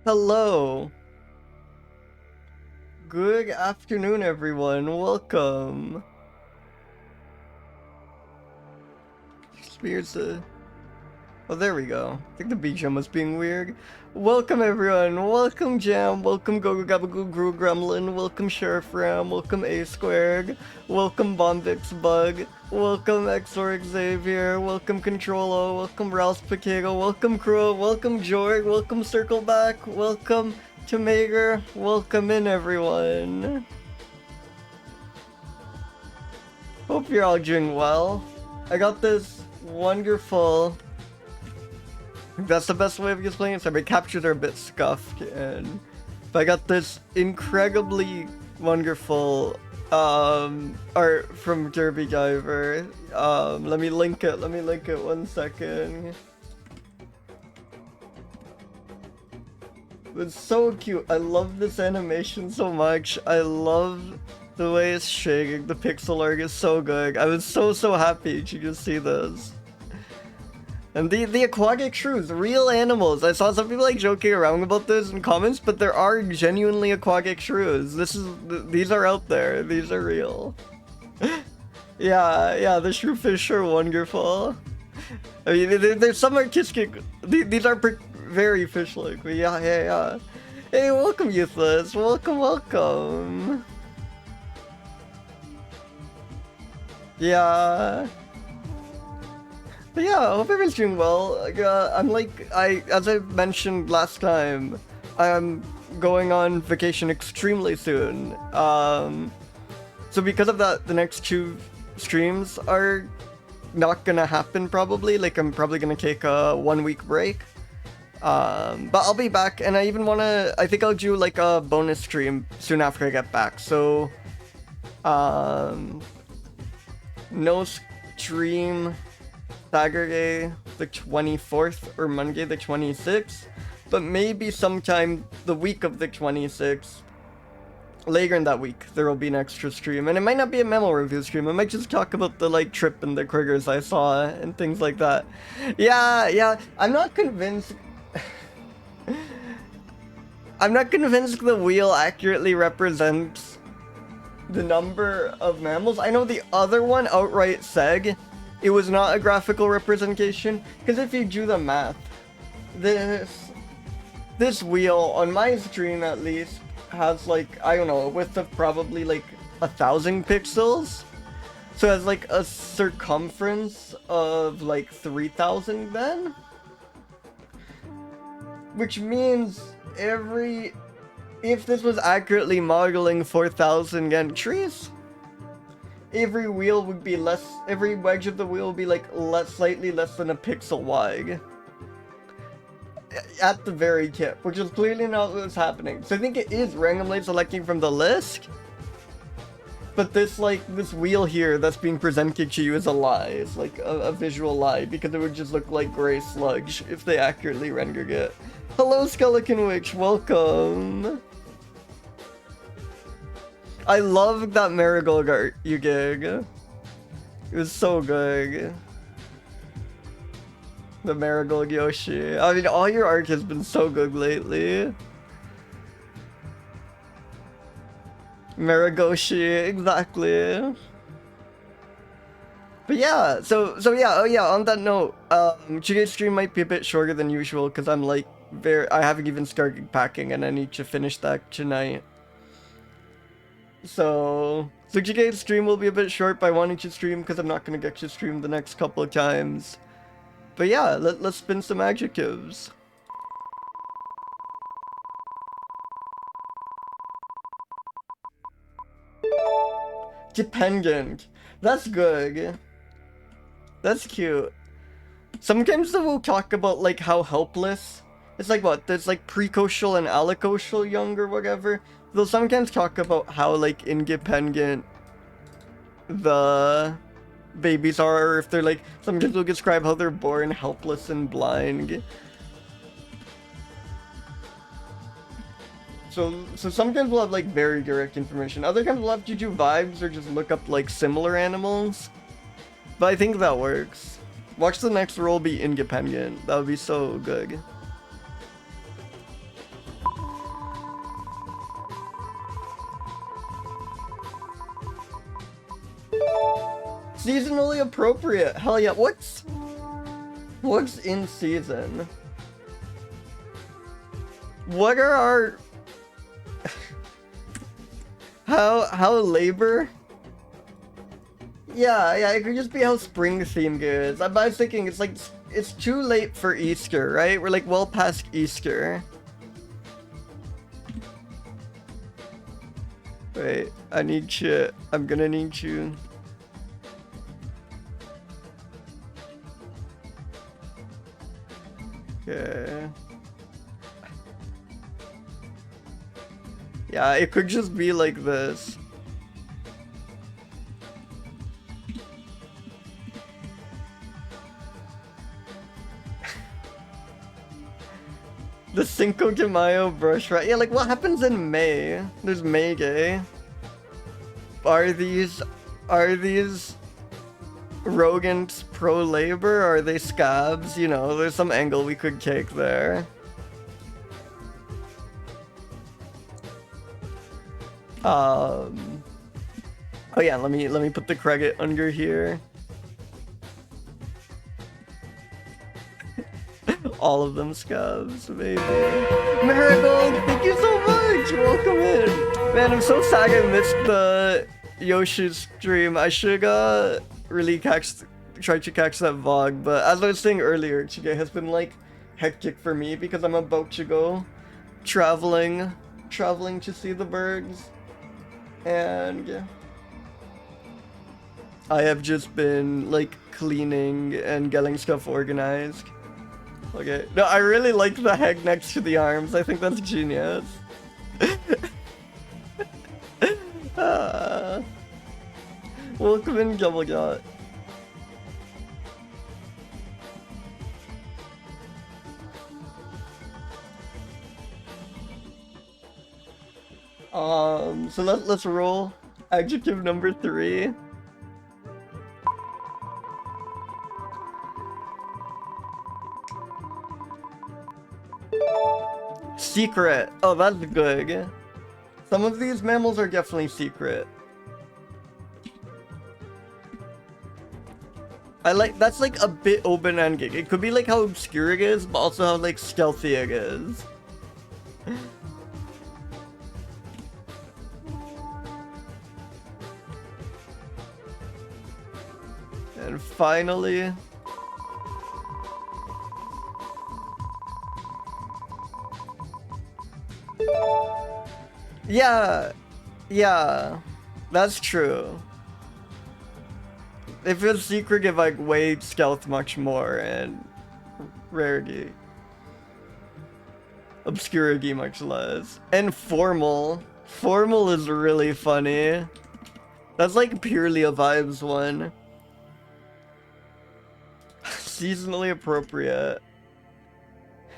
Hello. Good afternoon, everyone. Welcome. Here's the... Oh, there we go. I think the BGM was being weird. Welcome, everyone. Welcome, Jam. Welcome, Gogo Gabagoo Gru Gremlin. Welcome, Sheriff Ram. Welcome, A Squared. Welcome, Bombix Bug. Welcome, Exor Xavier. Welcome, Controlo. Welcome, Ralph Picago. Welcome, Crow. Welcome, Jorg. Welcome, Circleback. Welcome, Tomager. Welcome in, everyone. Hope you're all doing well. I got this wonderful... That's the best way of explaining it. Sorry, my captures are a bit scuffed, but I got this incredibly wonderful art from Derby Diver. Let me link it. 1 second. It's so cute. I love this animation so much. I love the way it's shaking. The pixel art is so good. I was so happy to just see this. And the aquatic shrews, real animals. I saw some people like joking around about this in comments, but there are genuinely aquatic shrews. These are out there. These are real. yeah, the shrew fish are wonderful. I mean, there's some artistic. These are very fish-like. But yeah. Hey, welcome, Youthless. Welcome. Yeah. But yeah, I hope everyone's doing well. As I mentioned last time, I'm going on vacation extremely soon. So because of that, the next 2 streams are not gonna happen probably. Like, I'm probably gonna take a 1-week break. But I'll be back, and I think I'll do like a bonus stream soon after I get back. So, no stream Saturday the 24th or Monday the 26th, but maybe sometime the week of the 26th, later in that week, there will be an extra stream, and it might not be a mammal review stream. I might just talk about the like trip and the critters I saw and things like that. Yeah, I'm not convinced. I'm not convinced the wheel accurately represents the number of mammals. I know the other one outright said it was not a graphical representation, because if you do the math, this wheel, on my screen at least, has like, I don't know, a width of probably like 1,000 pixels. So it has like a circumference of like 3,000 then? Which means if this was accurately modeling 4,000 entries, every wheel would be every wedge of the wheel would be like slightly less than a pixel wide. At the very tip, which is clearly not what's happening. So I think it is randomly selecting from the list, but this wheel here that's being presented to you is a lie. It's like a visual lie, because it would just look like gray sludge if they accurately rendered it. Hello, Skeleton Witch, welcome! I love that marigold art you gig. It was so good. The marigold Yoshi. I mean, all your art has been so good lately. Marigoshi, exactly. But yeah, so yeah, oh yeah, on that note, today's stream might be a bit shorter than usual, because I'm like, I haven't even started packing, and I need to finish that tonight. So today's stream will be a bit short by wanting to stream, because I'm not going to get to stream the next couple of times. But yeah, let's spin some adjectives. Dependent. That's good. That's cute. Sometimes we'll talk about like how helpless. It's like what? There's like precocial and allococial young or whatever. They'll sometimes talk about how like independent the babies are, or if they're like, sometimes they'll describe how they're born helpless and blind. So sometimes we'll have like very direct information. Other times we'll have to do vibes or just look up like similar animals. But I think that works. Watch the next role be independent. That would be so good. Seasonally appropriate. Hell yeah. What's in season? What are our how labor? Yeah, it could just be how spring theme goes. I was thinking it's like it's too late for Easter, right? We're like well past Easter. Wait, I need you. I'm gonna need you. Okay. Yeah, it could just be like this. The Cinco de Mayo brush, right? Yeah, like what happens in May? There's May Gay. Are these rodents pro-labor? Are they scabs? You know, there's some angle we could take there. Oh yeah, let me put the credit under here. All of them scabs, baby. Marigold, thank you so much! Welcome in! Man, I'm so sad I missed the Yoshi stream. I should really tried to catch that vlog, but as I was saying earlier, today has been like hectic for me because I'm about to go traveling to see the birds. And I have just been like cleaning and getting stuff organized. Okay. No, I really like the head next to the arms. I think that's genius. Welcome in, Gubblegut. So let's roll adjective number 3. Secret. Oh, that's good. Some of these mammals are definitely secret. That's like a bit open-ended. It could be like how obscure it is, but also how like stealthy it is. And finally, yeah, that's true. It feels secret if like way stealth much more and rarity. Obscurity much less. And formal. Formal is really funny. That's like purely a vibes one. Seasonally appropriate.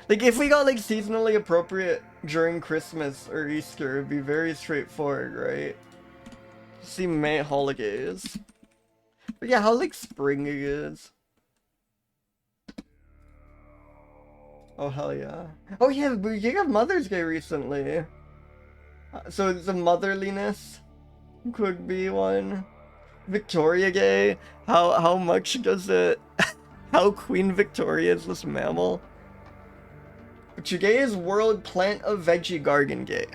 Like if we got like seasonally appropriate during Christmas or Easter, it'd be very straightforward, right? See May holidays. But yeah, how like spring it is. Oh hell yeah. Oh yeah, we got Mother's Day recently. So the motherliness could be one. Victoria Day. How much does it how Queen Victoria is this mammal? Today is World Plant a Veggie Garden Day.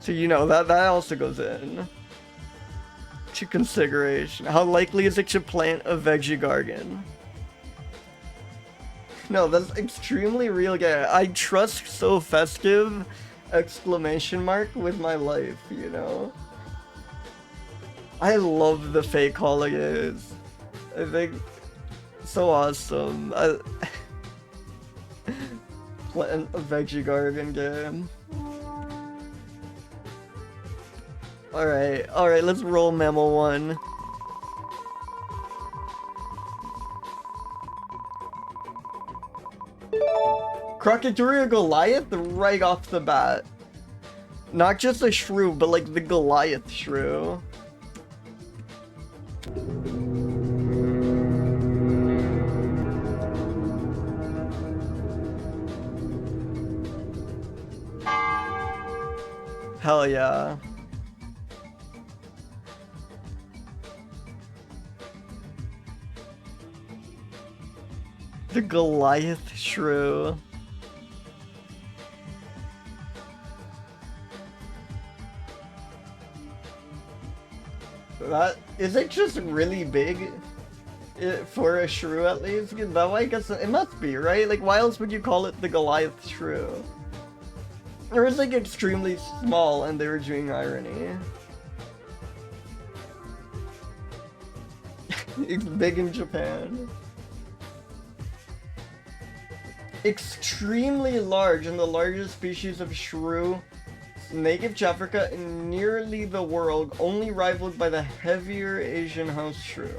So you know that also goes in to consideration. How likely is it to plant a veggie garden? No, that's extremely real, guy. I trust so festive! Exclamation mark with my life, you know? I love the fake holidays. I think so awesome. Plant a veggie garden game. Alright, let's roll Mammal 1. Crocidura Goliath right off the bat. Not just a shrew, but like the Goliath shrew. Hell yeah. The Goliath shrew. That is it just really big? For a shrew at least? That way I guess it must be, right? Like why else would you call it the Goliath shrew? Or is like extremely small and they were doing irony? It's big in Japan. Extremely large and the largest species of shrew native to Africa in nearly the world, only rivaled by the heavier Asian house shrew.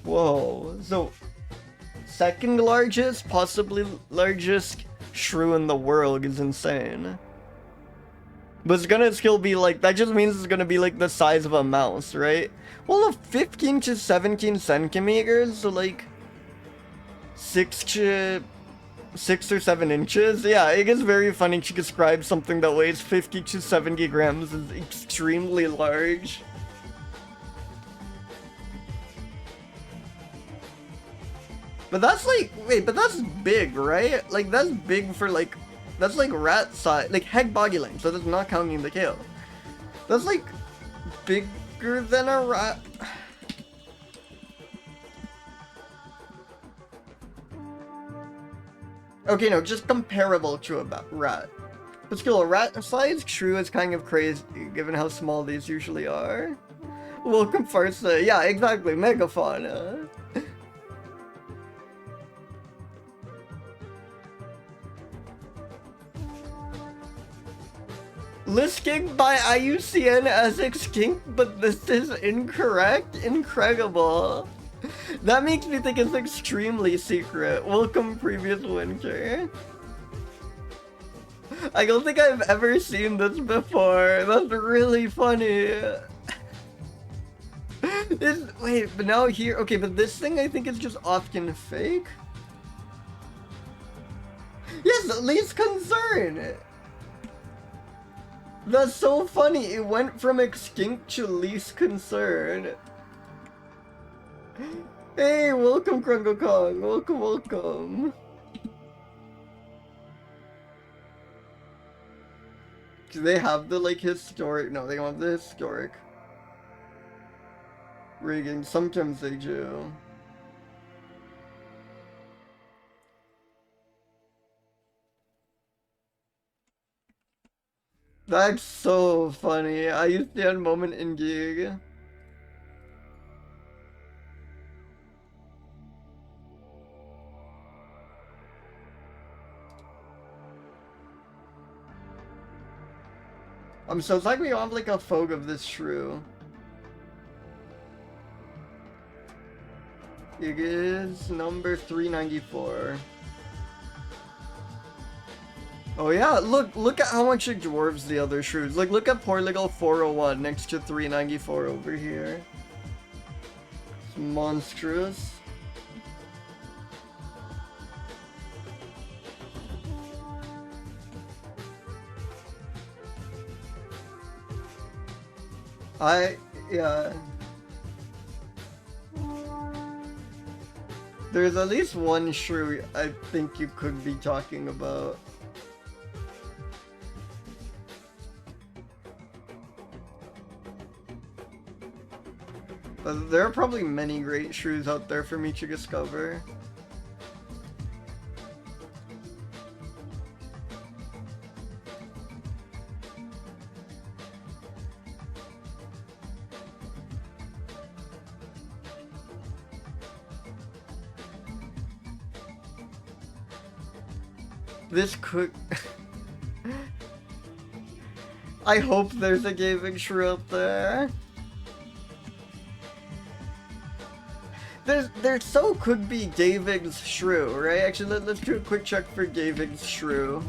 Whoa, so second largest, possibly largest shrew in the world is insane. But it's gonna still be like, that just means it's gonna be like the size of a mouse, right? Well, 15 to 17 centimeters, so like 6 or 7 inches. Yeah, it is very funny to describe something that weighs 50 to 70 grams as extremely large. But that's like, wait, but that's big, right? Like that's big for like, that's like rat size, like head body length, so that's not counting the tail. That's like bigger than a rat. Okay, no, just comparable to a rat. But still, a rat-sized shrew is kind of crazy, given how small these usually are. Welcome, Farsa. Yeah, exactly, megafauna. Listing by IUCN as extinct, but this is incorrect? Incredible. That makes me think it's extremely secret. Welcome, previous winter. I don't think I've ever seen this before. That's really funny. Wait, but now here... Okay, but this thing I think is just often fake? Yes, least concern! That's so funny. It went from extinct to least concern. Hey, welcome, Krungle Kong. Welcome, welcome. Do they have the, like, historic... No, they don't have the historic rigging. Sometimes they do. That's so funny. I used to have a moment in gig. So it's like we have like a folk of this shrew. It is number 394. Oh yeah, look at how much it dwarves the other shrews. Like look at Portugal 401 next to 394 over here. It's monstrous. Yeah. There's at least one shrew I think you could be talking about. But there are probably many great shrews out there for me to discover. This could... I hope there's a gaming shrew out there. There so could be Gavig's shrew, right? Actually, let's do a quick check for Gavig's shrew.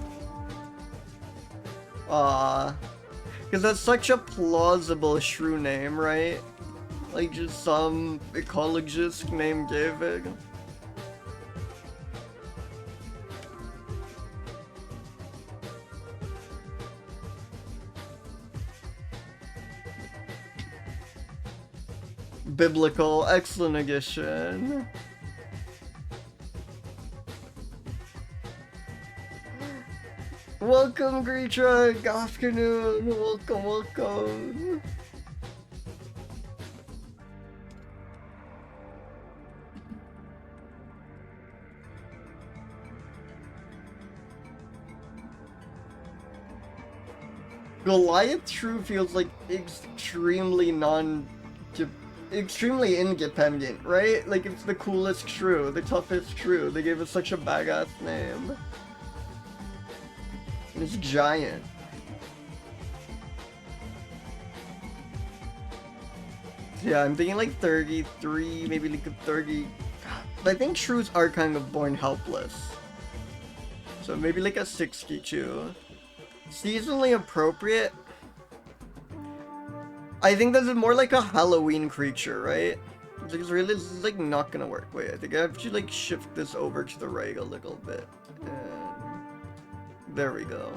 Because that's such a plausible shrew name, right? Like just some ecologist named Gavig. Biblical, excellent addition. Welcome, Greetra. Good afternoon. Welcome, welcome. Goliath Shrew feels like extremely extremely independent, right? Like it's the coolest shrew, the toughest shrew. They gave it such a badass name. And it's giant. Yeah, I'm thinking like 33, maybe like 30. I think shrews are kind of born helpless. So maybe like a 62. Seasonally appropriate? I think this is more like a Halloween creature, right? It's really, this is like not gonna work. Wait, I think I have to like shift this over to the right a little bit. And there we go.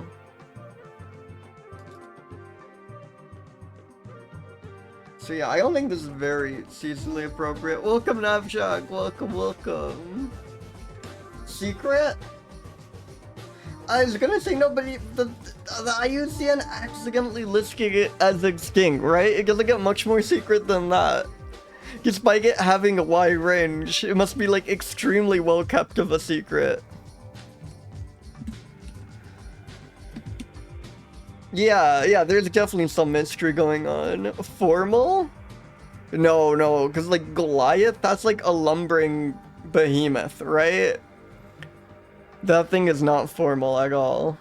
So yeah, I don't think this is very seasonally appropriate. Welcome, Navjak. Welcome, welcome. Secret? I was gonna say no, but the IUCN accidentally listing it as extinct, right? It doesn't get much more secret than that. Despite it having a wide range, it must be like extremely well kept of a secret. Yeah, there's definitely some mystery going on. Formal? No, because like Goliath, that's like a lumbering behemoth, right? That thing is not formal at all.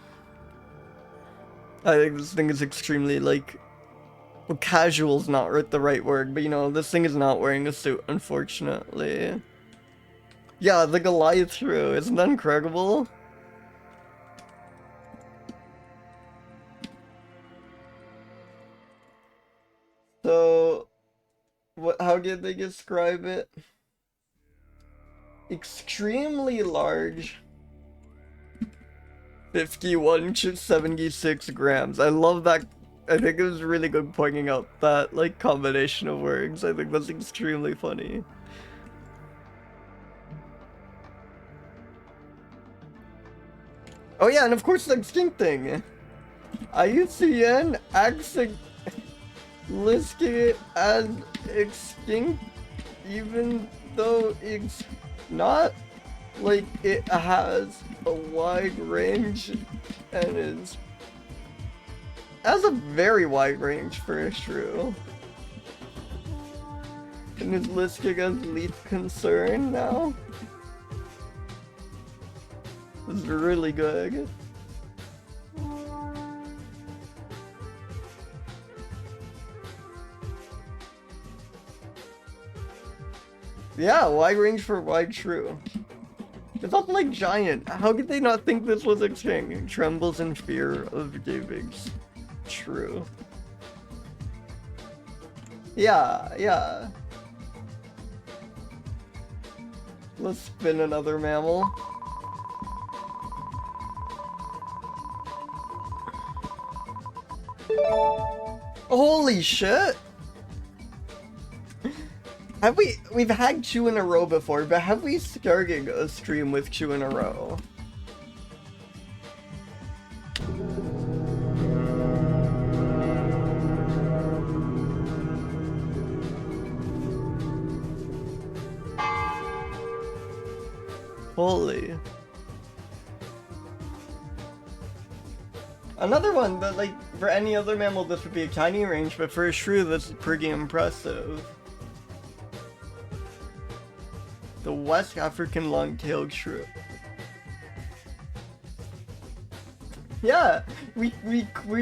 I think this thing is extremely, like... Well, casual's not the right word, but you know, this thing is not wearing a suit, unfortunately. Yeah, the Goliath shrew, isn't that incredible? So... how did they describe it? Extremely large. 51 to 76 grams. I love that. I think it was really good pointing out that, like, combination of words. I think that's extremely funny. Oh yeah, and of course the extinct thing. IUCN listing it as extinct even though it's not. Like, it has a wide range and has a very wide range for a shrew. And is listed as least concern now. This is really good. Yeah, wide range for wide shrew. It's not like giant. How could they not think this was extinct? Trembles in fear of David's shrew. Yeah. Let's spin another mammal. Holy shit! We've had 2 in a row before, but have we started a stream with 2 in a row? Holy. Another one that, like, for any other mammal this would be a tiny range, but for a shrew this is pretty impressive. The West African long-tailed shrew. Yeah, we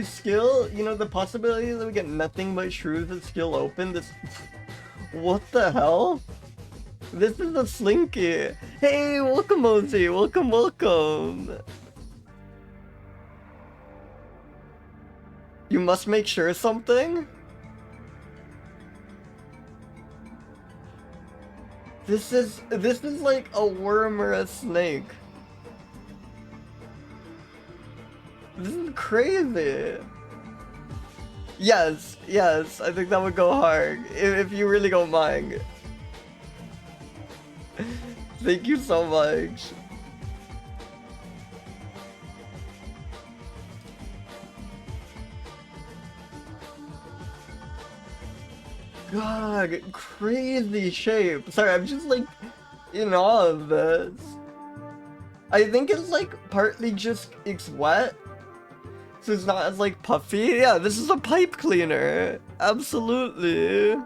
still, you know, the possibility that we get nothing but shrews is still open. This, what the hell? This is a slinky. Hey, welcome, Mosey. Welcome. You must make sure something? This is like a worm or a snake. This is crazy. Yes, I think that would go hard, if you really don't mind. Thank you so much. god, crazy shape. Sorry, I'm just like in awe of this. I think it's like partly just it's wet, so it's not as like puffy. Yeah, this is a pipe cleaner. Absolutely.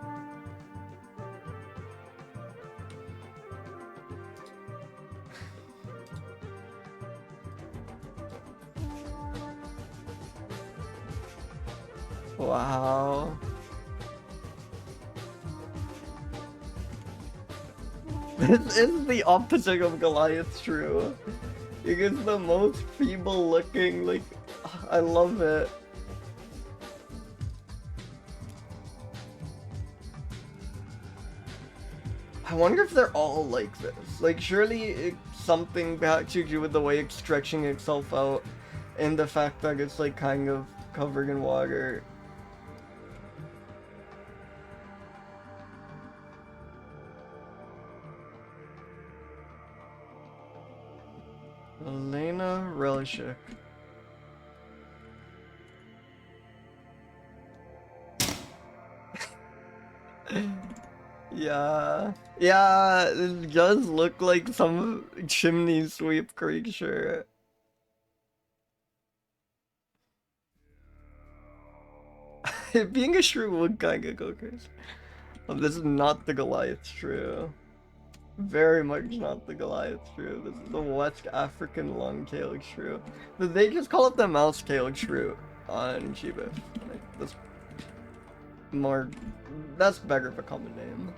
Wow. This is the opposite of Goliath's shrew. It is the most feeble looking, like, I love it. I wonder if they're all like this. Like, surely it's something got to do with the way it's stretching itself out and the fact that it's like kind of covered in water. Elena Relishik. Yeah. Yeah, it does look like some chimney sweep creature. Being a shrew would kinda go crazy. Oh, this is not the Goliath shrew. Very much not the Goliath shrew. This is the West African long-tailed shrew. They just call it the mouse-tailed shrew on Shiba. Like, that's better of a common name.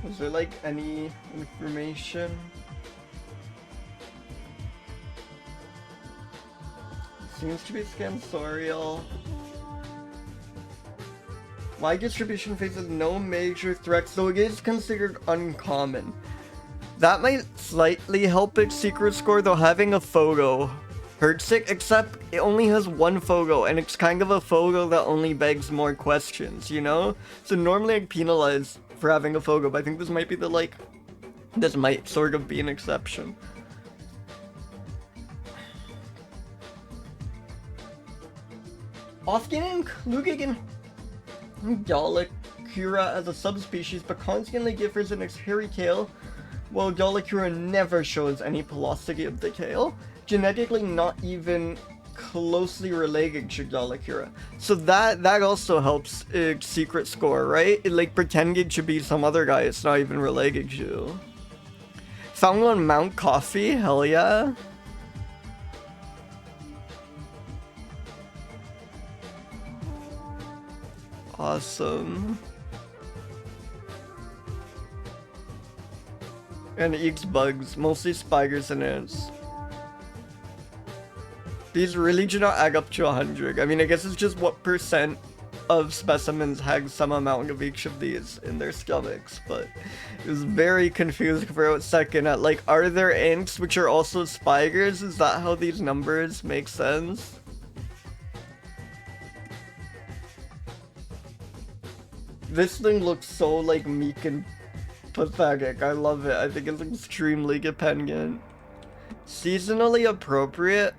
Is there like any information? Seems to be scansorial. My distribution faces no major threats, though it is considered uncommon. That might slightly help its secret score, though having a photo hurts it, except it only has one photo, and it's kind of a photo that only begs more questions, you know? So normally I'd penalize for having a photo, but I think this might be the, like, this might sort of be an exception. Often included in Halichoerus as a subspecies, but constantly differs in its hairy tail, while Halichoerus never shows any pelosity of the tail, genetically not even closely related to Halichoerus. So that also helps its secret score, right? It like pretended to be some other guy it's not even related to. Found on Mount Coffee, hell yeah. Awesome. And it eats bugs, mostly spiders and ants. These really do not add up to 100. I mean, I guess it's just what percent of specimens have some amount of each of these in their stomachs, but it was very confusing for a second at like, are there ants which are also spiders? Is that how these numbers make sense? This thing looks so like meek and pathetic. I love it. I think it's extremely dependent. Seasonally appropriate.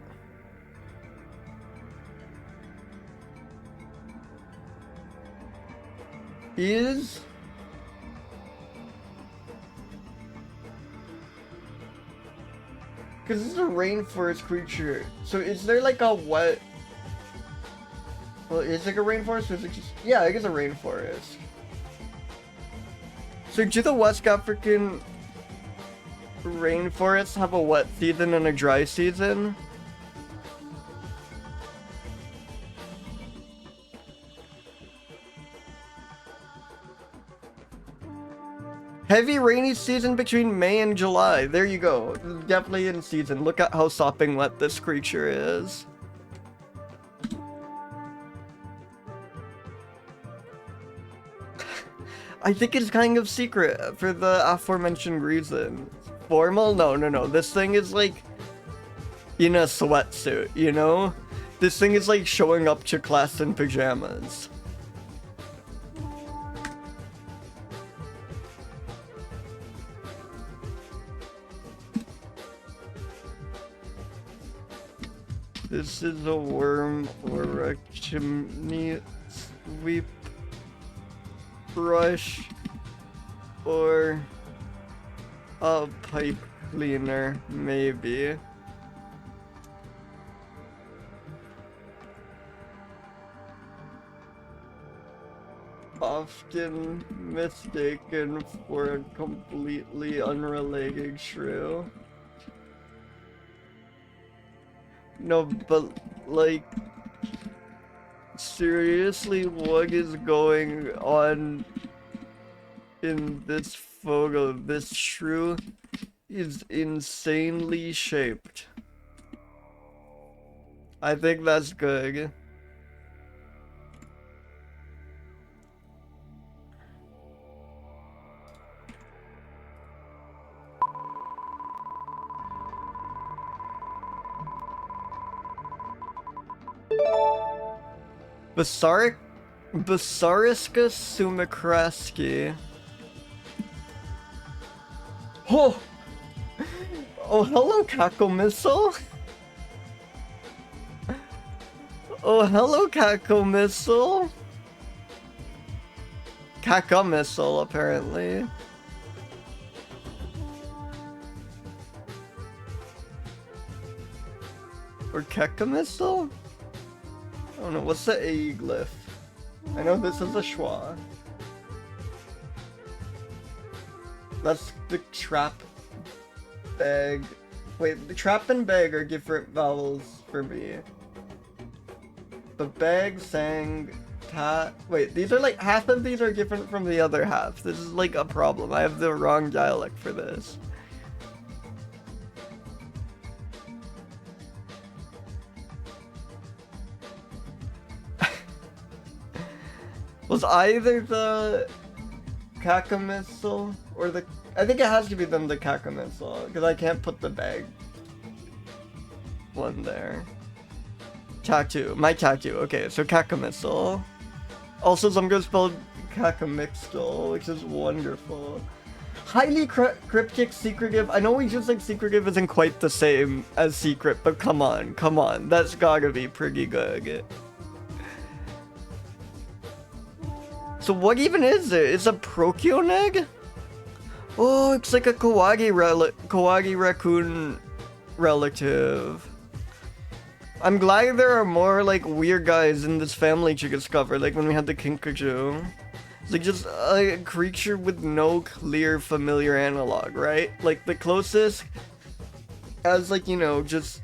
Is because this is a rainforest creature. So is there like a wet? Well, is it a rainforest or is it just... Yeah, I guess a rainforest. So do the West African rainforests have a wet season and a dry season? Heavy rainy season between May and July. There you go. Definitely in season. Look at how sopping wet this creature is. I think it's kind of secret for the aforementioned reason. Formal? No. This thing is like in a sweatsuit, you know? This thing is like showing up to class in pajamas. This is a worm or a chimney sweep brush or a pipe cleaner, maybe. Often mistaken for a completely unrelated shrew. No, but like, seriously, what is going on in this photo? This shrew is insanely shaped. I think that's good. Bassariscus sumichrasti. Oh! Oh, hello, Cacomissile! Oh, hello, Cacomissile! Cacomissile, apparently. Or Cacomissile? I don't know, what's the A glyph? I know this is a schwa. That's the trap bag. Wait, the trap and bag are different vowels for me. But bag, sang, ta. Wait, these are like, half of these are different from the other half. This is like a problem. I have the wrong dialect for this. Was either the Cacomissile or the... I think it has to be then the Cacomissile, because I can't put the bag one there. Tattoo. My tattoo. Okay, so Cacomissile. Also, some girls spelled Cacomixtile, which is wonderful. Highly cryptic, secretive. I know we just like secretive isn't quite the same as secret, but come on, come on. That's gotta be pretty good. So what even is it? It's a Procyon? Oh, it's like a Kawagi raccoon relative. I'm glad there are more like weird guys in this family to discover, like when we had the Kinkajou. It's like just a creature with no clear familiar analog, right? Like the closest, as like, you know, just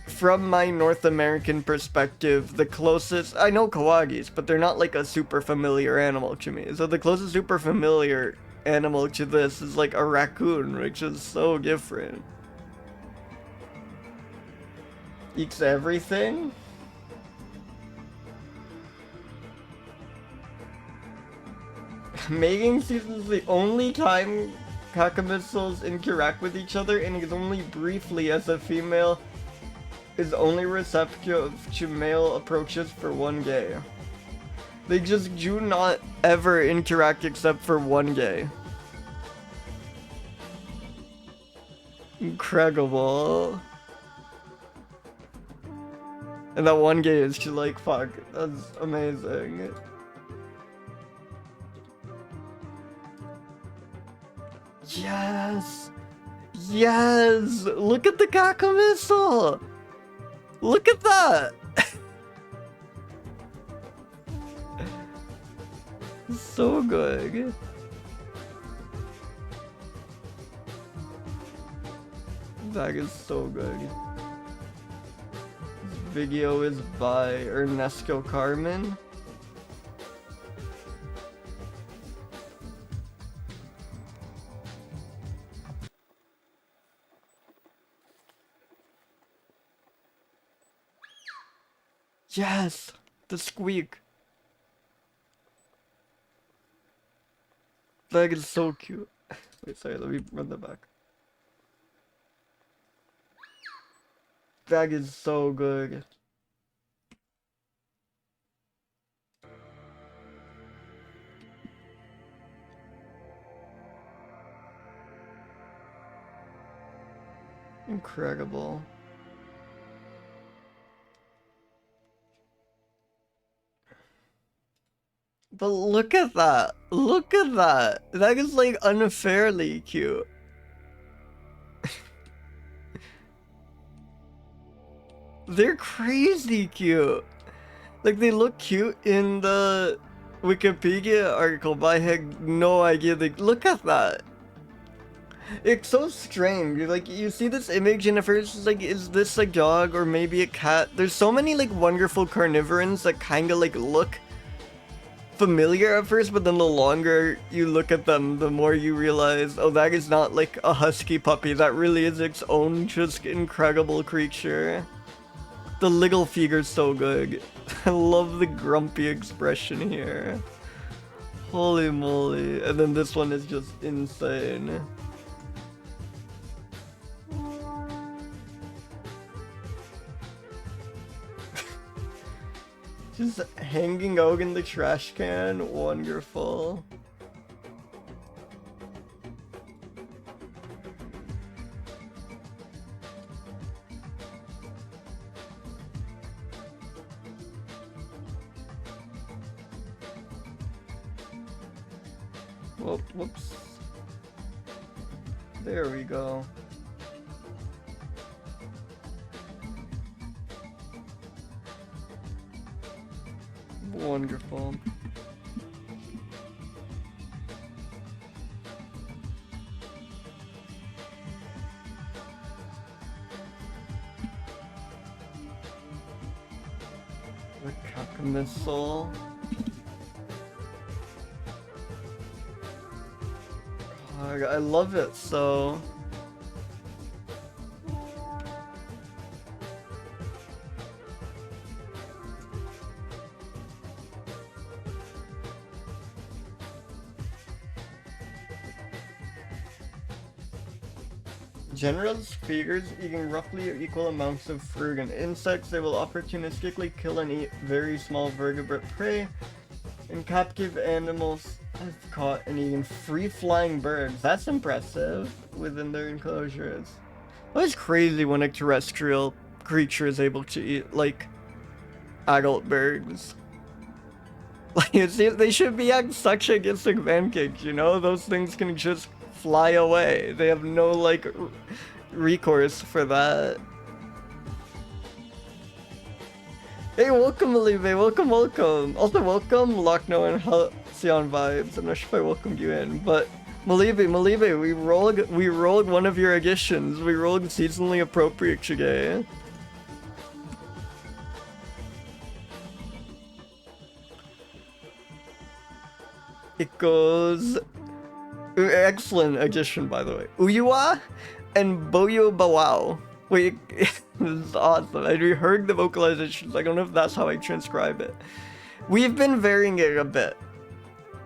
from my North American perspective, the closest, I know Kawagis, but they're not like a super familiar animal to me. So the closest super familiar animal to this is like a raccoon, which is so different. Eats everything? Mating season is the only time Cacomissals interact with each other, and is only briefly, as a female is only receptive to male approaches for one day. They just do not ever interact except for one day. Incredible. And that one gay is just like, fuck, that's amazing. Yes! Yes! Look at the Cacomissile! Look at that! So good. That is so good. This video is by Ernesto Carmen. Yes! The squeak! That is so cute. Wait, sorry, let me run that back. That is so good. Incredible. But look at that. Look at that. That is like unfairly cute. They're crazy cute. Like they look cute in the Wikipedia article, but I had no idea. Like, look at that. It's so strange. Like you see this image and at first it's like, is this a dog or maybe a cat? There's so many like wonderful carnivorans that kind of like look familiar at first, but then the longer you look at them, the more you realize, oh, that is not like a husky puppy. That really is its own just incredible creature. The little figure's so good. I love the grumpy expression here. Holy moly. And then this one is just insane. Just hanging out in the trash can. Wonderful. Whoops. There we go. Wonderful. The Ctenomys. I love it so. Generals figures eating roughly equal amounts of fruit and insects. They will opportunistically kill and eat very small vertebrate prey. And captive animals have caught and eaten free-flying birds. That's impressive within their enclosures. It's crazy when a terrestrial creature is able to eat, like, adult birds. Like, they should be at such a disadvantage, you know? Those things can just fly away. They have no, like, recourse for that. Hey, welcome, Olive. Welcome. Also, welcome, Lochno and Halcyon Vibes. I'm not sure if I welcomed you in, but Malive, we rolled one of your additions. We rolled seasonally appropriate today. It goes... Excellent addition, by the way. Uyua and Boyo Bawao. Wait, this is awesome. I reheard the vocalizations. I don't know if that's how I transcribe it. We've been varying it a bit.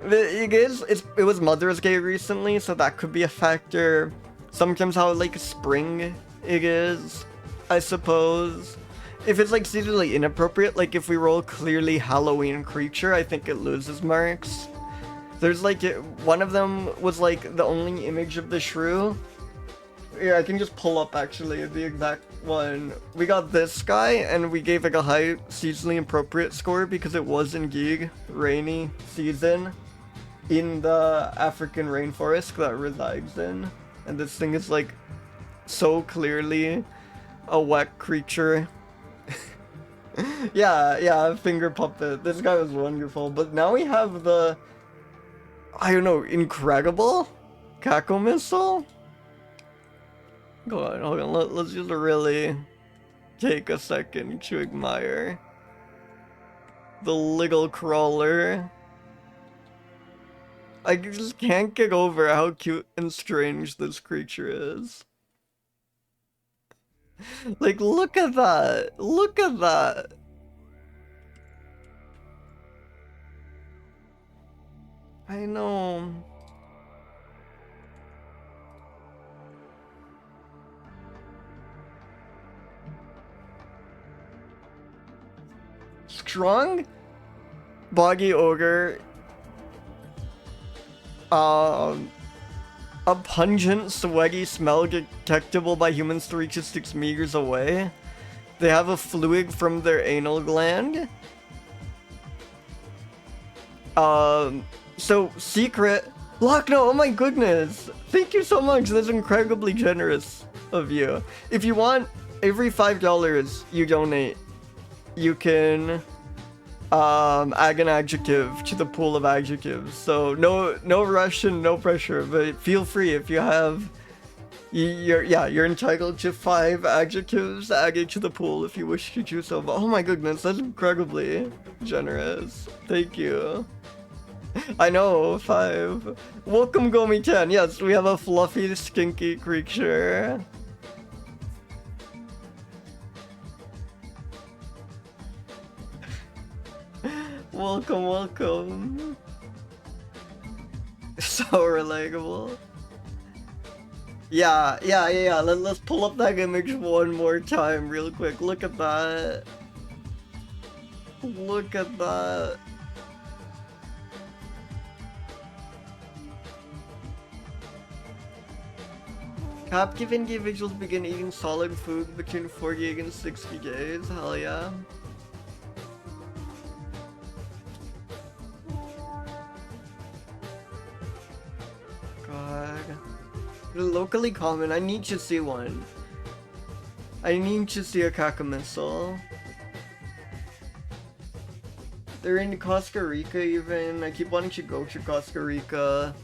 It was Mother's Day recently, so that could be a factor. Sometimes how, like, spring it is, I suppose. If it's, like, seasonally inappropriate, like if we roll clearly Halloween creature, I think it loses marks. There's, like, one of them was, like, the only image of the shrew. Yeah, I can just pull up, actually, the exact one. We got this guy, and we gave, like, a high seasonally appropriate score because it was indeed rainy season in the African rainforest that resides in. And this thing is, like, so clearly a wet creature. yeah, finger puppet. This guy was wonderful. But now we have the... I don't know, incredible Caco missile? Hold on, let's just really take a second to admire the little crawler. I just can't get over how cute and strange this creature is. Like, look at that! Look at that! I know. Strong boggy ogre. A pungent, sweaty smell detectable by humans 3 to 6 meters away. They have a fluid from their anal gland. So secret Lochno, oh my goodness! Thank you so much. That's incredibly generous of you. If you want, every $5 you donate, you can add an adjective to the pool of adjectives. So no rush and no pressure, but feel free if you have. You're entitled to 5 adjectives added to the pool if you wish to do so. But oh my goodness, that's incredibly generous. Thank you. I know, 5. Welcome, Gomi-chan. Yes, we have a fluffy, stinky creature. Welcome, welcome. So relatable. Yeah. Let's pull up that image one more time real quick. Look at that. Look at that. Captive individuals begin eating solid food between 48 and 60 days. Hell yeah. God. They're locally common. I need to see one. I need to see a Cacamissal. They're in Costa Rica even. I keep wanting to go to Costa Rica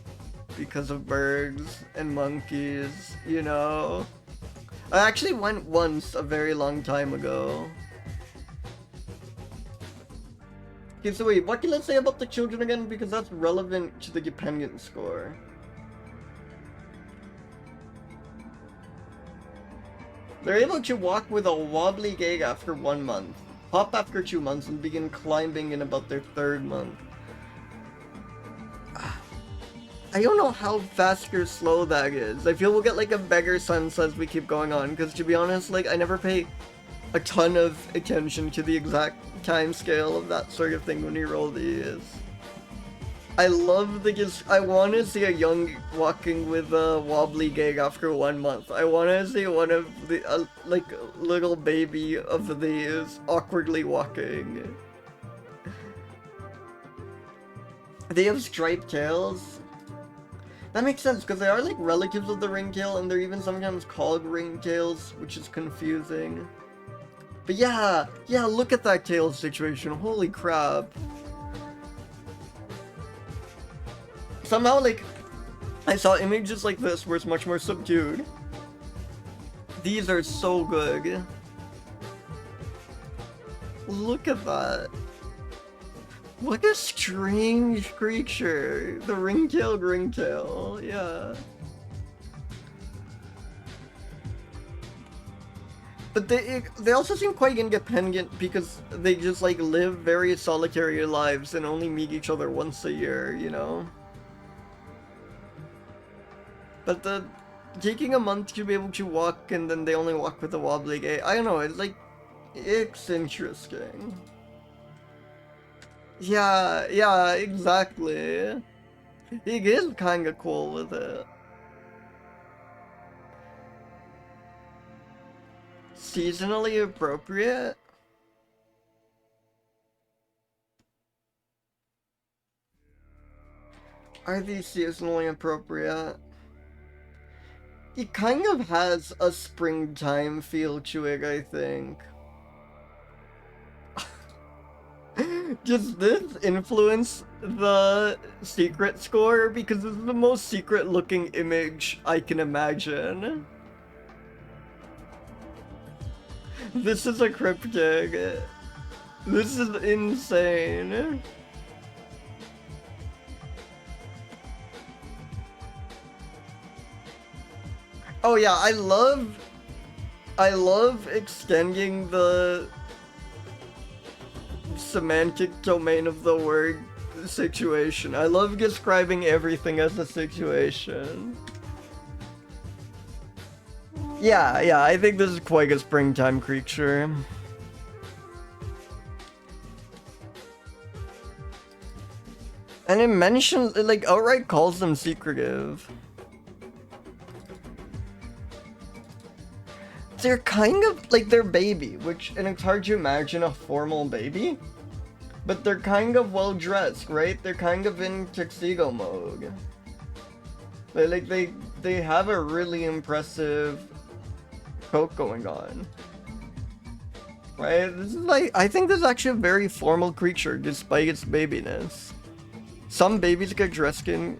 because of birds and monkeys, you know? I actually went once a very long time ago. Okay, so wait, what can I say about the children again? Because that's relevant to the dependent score. They're able to walk with a wobbly gait after 1 month, hop after 2 months, and begin climbing in about their 3rd month. I don't know how fast or slow that is. I feel we'll get like a beggar sense as we keep going on, because to be honest, like, I never pay a ton of attention to the exact time scale of that sort of thing when you roll these. I love I want to see a young walking with a wobbly gait after 1 month. I want to see one of the, like, little baby of these awkwardly walking. They have striped tails. That makes sense, because they are like relatives of the ringtail, and they're even sometimes called ringtails, which is confusing. But yeah, look at that tail situation, holy crap. Somehow, like, I saw images like this where it's much more subdued. These are so good. Look at that. What a strange creature. The ring-tailed ringtail, yeah. But they also seem quite independent because they just like live very solitary lives and only meet each other once a year, you know? But taking a month to be able to walk and then they only walk with a wobbly gait, I don't know, it's interesting. Yeah, exactly. He is kinda cool with it. Seasonally appropriate? Are these seasonally appropriate? It kind of has a springtime feel to it, I think. Does this influence the secret score? Because this is the most secret looking image I can imagine. This is a cryptic. This is insane. Oh yeah, I love extending the semantic domain of the word situation. I love describing everything as a situation. Yeah, I think this is quite a springtime creature. And it mentions, it like outright calls them secretive. They're kind of like their baby, and it's hard to imagine a formal baby. But they're kind of well dressed, right? They're kind of in tuxedo mode. They have a really impressive coat going on. Right? This is like, I think this is actually a very formal creature despite its babiness. Some babies get dressed in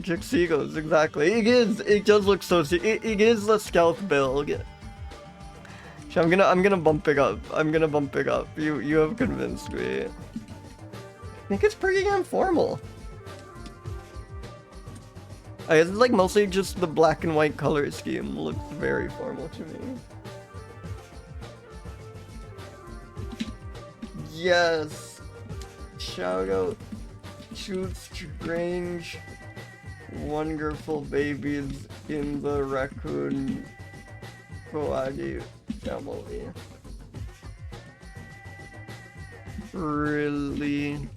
tuxedos, exactly. It does look so, it is the stealth build. So I'm gonna bump it up. I'm gonna bump it up. You have convinced me. I think it's pretty informal. I guess it's like mostly just the black and white color scheme looks very formal to me. Yes. Shout out to strange, wonderful babies in the raccoon koagi family. Really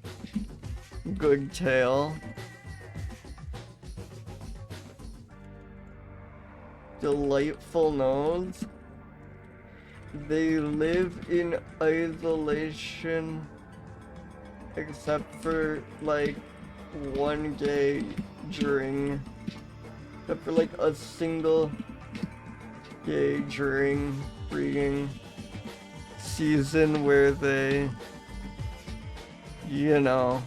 good tail. Delightful nose. They live in isolation except for like one day during, except for like a single day during breeding season where they, you know,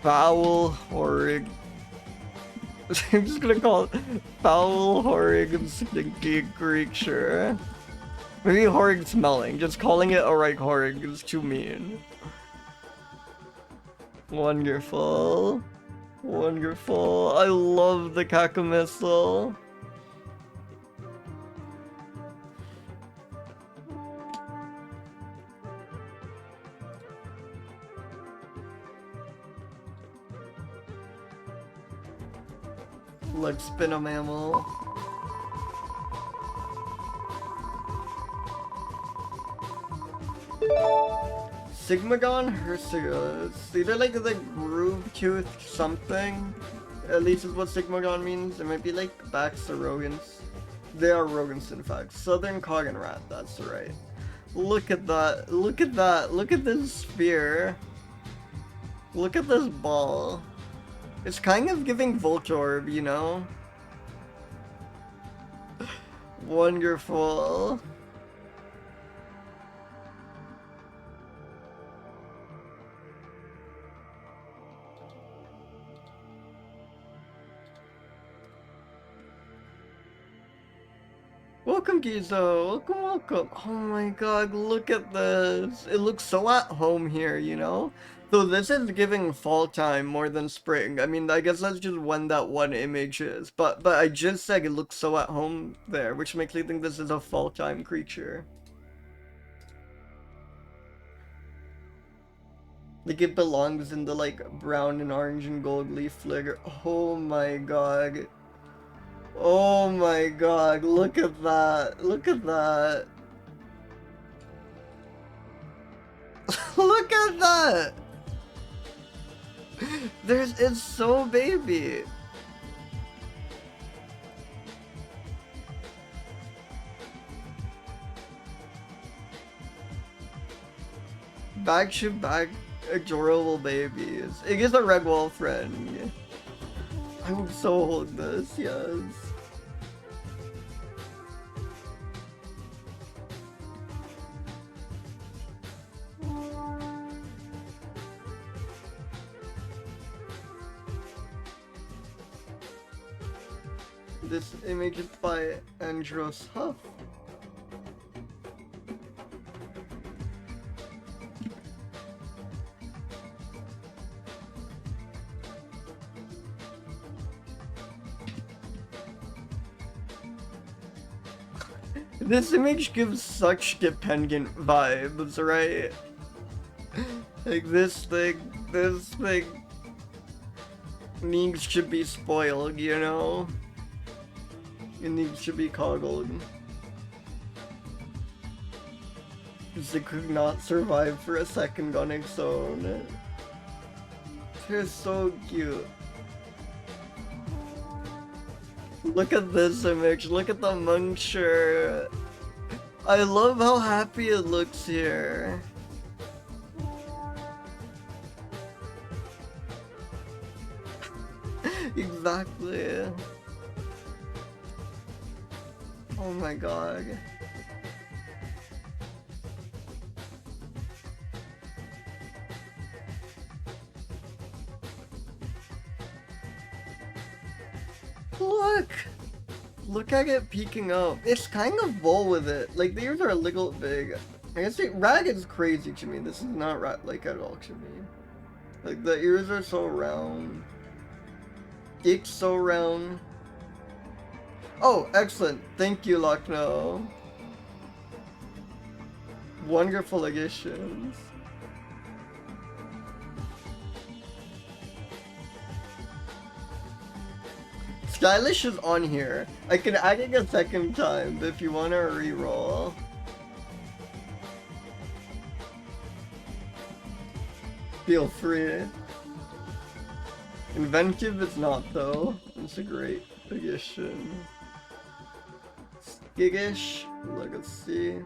foul, horrid. I'm just gonna call it foul, horrid, and stinky creature. Maybe horrid smelling. Just calling it alright horrid is too mean. Wonderful. Wonderful. I love the Cacamissile. Let's spin a mammal. Sigmodon hirsutus. These are like the groove-toothed something. At least is what Sigmodon means. It might be like Bassariscus. They are rodents in fact. Southern cotton rat, that's right. Look at that. Look at that. Look at this sphere. Look at this ball. It's kind of giving Voltorb, you know? Wonderful. Welcome, Gizo. Welcome, welcome. Oh my god, look at this. It looks so at home here, you know? So this is giving fall time more than spring. I mean, I guess that's just when that one image is. But I just said it looks so at home there, which makes me think this is a fall time creature. Like it belongs in the like brown and orange and gold leaf flicker. Oh my god. Oh my god, look at that. Look at that. Look at that. It's so baby. Back to back adorable babies. It is a red wall friend. I would so hold this, yes. This image is by Andros Huff. This image gives such dependent vibes, right? Like this thing needs to be spoiled, you know? It needs to be coddled. Because it could not survive for a second on its own. They're so cute. Look at this image, look at the muncher. I love how happy it looks here. Exactly. Oh my god. Look! Look at it peeking up. It's kind of full with it. Like, the ears are a little big. I guess rag is crazy to me. This is not like at all to me. Like, the ears are so round. It's so round. Oh, excellent. Thank you, Lochno. Wonderful additions. Stylish is on here. I can add it a second time if you want to reroll. Feel free. Inventive is not though. It's a great addition. Skiggish, let's see.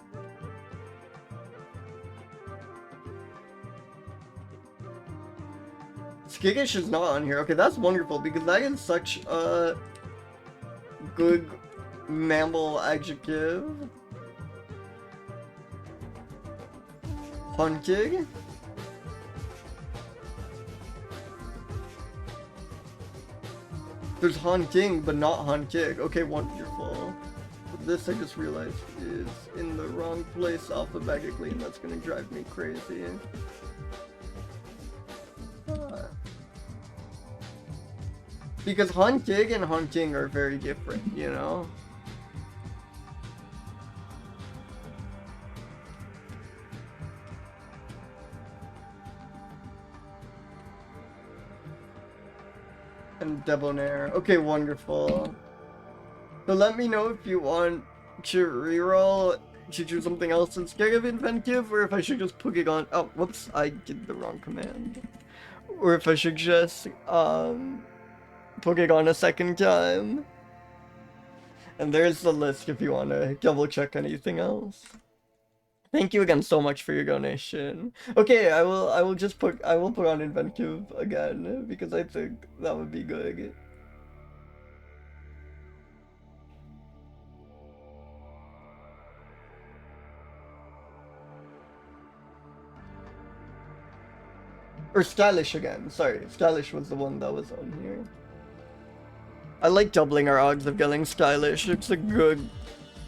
Skiggish is not on here. Okay, that's wonderful because that is such a good mammal adjective. Hunting. There's hunting, but not hunting. Okay, wonderful. This I just realized is in the wrong place alphabetically, and that's gonna drive me crazy. Because hunting and hunting are very different, you know? And debonair. Okay, wonderful. So let me know if you want to reroll to do something else instead of inventive, or if I should just put it on. Oh, whoops, I did the wrong command. Or if I should just put it on a second time. And there's the list if you want to double check anything else. Thank you again so much for your donation. Okay, I will put on inventive again because I think that would be good. Or stylish again. Sorry, stylish was the one that was on here. I like doubling our odds of getting stylish. It's a good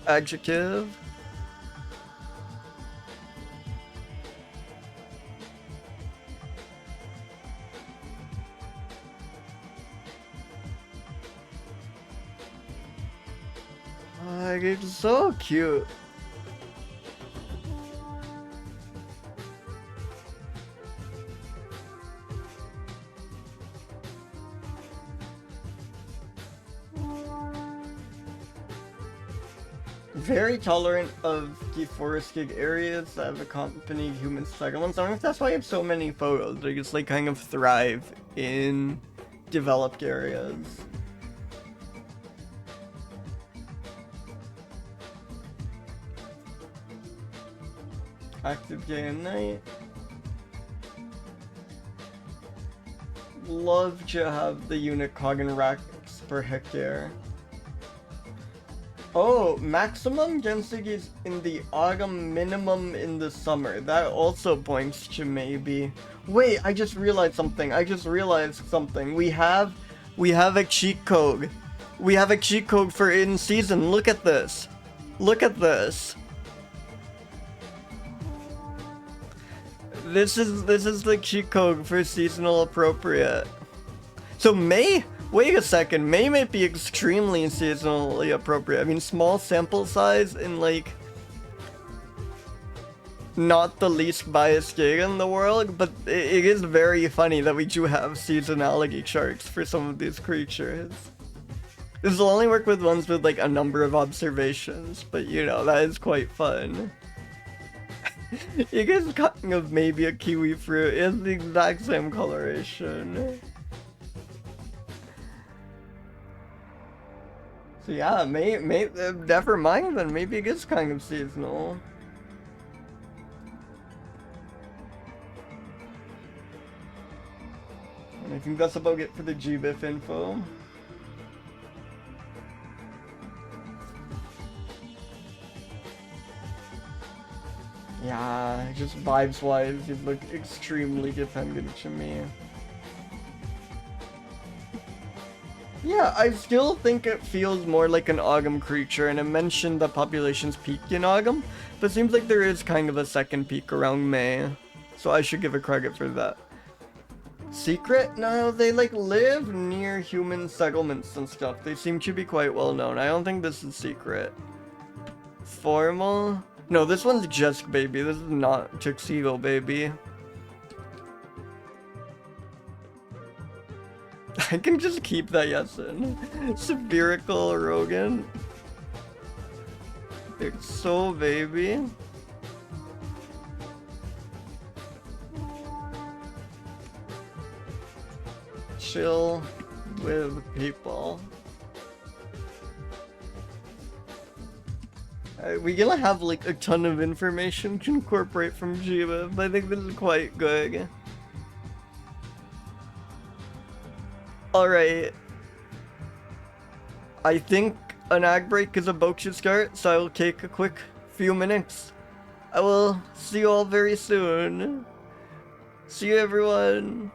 adjective. Like, it's so cute. Very tolerant of deforested areas that have accompanied human settlements. I don't know if that's why I have so many photos. They just like kind of thrive in developed areas. Active day and night. Love to have the unit Coggan racks per hectare. Oh, maximum density is in the autumn, minimum in the summer. That also points to maybe... Wait, I just realized something. We have a cheat code. We have a cheat code for in season. Look at this. Look at this. This is the cheat code for seasonal appropriate. So May? Wait a second, May might be extremely seasonally appropriate. I mean, small sample size and like not the least biased data in the world, but it is very funny that we do have seasonality charts for some of these creatures. This will only work with ones with like a number of observations, but you know, that is quite fun. You guys kind of maybe a kiwi fruit. It's the exact same coloration. So yeah, never mind then. Maybe it is kind of seasonal. And I think that's about it for the GBIF info. Yeah, just vibes-wise, you look extremely dependent to me. Yeah, I still think it feels more like an autumn creature, and it mentioned that populations peaked in autumn, but it seems like there is kind of a second peak around May, so I should give it credit for that. Secret? No, they like live near human settlements and stuff. They seem to be quite well known. I don't think this is secret. Formal? No, this one's just baby. This is not tuxedo baby. I can just keep that yesin. Spherical arrogant. It's so baby. Chill with people. We're gonna have like a ton of information to incorporate from GBIF. I think this is quite good. Alright. I think an ag break is about to start, so I will take a quick few minutes. I will see you all very soon. See you, everyone.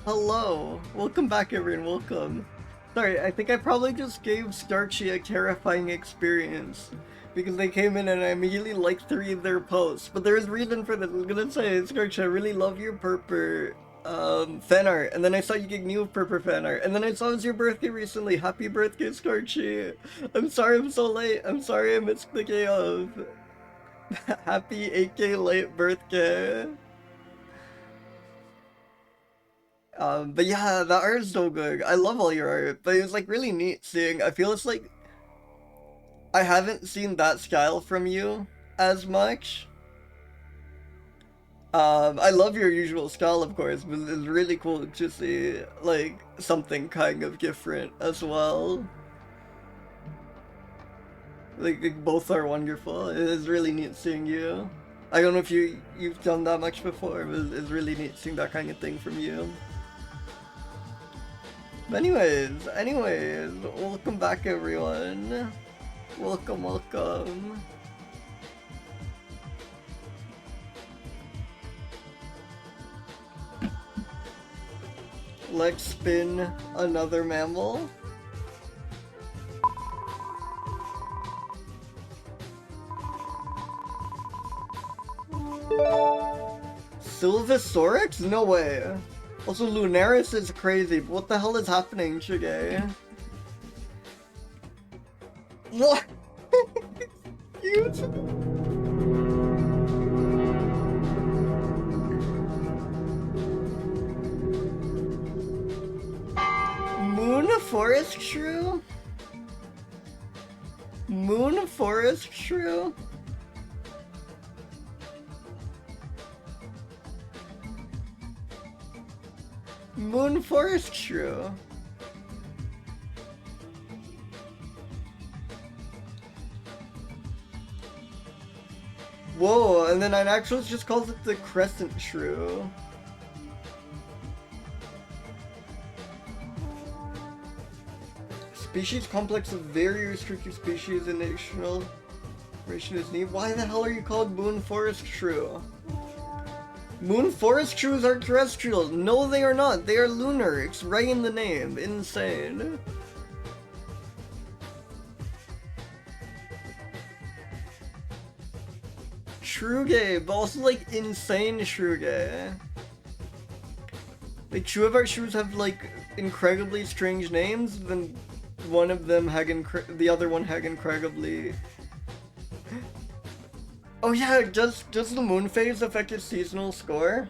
Hello! Welcome back, everyone, welcome. Sorry, I think I probably just gave Starchy a terrifying experience. Because they came in and I immediately liked 3 of their posts. But there's reason for this. I was gonna say, Starchy, I really love your Purpur fan art. And then I saw you get new Purpur fan art. And then I saw it was your birthday recently. Happy birthday, Starchy! I'm sorry I'm so late. I'm sorry I missed the day of. Happy 8K late birthday! But yeah, the art is so good. I love all your art, but it was like really neat seeing. I feel it's like I haven't seen that style from you as much. I love your usual style, of course, but it's really cool to see like something kind of different as well. Like both are wonderful. It is really neat seeing you. I don't know if you've done that much before, but it's really neat seeing that kind of thing from you. But anyways, welcome back everyone. Welcome, welcome. Let's spin another mammal. Sylvisorex? No way. Also, lunaris is crazy, but what the hell is happening, Shige? What? Cute. Moon forest shrew? Moon forest shrew? Moon forest shrew? Whoa, and then Inaxos just calls it the crescent shrew. Species complex of very restricted species in national ration is needed. Why the hell are you called moon forest shrew? Moon forest shrews are terrestrial. No, they are not. They are lunar. It's right in the name. Insane. Shreugay, but also like insane shreugay. Like 2 of our shrews have like incredibly strange names, then one of them the other one had incredibly. Oh yeah, does the moon phase affect its seasonal score?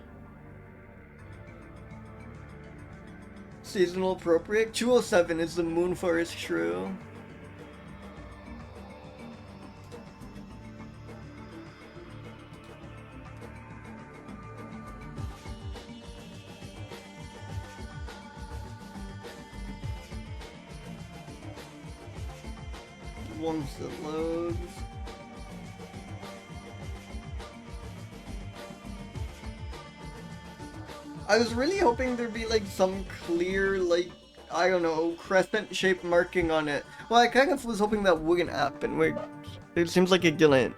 Seasonal appropriate? 207 is the moon forest shrew. Once it loads. I was really hoping there'd be like some clear, like, I don't know, crescent-shaped marking on it. Well, I kind of was hoping that wouldn't happen, which it seems like it didn't.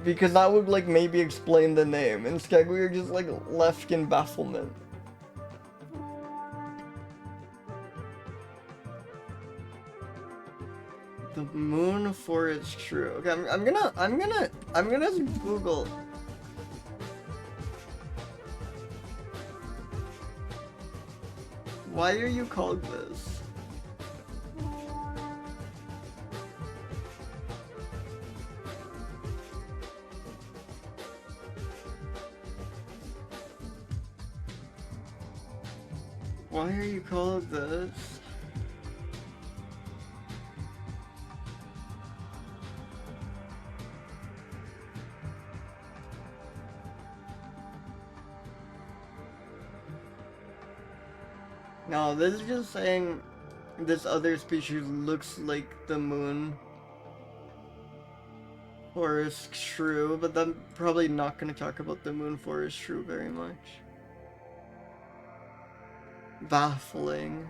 Because that would like maybe explain the name. Instead we were just like left in bafflement. The moon forest shrew. Okay, I'm gonna Google. Why are you called this? Why are you called this? No, this is just saying this other species looks like the moon forest shrew, but I'm probably not going to talk about the moon forest shrew very much. Baffling.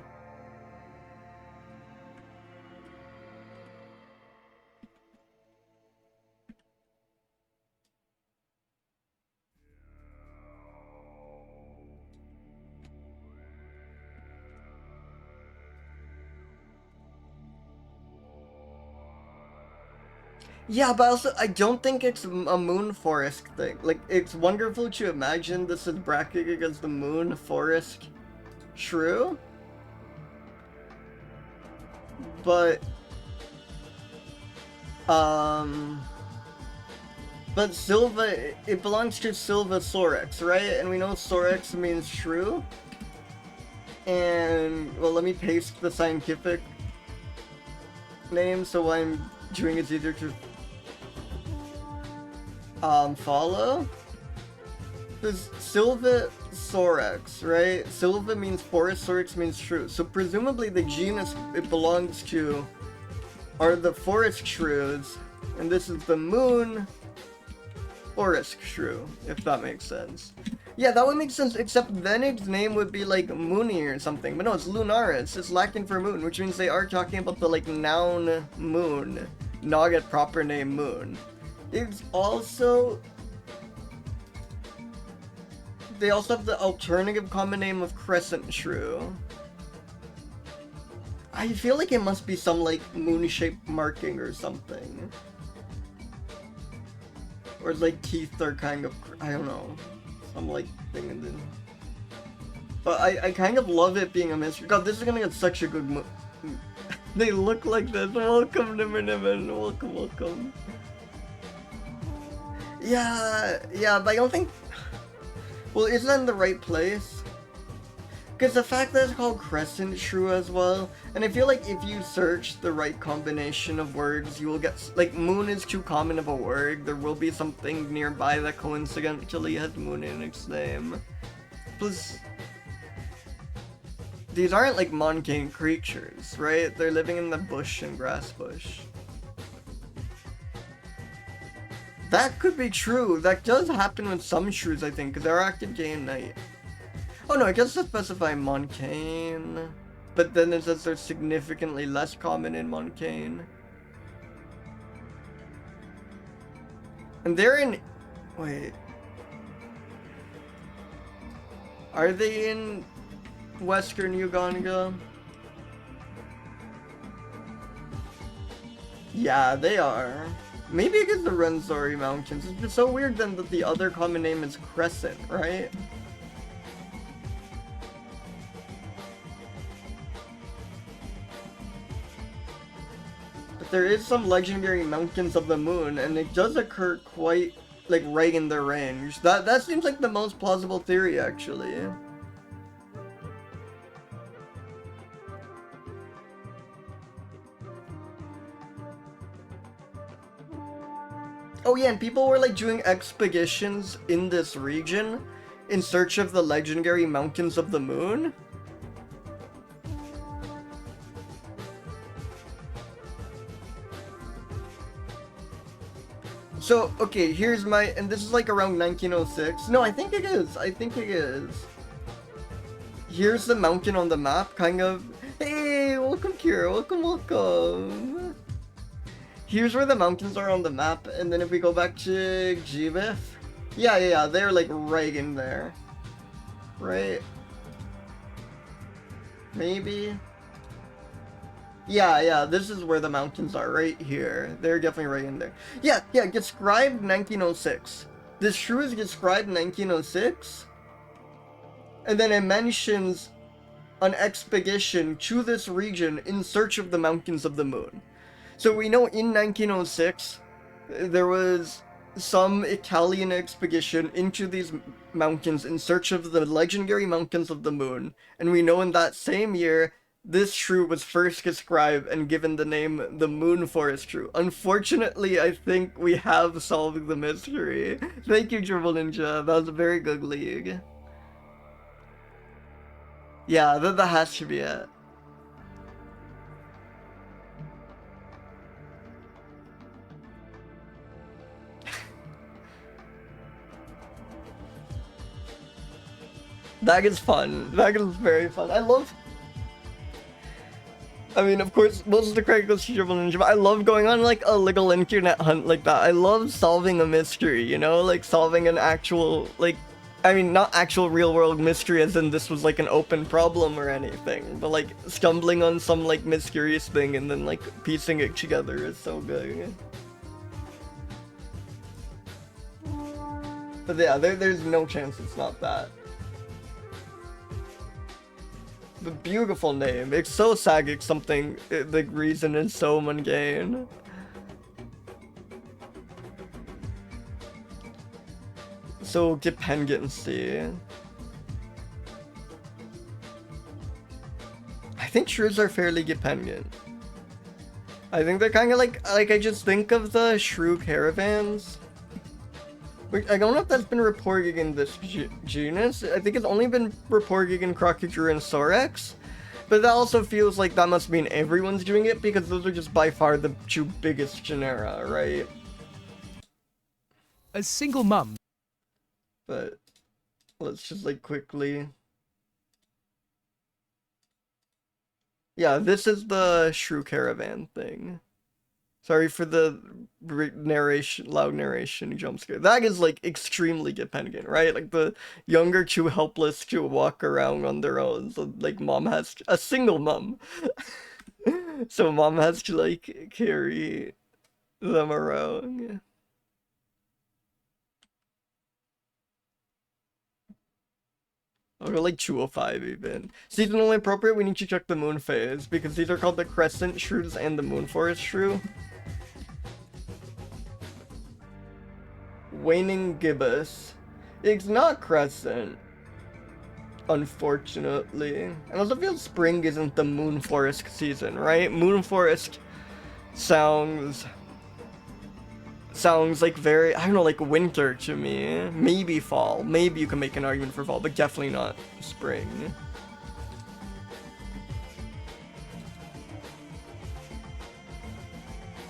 Yeah, but also I don't think it's a moon forest thing. Like, it's wonderful to imagine this is bracketed against the moon forest shrew, but um, but Sylva, it belongs to Sylvisorex, right? And we know Sorex means shrew. And well, let me paste the scientific name so I'm doing it's easier to follow. There's Sylvisorex, right? Sylva means forest, Sorex means shrew. So presumably the genus it belongs to are the forest shrews, and this is the moon forest shrew, if that makes sense. Yeah, that would make sense, except then its name would be like Moony or something. But no, it's lunaris. It's Latin for moon, which means they are talking about the like noun moon, not a proper name moon. It's also... They also have the alternative common name of crescent shrew. I feel like it must be some like moon-shaped marking or something. Or like teeth are kind of, I don't know, some like thing and then. But I kind of love it being a mystery. God, this is gonna get such a good They look like this. Welcome, Nimmer, welcome, welcome. Yeah, but I don't think... Well, isn't that in the right place? Because the fact that it's called crescent shrew as well, and I feel like if you search the right combination of words, you will get, like, moon is too common of a word, there will be something nearby that coincidentally has moon in its name. Plus, these aren't like montane creatures, right? They're living in the bush and grass bush. That could be true. That does happen with some shrews, I think, because they're active day and night. Oh no, it does specify montane, but then it says they're significantly less common in montane. And they're in... Wait. Are they in Western Uganda? Yeah, they are. Maybe against the Rwenzori Mountains. It's just so weird then that the other common name is Crescent, right? But there is some legendary Mountains of the Moon, and it does occur quite, like, right in their range. That seems like the most plausible theory, actually. Oh yeah, and people were like doing expeditions in this region in search of the legendary Mountains of the Moon. So, okay, here's my, and this is like around 1906. No, I think it is. Here's the mountain on the map, kind of. Hey, welcome, Kira. Welcome. Here's where the mountains are on the map, and then if we go back to Gbif, yeah, they're like right in there, right? Maybe? Yeah, this is where the mountains are, right here. They're definitely right in there. Yeah, described 1906. This shrew is described 1906, and then it mentions an expedition to this region in search of the Mountains of the Moon. So we know in 1906, there was some Italian expedition into these mountains in search of the legendary Mountains of the Moon. And we know in that same year, this shrew was first described and given the name the Moon Forest Shrew. Unfortunately, I think we have solved the mystery. Thank you, Dribble Ninja. That was a very good league. Yeah, that has to be it. That is fun. That is very fun. I mean, of course, most of the credit goes to Dribble Ninja, but I love going on like a little internet hunt like that. I love solving a mystery, you know? Like solving an actual, like, I mean, not actual real world mystery as in this was like an open problem or anything, but like stumbling on some like mysterious thing and then like piecing it together is so good. But yeah, there's no chance it's not that. The beautiful name. It's so sagic something, the reason is so mundane. So dependency. I think shrews are fairly dependent. I think they're kind of like I just think of the shrew caravans. I don't know if that's been reported in this genus. I think it's only been reported in Crocidura and Syrinx. But that also feels like that must mean everyone's doing it because those are just by far the two biggest genera, right? A single mum. But let's just like quickly. Yeah, this is the shrew caravan thing. Sorry for the narration, loud narration jump scare. That is like extremely dependent, right? Like the younger too helpless to walk around on their own. So like mom has a single mom. So mom has to like carry them around. I'll go like 205 even. Seasonally appropriate, we need to check the moon phase because these are called the crescent shrews and the moon forest shrew. Waning gibbous. It's not crescent, unfortunately. And also feel spring isn't the moon forest season, right? Moon forest sounds like very, I don't know, like winter to me. Maybe fall. Maybe you can make an argument for fall, but definitely not spring.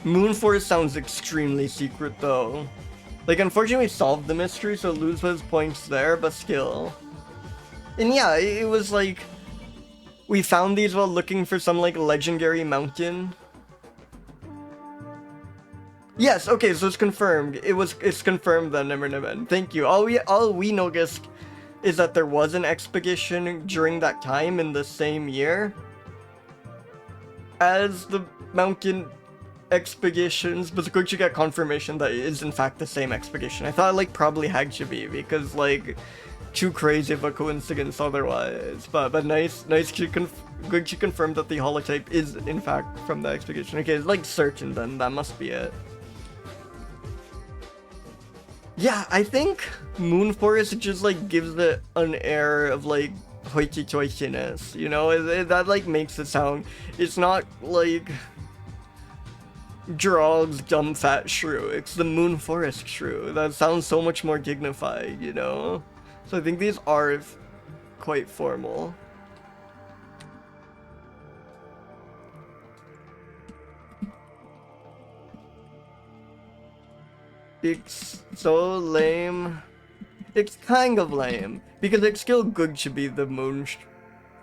Moon forest sounds extremely secret though. Like, unfortunately, we solved the mystery, so lose those points there, but still. And yeah, it was like, we found these while looking for some, like, legendary mountain. Yes, okay, so it's confirmed. It's confirmed then, Never. Thank you. All we noticed is that there was an expedition during that time in the same year as the mountain expeditions, but it's good to get confirmation that it is in fact the same expedition. I thought like probably had to be because like too crazy of a coincidence otherwise. But nice to good to confirm that the holotype is in fact from the expedition. Okay, it's like certain then, that must be it. Yeah, I think Moon Forest just like gives it an air of like hoity-toityness, you know? That like makes it sound, it's not like Drog's dumb fat shrew. It's the Moon Forest shrew. That sounds so much more dignified, you know? So I think these are quite formal. It's so lame. It's kind of lame, because it's still good to be the Moon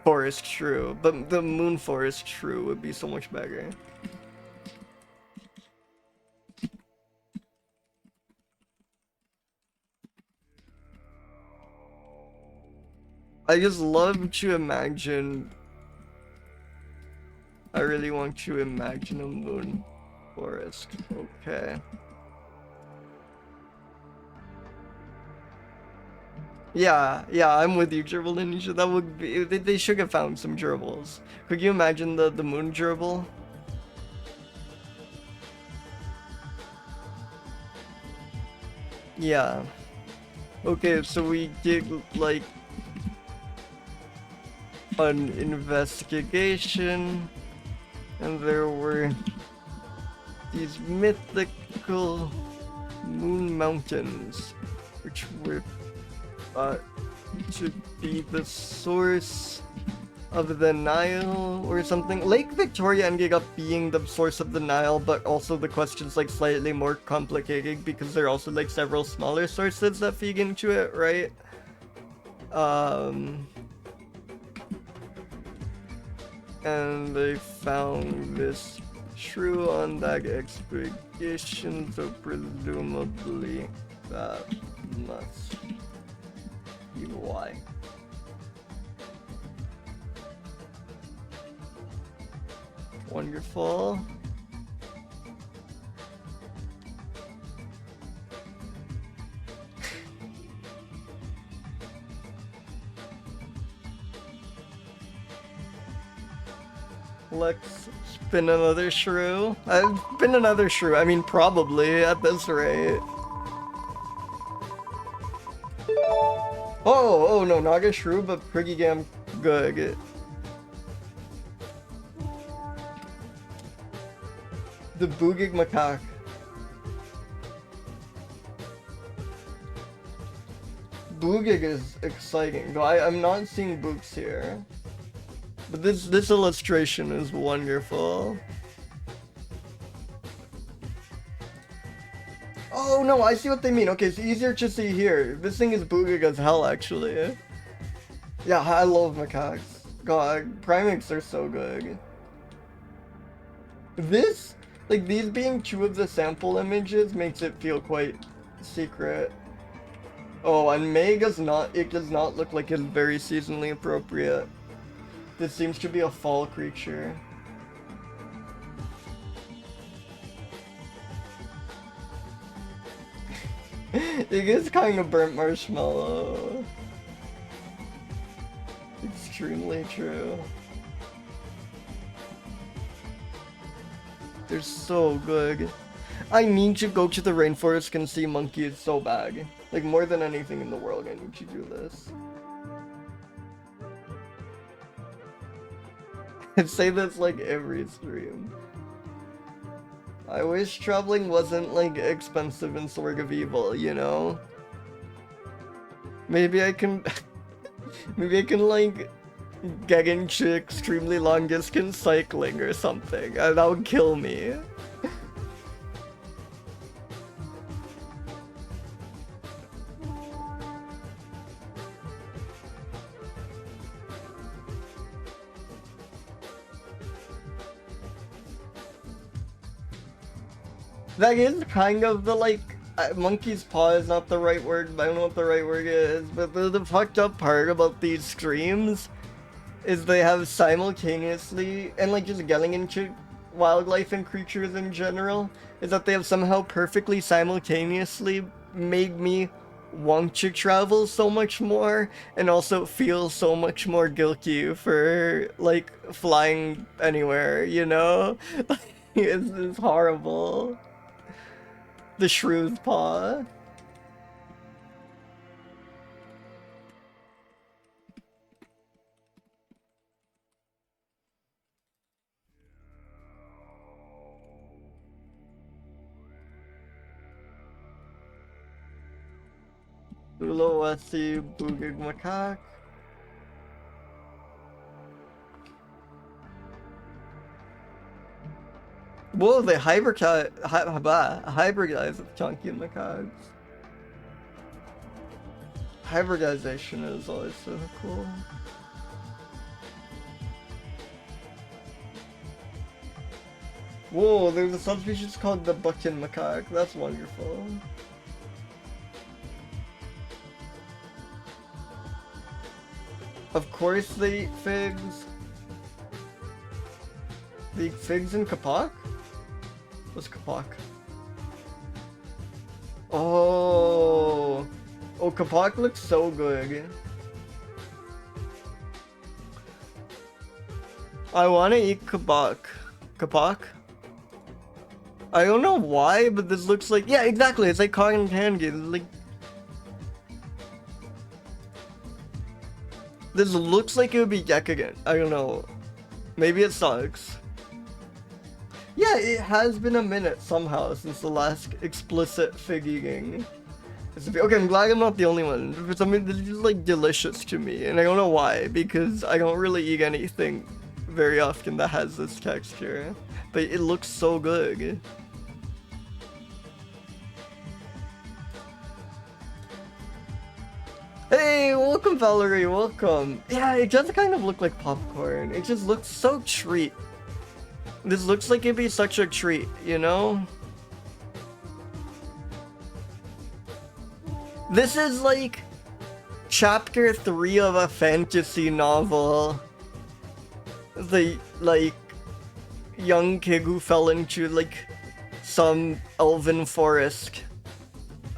Forest shrew, but the Moon Forest shrew would be so much better. I just love to imagine. I really want to imagine a moon forest. Okay. Yeah, I'm with you, Gerbil Ninja. That would be. They should have found some gerbils. Could you imagine the moon gerbil? Yeah. Okay, so we did like an investigation, and there were these mythical moon mountains, which were thought to be the source of the Nile or something. Lake Victoria ended up being the source of the Nile, but also the question's like slightly more complicated because there are also like several smaller sources that feed into it, right? And they found this shrew on that expedition, so presumably that must be why. Wonderful. Let's spin another shrew. I've spin another shrew. I mean, probably at this rate. Oh no, not a shrew, but pretty damn good. The boogig macaque. Boogig is exciting, though I'm not seeing books here. But this illustration is wonderful. Oh no, I see what they mean. Okay, it's easier to see here. This thing is boogig as hell, actually. Yeah, I love macaques. God, primates are so good. This, like these being two of the sample images makes it feel quite secret. Oh, and May does not, it does not look like it's very seasonally appropriate. This seems to be a fall creature. It is kind of burnt marshmallow. Extremely true. They're so good. I need to go to the rainforest and see monkeys so bad. Like more than anything in the world, I need to do this. I say this like every stream. I wish traveling wasn't like expensive in Sword of Evil, you know? Maybe I can maybe I can like get into extremely long distance cycling or something, and that would kill me. That is kind of the, like, monkey's paw is not the right word, but I don't know what the right word is, but the fucked up part about these streams is they have simultaneously, and like just getting into wildlife and creatures in general, is that they have somehow perfectly simultaneously made me want to travel so much more, and also feel so much more guilty for, like, flying anywhere, you know? It's horrible. The shrew's paw. Sulawesi boogig macaque. Whoa, they hybridize with chunky macaques. Hybridization is always so cool. Whoa, there's a subspecies called the bucking macaque. That's wonderful. Of course they eat figs. They eat figs in Kapak? What's Kapak? Oh, Kapak looks so good. I want to eat Kapak. Kapak? I don't know why, but this looks like, yeah, exactly. It's like cotton candy. It's like, this looks like it would be decadent. I don't know. Maybe it sucks. Yeah, it has been a minute somehow since the last explicit fig eating. Okay, I'm glad I'm not the only one. For some reason, this is like delicious to me, and I don't know why, because I don't really eat anything very often that has this texture. But it looks so good. Hey, welcome Valerie, welcome. Yeah, it does kind of look like popcorn. It just looks so treat. This looks like it'd be such a treat, you know? This is like chapter 3 of a fantasy novel. The, like, young kid who fell into, like, some elven forest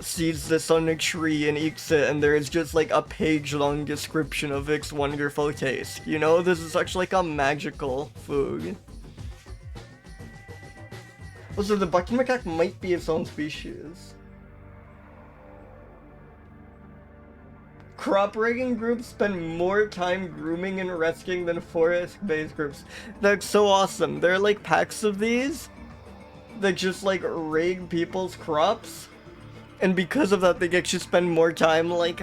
sees this on a tree and eats it, and there is just like a page-long description of its wonderful taste. You know, this is such like a magical food. Also, the bucky macaque might be its own species. Crop ragging groups spend more time grooming and rescuing than forest-based groups. That's so awesome. There are like packs of these that just like rag people's crops, and because of that they get to spend more time like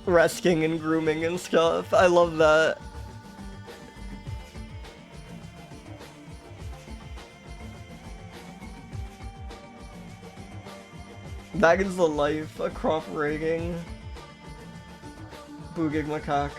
rescuing and grooming and stuff. I love that. That is the life, a crop ragging boogig macaque.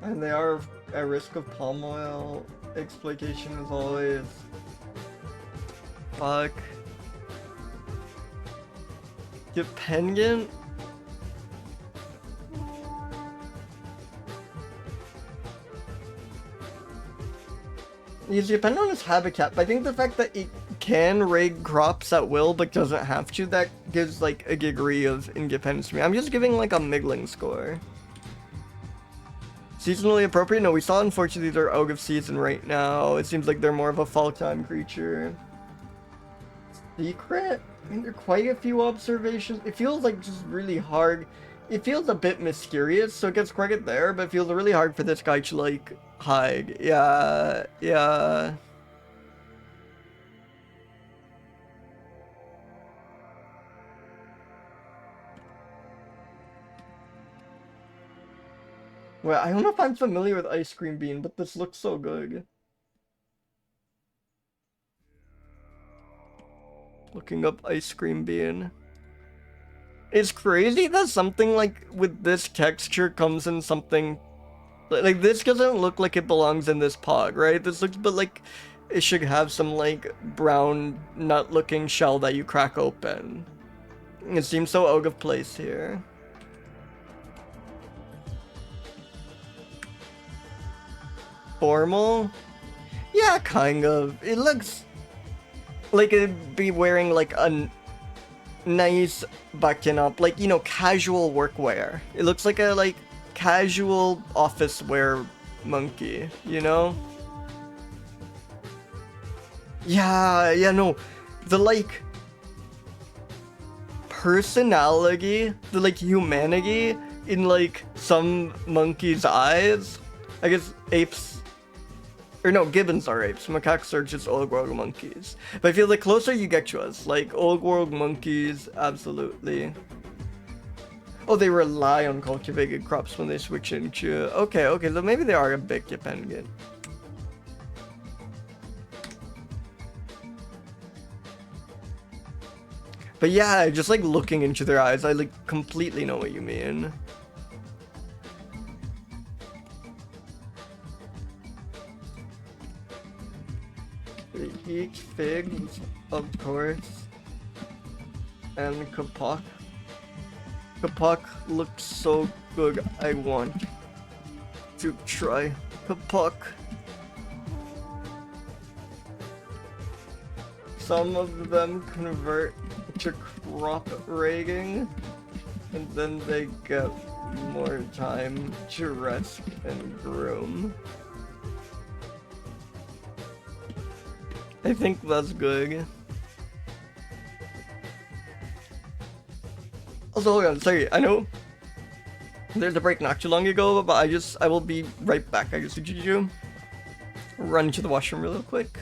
And they are at risk of palm oil exploitation as always. Fuck. Dependent? He's dependent on his habitat, but I think the fact that it can rag crops at will but doesn't have to, that gives like a degree of independence to me. I'm just giving like a middling score. Seasonally appropriate? No, we saw unfortunately they're out of season right now. It seems like they're more of a fall-time creature. Secret? I mean, there are quite a few observations. It feels like just really hard. It feels a bit mysterious, so it gets credit there, but it feels really hard for this guy to like hide. Yeah, yeah. Well, I don't know if I'm familiar with Ice Cream Bean, but this looks so good. Looking up Ice Cream Bean. It's crazy that something like with this texture comes in something like this doesn't look like it belongs in this pod, right? This looks but like it should have some like brown nut looking shell that you crack open. It seems so out of place here. Formal? Yeah, kind of. It looks like it'd be wearing like a nice button up, like, you know, casual workwear. It looks like a like casual office wear monkey, you know? Yeah, no. The like personality, the like humanity in like some monkeys' eyes. I guess apes, or no, gibbons are apes. Macaques are just old world monkeys. But I feel the closer you get to us, like old world monkeys, absolutely. Oh, they rely on cultivated crops when they switch into. Okay, so maybe they are a bit dependent. But yeah, just like looking into their eyes, I like completely know what you mean. They eat figs, of course, and kapak. Kapak looks so good, I want to try kapak. Some of them convert to crop ragging, and then they get more time to rest and groom. I think that's good. Also, hold on, sorry, I know there's a break not too long ago, but I will be right back. I just need you to run to the washroom real quick.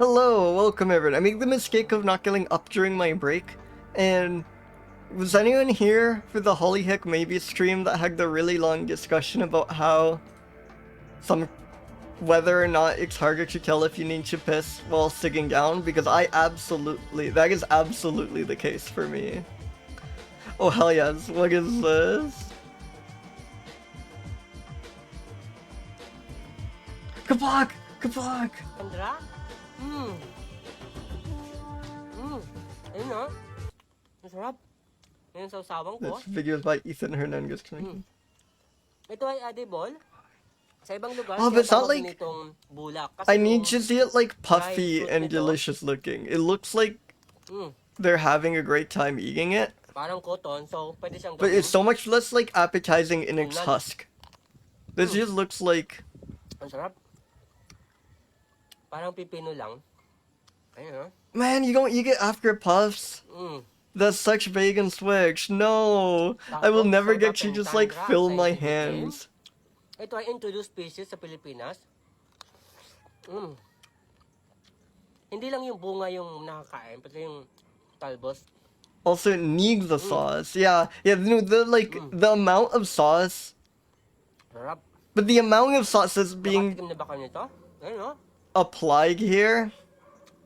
Hello, welcome everyone. I made the mistake of not getting up during my break, and was anyone here for the Halichoerus maybe stream that had the really long discussion about how whether or not it's harder to tell if you need to piss while sitting down? Because that is absolutely the case for me. Oh hell yes, what is this? Kapok! Kapok! Andra? Ayun na. Masarap. Yan sa usawang ko. This video is by Ethan Hernandez to me. Ito ay edible. Sa ibang lugar, Oh, but it's not like... nitong bulak. I need to see it like puffy and delicious looking. It looks like they're having a great time eating it. Parang cotton, so pwede siyang But it's so much less like appetizing in its husk. This just looks like... Ang sarap. Parang pipino lang. Ayun, Man, you don't eat it after puffs? That's such bait and switch. No! I will never get to just like fill my hands. Ito ay introduced species sa Pilipinas. Hindi lang yung bunga yung nakakain, pati yung talbos. Also, it needs the sauce. Yeah, no, the amount of sauce. Sarap. But the amount of sauce that's being Nakatikim na ba kayo nito? Ayun, applied here.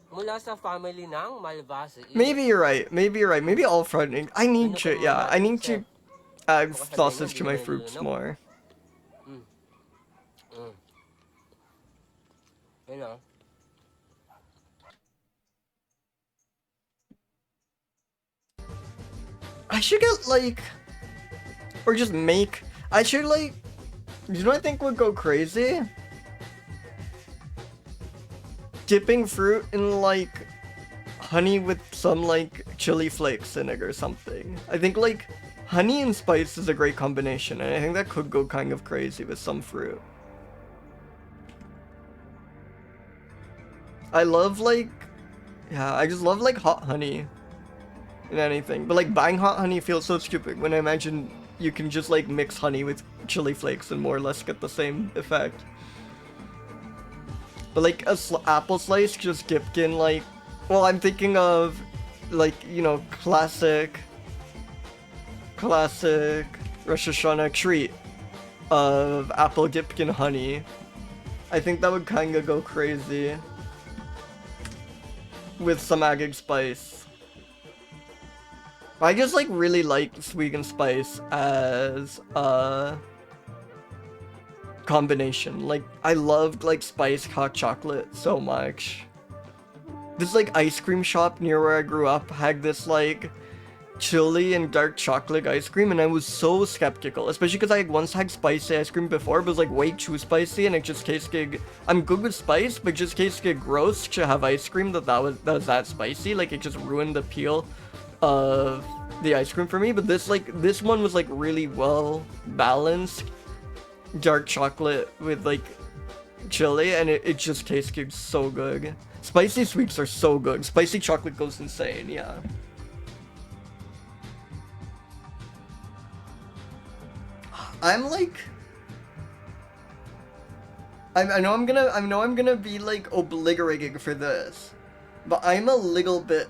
Mula sa family ng Malvaceae. Maybe you're right. Maybe all front. I need to add sausage to my fruits more. You know. I should get like, or just make. I should like. You know what I think would go crazy? Dipping fruit in like honey with some like chili flakes in it or something. I think like honey and spice is a great combination, and I think that could go kind of crazy with some fruit. I love like, yeah, I just love like hot honey in anything, but like buying hot honey feels so stupid when I imagine you can just like mix honey with chili flakes and more or less get the same effect. But like a apple slice just dipped in like, well, I'm thinking of like, you know, classic Rosh Hashanah treat of apple dipped in honey. I think that would kind of go crazy with some added spice. I just like really like sweet and spice as a combination. Like I loved like spiced hot chocolate so much. This like ice cream shop near where I grew up had this like chili and dark chocolate ice cream, and I was so skeptical, especially because I had once had spicy ice cream before, but it was like way too spicy and it just tasted, I'm good with spice, but just tasted gross to have ice cream that was that spicy. Like it just ruined the appeal of the ice cream for me. But this one was like really well balanced dark chocolate with like chili, and it just tasted so good. Spicy sweets are so good. Spicy chocolate goes insane, yeah. I'm like, I know I'm gonna be like obliterating for this, but I'm a little bit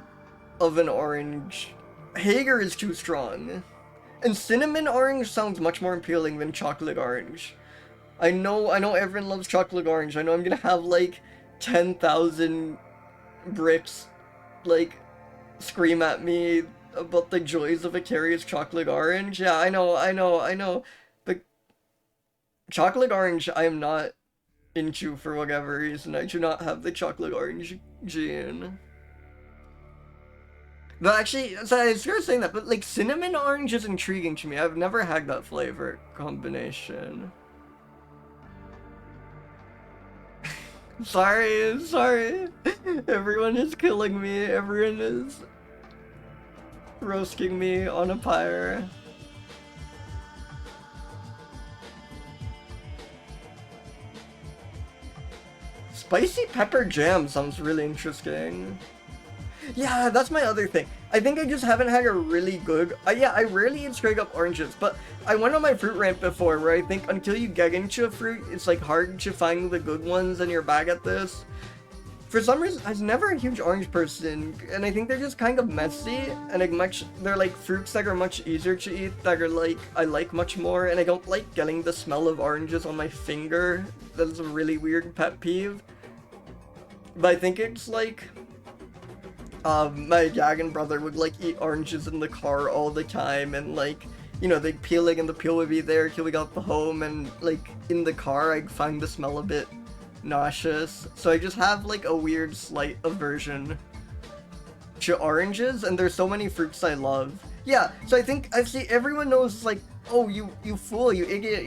of an orange. Hager is too strong, and cinnamon orange sounds much more appealing than chocolate orange. I know everyone loves chocolate orange. I know I'm gonna have like 10,000 bricks like scream at me about the joys of a curious chocolate orange. Yeah, I know. But chocolate orange, I am not into for whatever reason. I do not have the chocolate orange gene. But actually, so I was saying that, but like cinnamon orange is intriguing to me. I've never had that flavor combination. Sorry. Everyone is killing me. Everyone is roasting me on a pyre. Spicy pepper jam sounds really interesting. Yeah, that's my other thing. I think I just haven't had a really good... yeah, I rarely eat straight up oranges, but I went on my fruit rant before where I think until you get into a fruit, it's like hard to find the good ones and you're bad at this. For some reason, I was never a huge orange person, and I think they're just kind of messy, and they're like fruits that are much easier to eat, that are like, I like much more, and I don't like getting the smell of oranges on my finger. That's a really weird pet peeve. But I think it's like, my Gagan brother would like eat oranges in the car all the time, and like, you know, they'd peeling and the peel would be there till we got the home, and like in the car I'd find the smell a bit nauseous. So I just have like a weird slight aversion to oranges, and there's so many fruits I love. Yeah, so I think I see everyone knows like, oh, you fool, you idiot,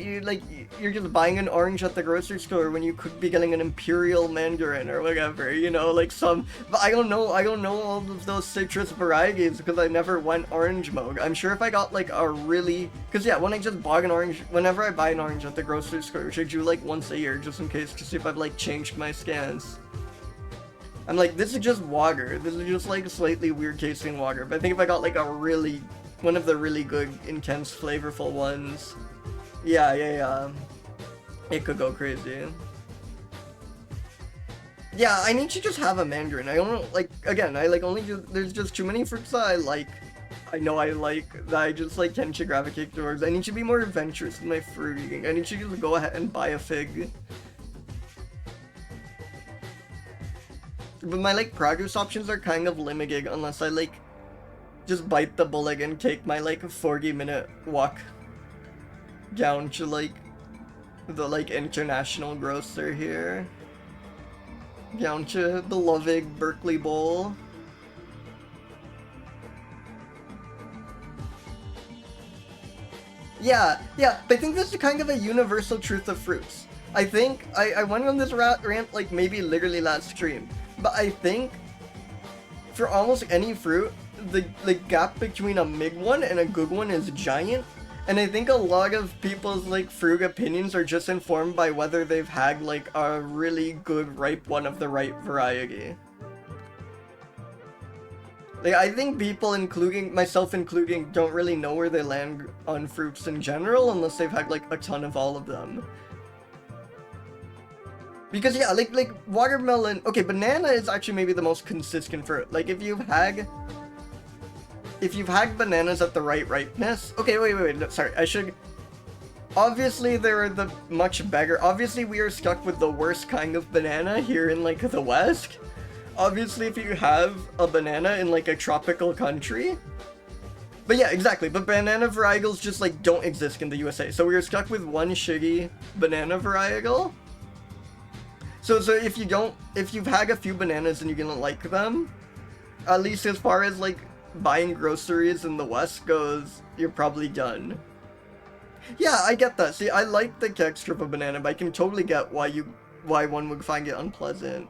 you're just buying an orange at the grocery store when you could be getting an imperial mandarin or whatever, you know, like some, but I don't know all of those citrus varieties because I never went orange mode. I'm sure if I got like a really, because yeah, when I just bought an orange, whenever I buy an orange at the grocery store, which I do like once a year just in case to see if I've like changed my scans, I'm like, this is just water. This is just like slightly weird tasting water. But I think if I got like one of the really good, intense, flavorful ones, yeah, it could go crazy. Yeah, I need to just have a mandarin. I don't know, like, again, I like only just, there's just too many fruits that I like. I know I like, that I just like tend to gravitate towards. I need to be more adventurous with my fruit eating. I need to just go ahead and buy a fig. But my like produce options are kind of limited unless I like just bite the bullet and take my like 40-minute walk down to like the like international grocer here, down to beloved Berkeley Bowl. Yeah, but I think this is kind of a universal truth of fruits. I think I went on this rant like maybe literally last stream, but I think for almost any fruit, the gap between a mid one and a good one is giant, and I think a lot of people's like fruit opinions are just informed by whether they've had like a really good ripe one of the right variety. Like, I think people, including myself including, don't really know where they land on fruits in general unless they've had like a ton of all of them. Because yeah, like watermelon, okay, banana is actually maybe the most consistent fruit. Like if you've had bananas at the right ripeness, okay, wait, no, sorry, I should, obviously there are the much better, obviously we are stuck with the worst kind of banana here in like the West. Obviously if you have a banana in like a tropical country, but yeah, exactly, but banana varietals just like don't exist in the USA, so we are stuck with one shitty banana varietal. So if you've had a few bananas and you didn't like them, at least as far as like buying groceries in the West goes, you're probably done. Yeah, I get that. See, I like the texture of a banana, but I can totally get why one would find it unpleasant.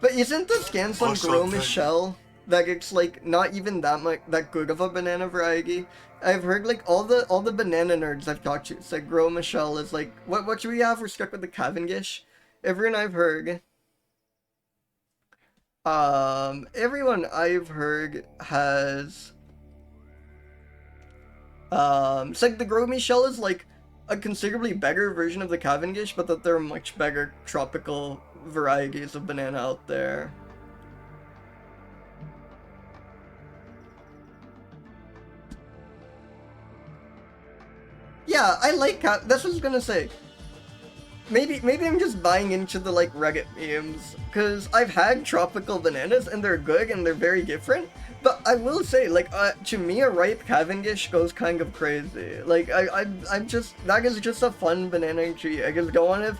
But isn't the scans on Gros-Michel that it's like not even that good of a banana variety? I've heard like all the banana nerds I've talked to say Gros-Michel is like, what should we have? We're stuck with the Cavendish. Everyone I've heard has it's like the Gros-Michel is like a considerably better version of the Cavendish, but that there are much better tropical varieties of banana out there. Yeah, I like that's what I was gonna say. Maybe I'm just buying into the like Reddit memes, because I've had tropical bananas and they're good and they're very different, but I will say, like, to me a ripe Cavendish goes kind of crazy. Like, I'm just, that is just a fun banana tree. I just don't want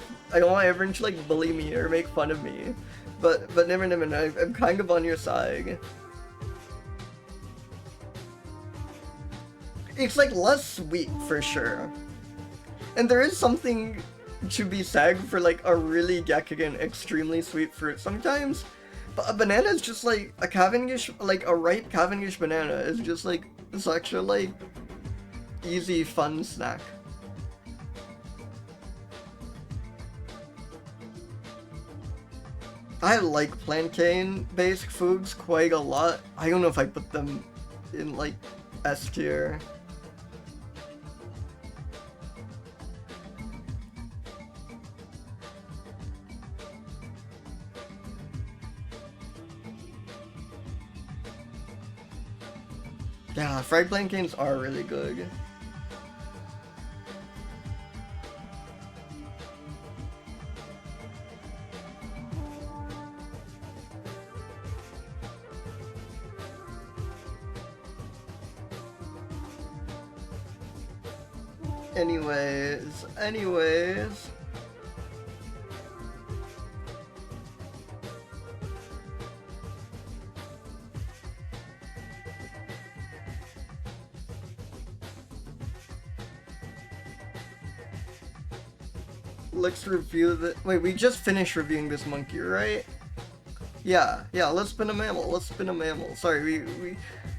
everyone to like bully me or make fun of me, but never, I'm kind of on your side. It's like less sweet for sure, and there is something to be said for like a really decadent, extremely sweet fruit sometimes, but a banana is just like a Cavendish, like a ripe Cavendish banana is just like such a like easy fun snack. I like plantain based foods quite a lot. I don't know if I put them in like S tier. Yeah, fried plantains are really good. Anyways. Let's review the. Wait, we just finished reviewing this monkey, right? Yeah, let's spin a mammal. Sorry,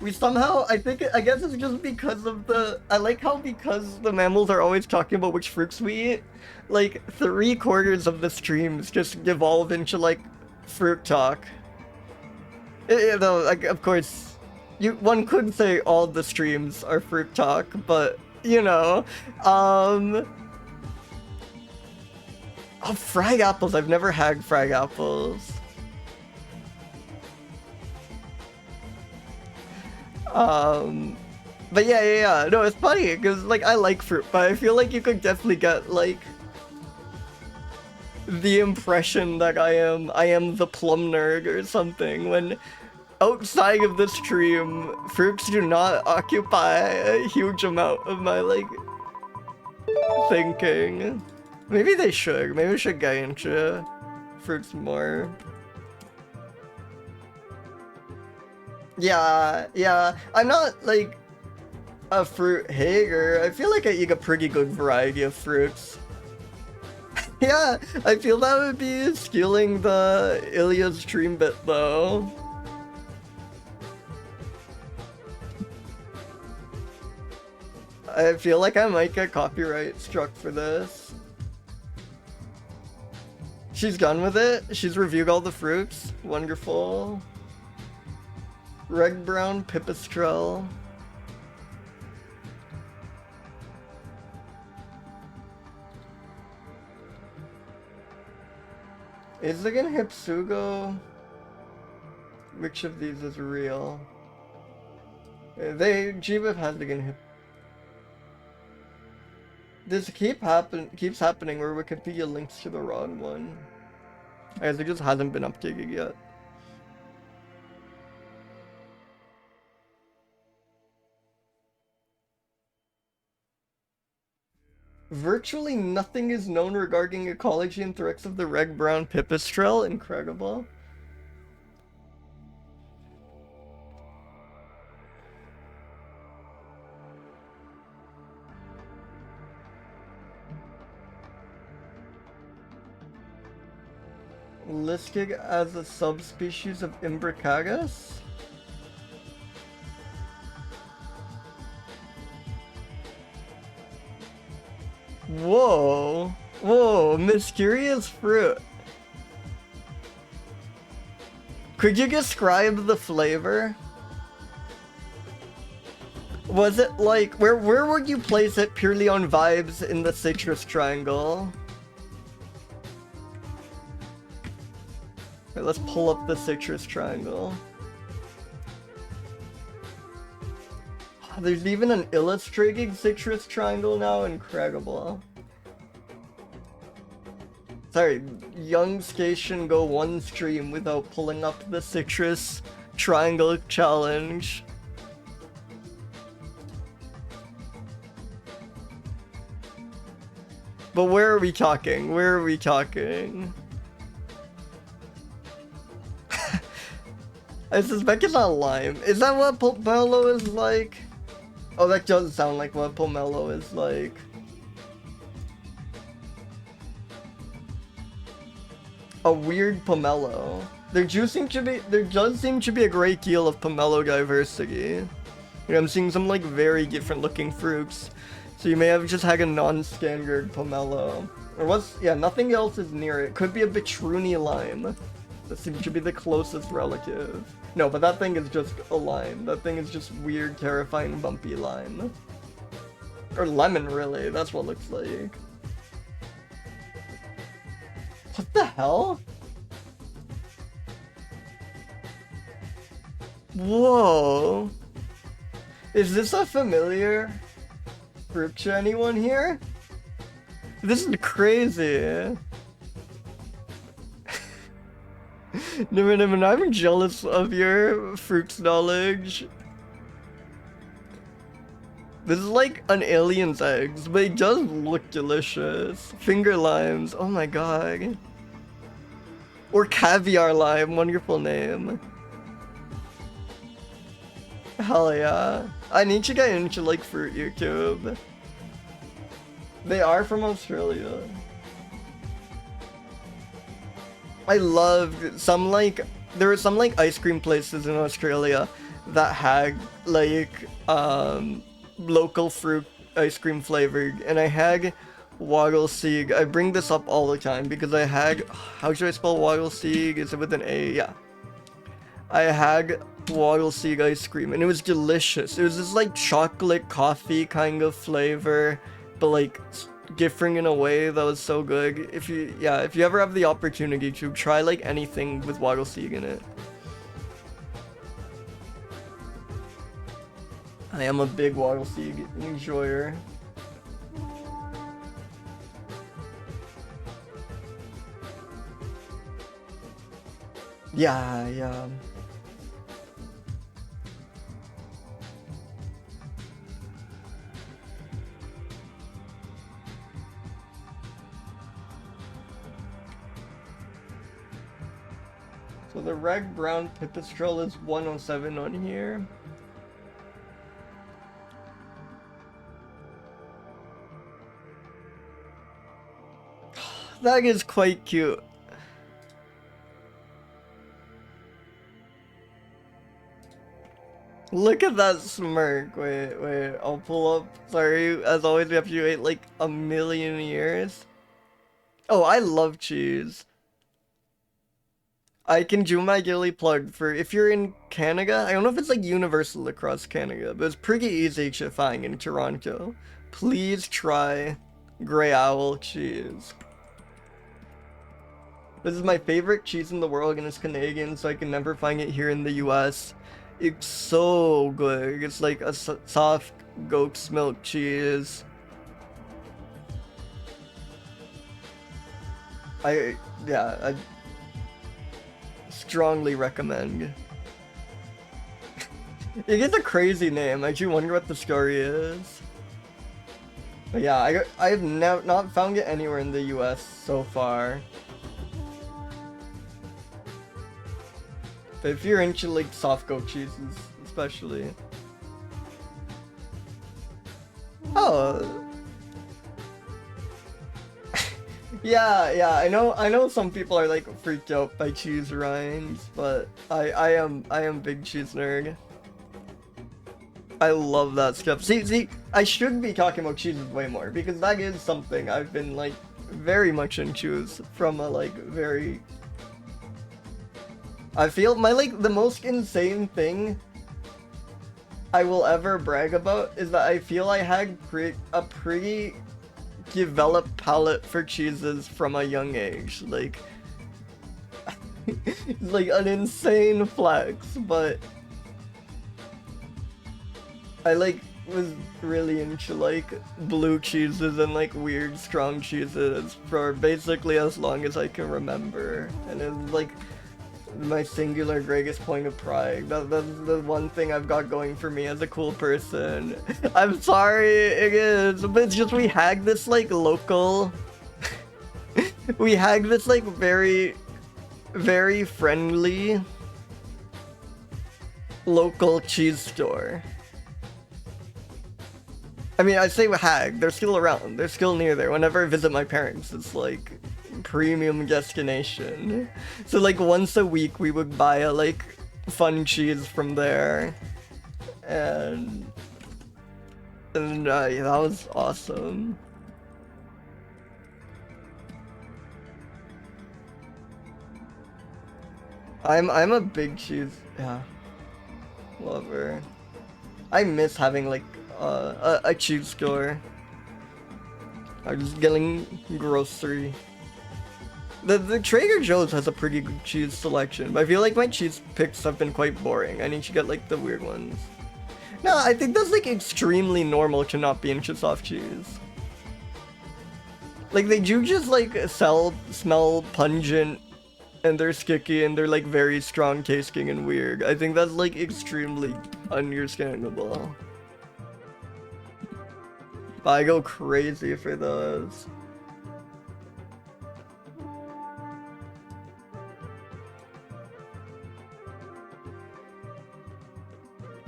we somehow, I guess it's just because of I like how because the mammals are always talking about which fruits we eat, like 3/4 of the streams just devolve into like fruit talk. You know, like of course, one could say all the streams are fruit talk, but you know, oh, frag apples. I've never had frag apples. But yeah. No, it's funny because like I like fruit, but I feel like you could definitely get like the impression that I am the plum nerd or something when outside of the stream, fruits do not occupy a huge amount of my like thinking. Maybe they should. Maybe we should get into fruits more. Yeah. I'm not like a fruit hater. I feel like I eat a pretty good variety of fruits. Yeah, I feel that would be stealing the Ilya's stream bit though. I feel like I might get copyright struck for this. She's done with it? She's reviewed all the fruits? Wonderful. Red brown pipistrelle. Is it in Hypsugo? Which of these is real? Jeebit has again hip. This keeps happening where Wikipedia links to the wrong one. I guess it just hasn't been updated yet. Virtually nothing is known regarding ecology and threats of the red-brown pipistrelle. Incredible. Listed as a subspecies of Imbricagus? Whoa, mysterious fruit. Could you describe the flavor? Was it like, where would you place it purely on vibes in the citrus triangle? Okay, let's pull up the citrus triangle. There's even an illustrated citrus triangle now, incredible. Sorry, young station go one stream without pulling up the citrus triangle challenge. But where are we talking? I suspect it's not lime. Is that what pomelo is like? Oh, that does sound like what pomelo is like. A weird pomelo. There does seem to be a great deal of pomelo diversity. I'm seeing some like very different looking fruits. So you may have just had a non-standard pomelo. Or nothing else is near it. Could be a Bitruni lime. That seems to be the closest relative. No, but that thing is just a lime. That thing is just weird, terrifying, bumpy lime. Or lemon, really. That's what it looks like. What the hell? Whoa. Is this a familiar fruit to anyone here? This is crazy. Nimin, I'm jealous of your fruits knowledge. This is like an alien's eggs, but it does look delicious. Finger limes, oh my god. Or caviar lime, wonderful name. Hell yeah. I need to get into like fruit YouTube. They are from Australia. I loved some like, there were some like ice cream places in Australia that had like local fruit ice cream flavored, and I had Waggle Sieg. I bring this up all the time because I had, how should I spell Waggle Sieg? Is it with an A? Yeah. I had Waggle Sieg ice cream and it was delicious. It was this like chocolate coffee kind of flavor, but like different in a way that was so good. If you ever have the opportunity to try like anything with Waggle Sieg in it. I am a big Waggle Sieg enjoyer. Yeah. So the red brown pipistrelle is 107 on here. That is quite cute. Look at that smirk. Wait, I'll pull up. Sorry, as always, we have to wait like a million years. Oh, I love cheese. I can do my daily plug for if you're in Canada. I don't know if it's like universal across Canada, but it's pretty easy to find in Toronto. Please try Grey Owl cheese. This is my favorite cheese in the world and it's Canadian, so I can never find it here in the US. It's so good. It's like a soft goat's milk cheese. I strongly recommend. It gets a crazy name. I do wonder what the story is. But yeah, I have not found it anywhere in the US so far. But if you're into like soft goat cheeses, especially. Oh. Yeah, I know some people are like freaked out by cheese rinds, but I am big cheese nerd. I love that stuff. See, I should be talking about cheeses way more because that is something I've been like very much into from a like very. I feel my like the most insane thing I will ever brag about is that I feel I had a pretty developed palate for cheeses from a young age. Like, like an insane flex, but I like was really into like blue cheeses and like weird strong cheeses for basically as long as I can remember, and it's like my singular greatest point of pride. That's the one thing I've got going for me as a cool person. I'm sorry, it is, but it's just we had this like local we had this like very friendly local cheese store. I mean, I say hag, they're still around, they're still near there. Whenever I visit my parents, it's like premium destination. So like once a week we would buy a like fun cheese from there, and yeah, that was awesome. I'm a big cheese lover. I miss having like a cheese store. I'm just getting grocery. The Trader Joe's has a pretty good cheese selection, but I feel like my cheese picks have been quite boring. I need to get like the weird ones. No, I think that's like extremely normal to not be into soft cheese. Like they do just like smell pungent and they're sticky and they're like very strong tasting and weird. I think that's like extremely understandable. But I go crazy for those.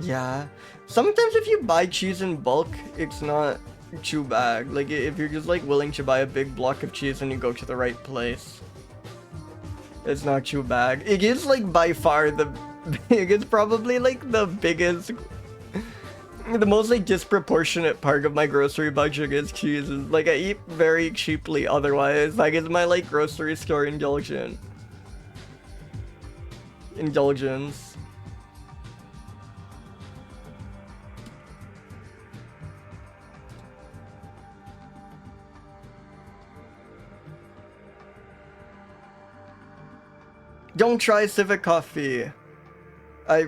Yeah. Sometimes if you buy cheese in bulk, it's not too bad. Like if you're just like willing to buy a big block of cheese and you go to the right place, it's not too bad. It is like by far the it's probably like the biggest, the most like disproportionate part of my grocery budget is cheese. Like I eat very cheaply otherwise. Like it's my like grocery store indulgence. Don't try Civic Coffee. I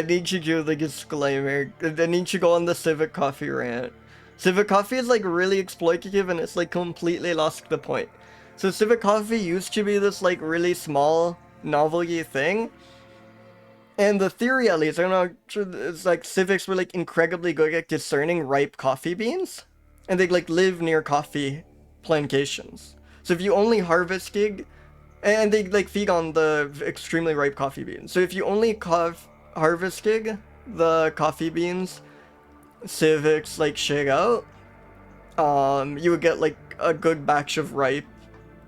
need to do the disclaimer. I need to go on the Civic Coffee rant. Civic Coffee is like really exploitative and it's like completely lost the point. So Civic Coffee used to be this like really small novelty thing. And the theory at least, I'm not sure, it's like Civics were like incredibly good at discerning ripe coffee beans. And they like live near coffee plantations. So if you only harvested, and they like feed on the extremely ripe coffee beans. So if you only harvested the coffee beans Civics like shake out, you would get like a good batch of ripe.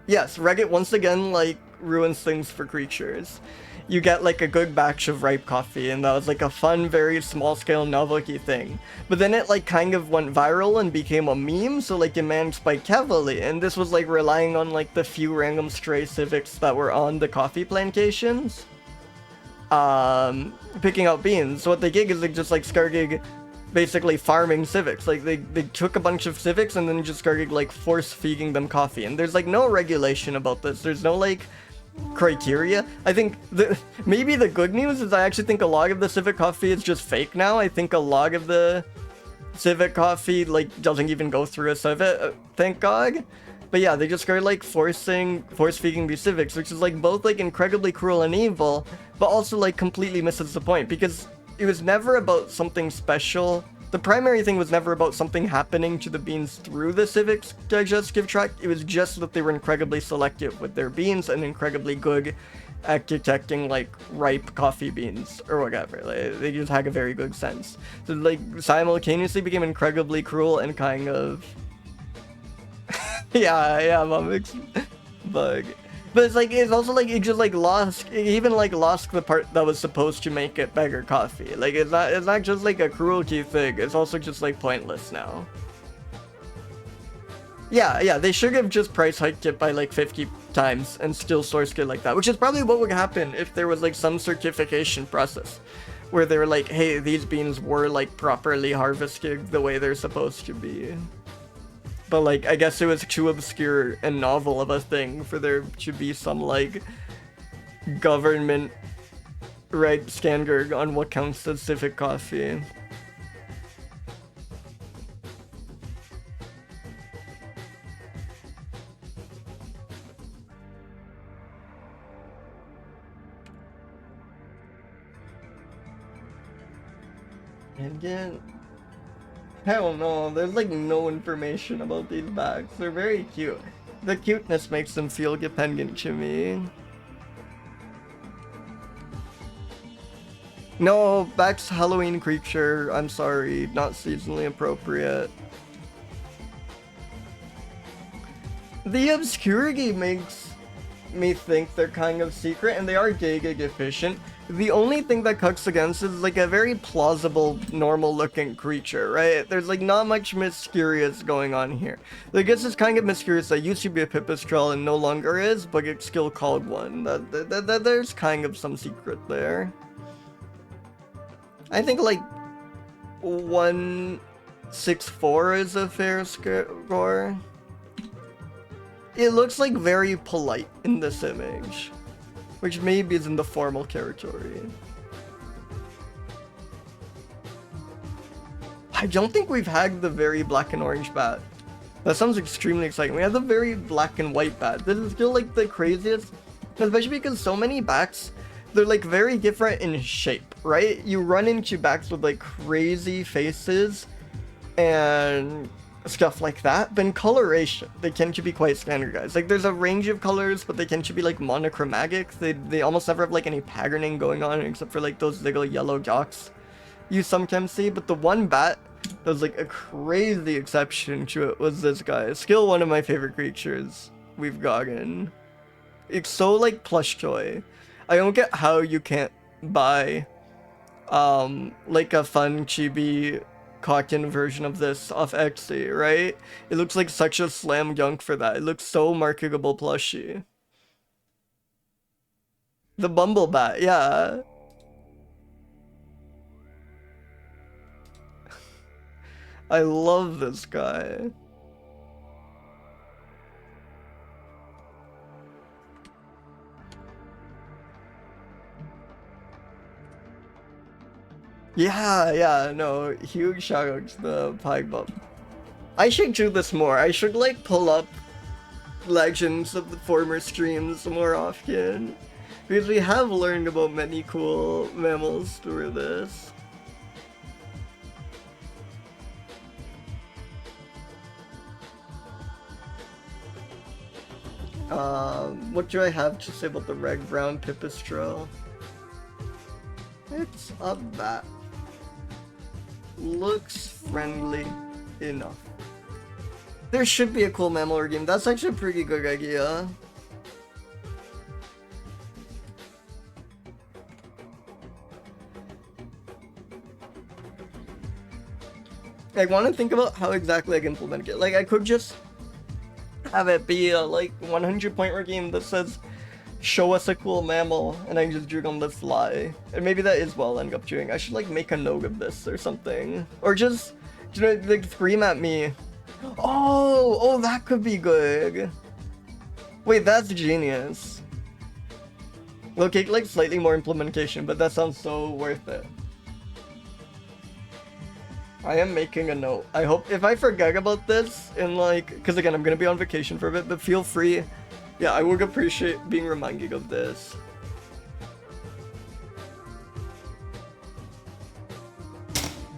Yes, Reddit once again like ruins things for creatures. You get like a good batch of ripe coffee, and that was like a fun, very small scale novelty thing. But then it like kind of went viral and became a meme, so like demand spiked heavily, and this was like relying on like the few random stray Civics that were on the coffee plantations picking out beans. So what they did is they just like started basically farming Civics. Like they took a bunch of Civics and then just started like force feeding them coffee, and there's like no regulation about this. There's no like criteria. I think maybe the good news is I actually think a lot of the Civic Coffee is just fake now. I think a lot of the Civic Coffee like doesn't even go through a Civic, thank God. But yeah, they just started like force feeding these Civics, which is like both like incredibly cruel and evil, but also like completely misses the point, because it was never about something special. The primary thing was never about something happening to the beans through the Civic's digestive tract. It was just that they were incredibly selective with their beans and incredibly good at detecting like ripe coffee beans or whatever. Like, they just had a very good sense. So like simultaneously became incredibly cruel and kind of yeah, Mummics bug. But it's like, it's also like, it just like lost, it even like lost the part that was supposed to make it better coffee. Like it's not just like a cruelty thing, it's also just like pointless now. Yeah, they should have just price hiked it by like 50 times and still sourced it like that, which is probably what would happen if there was like some certification process where they were like, hey, these beans were like properly harvested the way they're supposed to be. But like, I guess it was too obscure and novel of a thing for there to be some like government right standard on what counts as civic coffee. And again, I don't know, there's like no information about these bags. They're very cute. The cuteness makes them feel dependent to me. No, Back's Halloween creature, I'm sorry, not seasonally appropriate. The obscurity makes me think they're kind of secret, and they are Giga deficient. The only thing that cuts against is like a very plausible, normal looking creature, right? There's like not much mysterious going on here. I guess it's kind of mysterious that used to be a pipistrelle and no longer is, but it's still called one. There's kind of some secret there. I think like 164 is a fair score. It looks like very polite in this image, which maybe is in the formal territory. I don't think we've had the very black and orange bat. That sounds extremely exciting. We have the very black and white bat. This is still like the craziest, especially because so many bats, they're like very different in shape, right? You run into bats with like crazy faces and stuff like that, but in coloration, they tend to be quite standardized. Like there's a range of colors, but they tend to be like monochromatic. They almost never have like any patterning going on except for like those little yellow dots you sometimes see. But the one bat that was like a crazy exception to it was this guy. Still one of my favorite creatures we've gotten. It's so like plush toy. I don't get how you can't buy like a fun chibi cotton version of this off Etsy, right? It looks like such a slam dunk for that. It looks so marketable plushie. The Bumblebat, yeah. I love this guy. Yeah, no, huge shout out to the Pike Bump. I should do this more. I should like pull up legends of the former streams more often. Because we have learned about many cool mammals through this. What do I have to say about the red brown pipistrelle? It's a bat. Looks friendly enough. There should be a cool mammal game. That's actually a pretty good idea. I want to think about how exactly I can implement it. Like, I could just have it be a, like, 100-point game that says, show us a cool mammal, and I just drew on the fly. And maybe that is what I'll end up doing. I should, like, make a note of this or something. Or just, you know, like, scream at me. Oh, that could be good. Wait, that's genius. It'll take, like, slightly more implementation, but that sounds so worth it. I am making a note. I hope, if I forget about this, in like, because again, I'm gonna be on vacation for a bit, but feel free. Yeah, I would appreciate being reminded of this.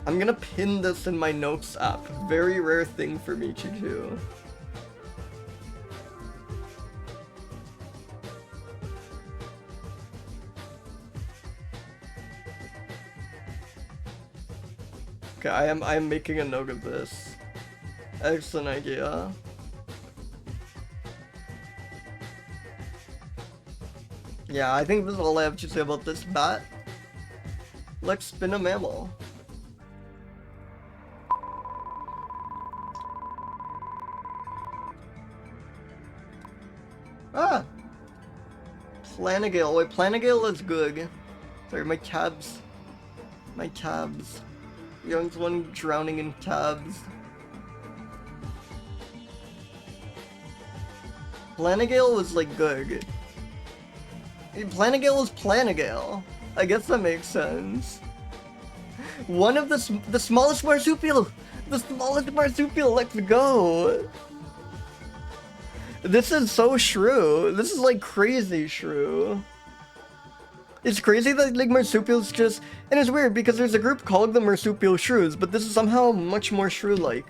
I'm gonna pin this in my notes app. Very rare thing for me to do. Okay, I am making a note of this. Excellent idea. Yeah, I think this is all I have to say about this bat. Let's spin a mammal. Ah! Planigale. Wait, Planigale is good. Sorry, my tabs. My tabs. Young's one drowning in tabs. Planigale was like good. Planigale was Planigale. I guess that makes sense. One of the smallest marsupial! The smallest marsupial, let's go! This is so shrew. This is like crazy shrew. It's crazy that like marsupials just, and it's weird because there's a group called the marsupial shrews, but this is somehow much more shrew-like.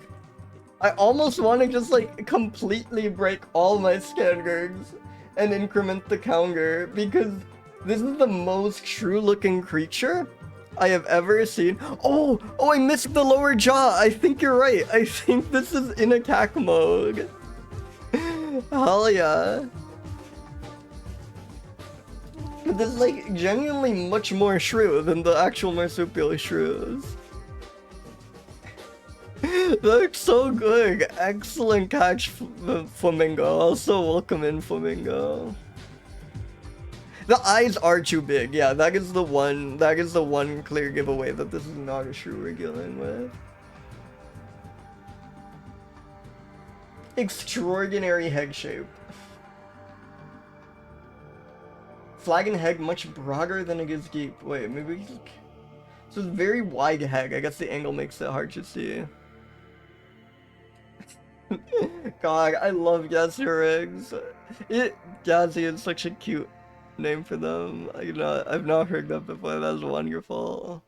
I almost want to just like completely break all my standards and increment the counter because this is the most shrew-looking creature I have ever seen. Oh, I missed the lower jaw. I think you're right. I think this is in attack mode. Hell yeah. But this is like genuinely much more shrew than the actual marsupial shrews. Looks so good. Excellent catch, Flamingo. Also, welcome in, Flamingo. The eyes are too big. Yeah, that is the one clear giveaway that this is not a shrew we're dealing with. Extraordinary head shape. Flagon head much broader than it is deep. Wait, maybe So it's very wide head. I guess the angle makes it hard to see. God, I love Bassariscus. Gazzy is such a cute name for them. I've not heard that before. That's wonderful.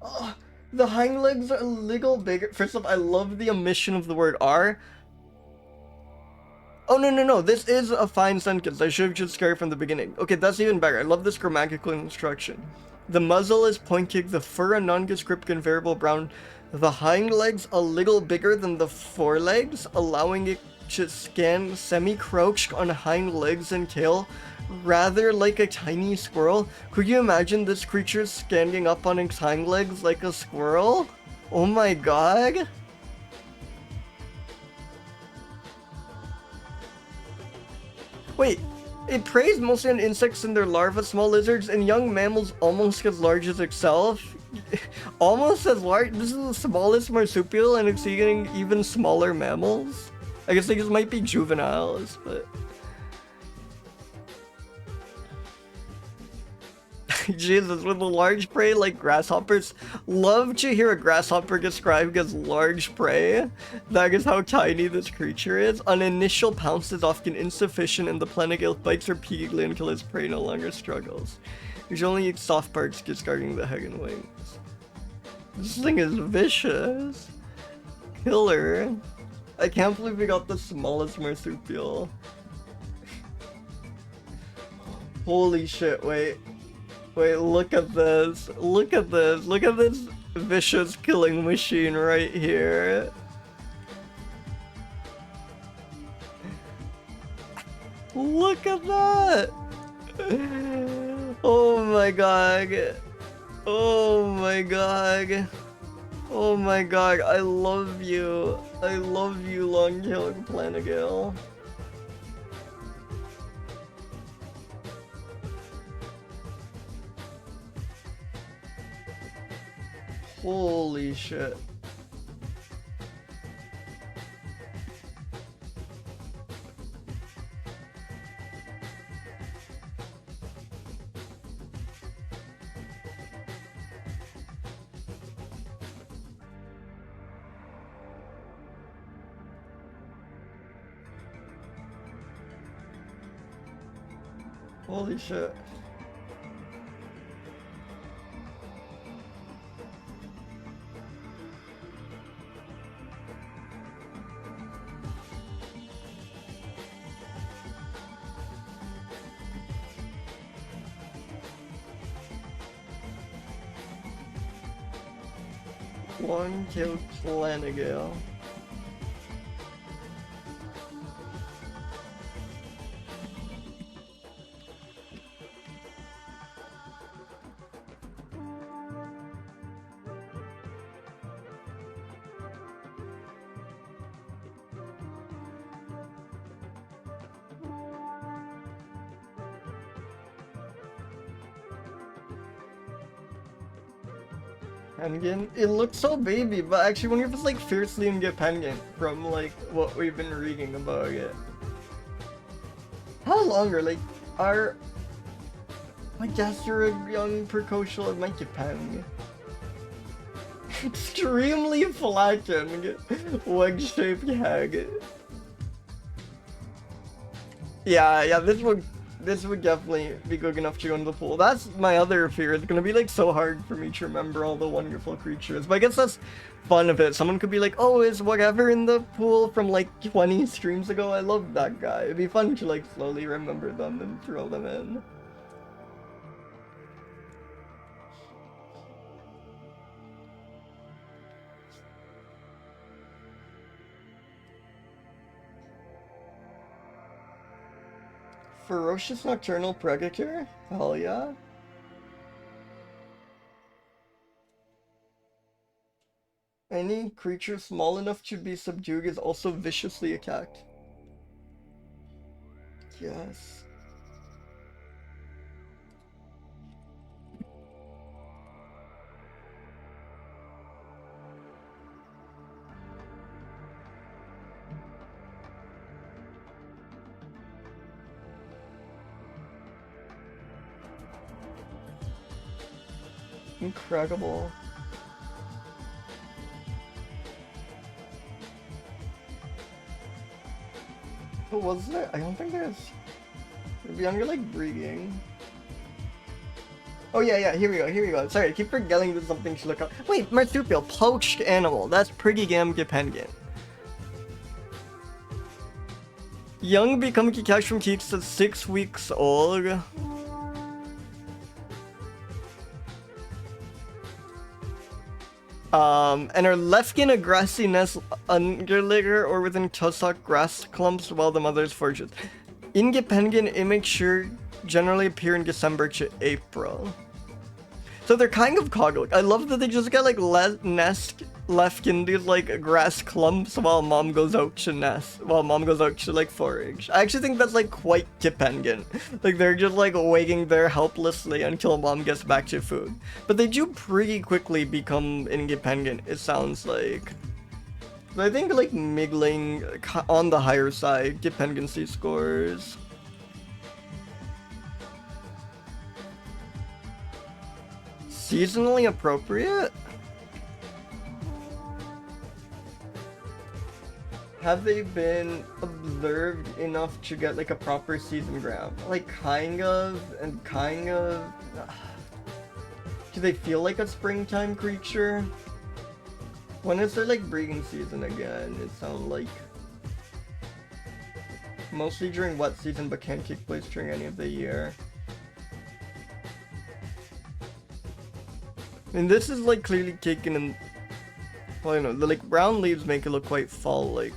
Oh, the hind legs are a little bigger. First off, I love the omission of the word R. Oh, no. This is a fine sentence. I should have just started from the beginning. Okay, that's even better. I love this grammatical instruction. The muzzle is pointed, the fur a nondescript and variable brown. The hind legs a little bigger than the forelegs, allowing it to stand semi-crouched on hind legs and tail, rather like a tiny squirrel. Could you imagine this creature standing up on its hind legs like a squirrel? Oh my god. Wait, it preys mostly on insects and their larvae, small lizards, and young mammals almost as large as itself. Almost as large? This is the smallest marsupial, and it's eating even smaller mammals? I guess these might be juveniles, but... Jesus, with a large prey like grasshoppers. Love to hear a grasshopper described as large prey. That is how tiny this creature is. An initial pounce is often insufficient, and the Planigale bites repeatedly until its prey no longer struggles. It only eats soft parts, discarding the head and wings. This thing is vicious. Killer. I can't believe we got the smallest marsupial. Holy shit, wait. Wait, look at this. Look at this. Look at this vicious killing machine right here. Look at that. Oh my god. Oh my god. Oh my god. I love you. I love you, long-tailed Planigale. Holy shit. Holy shit. Long-tailed Planigale. Penguin? It looks so baby, but actually when you're just like fiercely and get penguin from like what we've been reading about it. How long are I guess you're a young precocial, it might depend. Extremely flattened, wedge-shaped head. Yeah, this would definitely be good enough to go in the pool. That's my other fear. It's gonna be like so hard for me to remember all the wonderful creatures. But I guess that's fun of it. Someone could be like, oh, is whatever in the pool from like 20 streams ago? I love that guy. It'd be fun to like slowly remember them and throw them in. Ferocious nocturnal predator? Hell yeah. Any creature small enough to be subdued is also viciously attacked. Yes. Incredible. What was there? I don't think there's... Maybe under, like, breeding. Oh, yeah, here we go. Sorry, I keep forgetting there's something to look up. Wait, marsupial, poached animal. That's pretty damn dependent. Young become catch from teats at 6 weeks old. And are left in a grassy nest under litter or within tussock grass clumps while the mother forages. Independent, immature, generally appear in December to April. So they're kind of coddled. I love that they just get like nest left in these like grass clumps while mom goes out to nest, while mom goes out to like forage. I actually think that's like quite dependent. Like they're just like waiting there helplessly until mom gets back to food. But they do pretty quickly become independent, it sounds like. But I think like middling on the higher side dependency scores. Seasonally appropriate? Have they been observed enough to get like a proper season grab? Like kind of and kind of. Do they feel like a springtime creature? When is their like breeding season again? It sounds like mostly during wet season, but can't take place during any of the year. And this is like clearly taken in, well, you know, the like brown leaves make it look quite fall-like.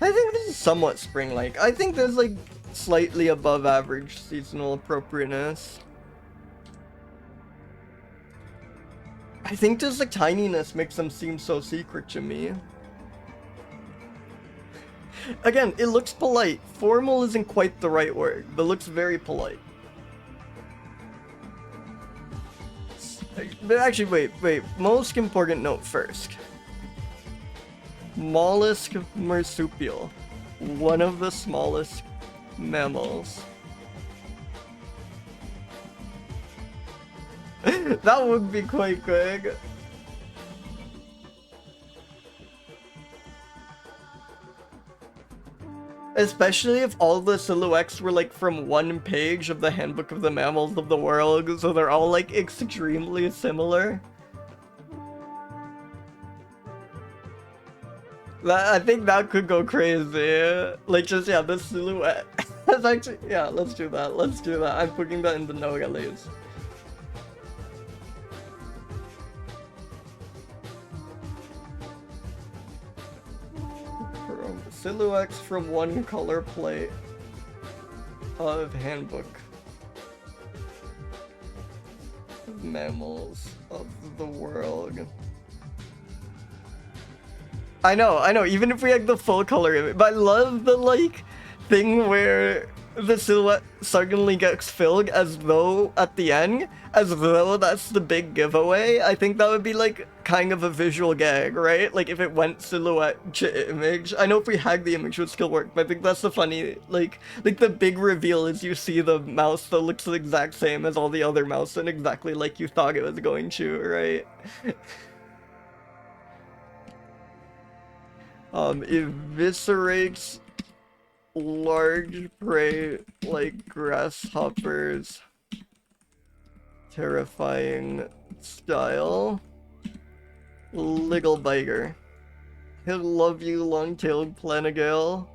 I think this is somewhat spring-like. I think there's like slightly above average seasonal appropriateness. I think just the tininess makes them seem so secret to me. Again, it looks polite. Formal isn't quite the right word, but looks very polite. But actually, wait. Most important note first. Mollusk marsupial. One of the smallest mammals. That would be quite quick. Especially if all the silhouettes were like from one page of the Handbook of the Mammals of the World, so they're all like extremely similar. I think that could go crazy. Like just, yeah, the silhouette. That's actually, yeah, let's do that. I'm putting that in the note at least. Silhouettes from one color plate of Handbook of Mammals of the World. I know, even if we had the full color image, but I love the like thing where the silhouette suddenly gets filled as though at the end, as though that's the big giveaway. I think that would be like kind of a visual gag, right? Like if it went silhouette to image. I know if we had the image it would still work, but I think that's the funny, like the big reveal is you see the mouse that looks the exact same as all the other mouse and exactly like you thought it was going to, right? Eviscerates large prey like grasshoppers. Terrifying style. Liggle biter. I love you, long-tailed Planigale.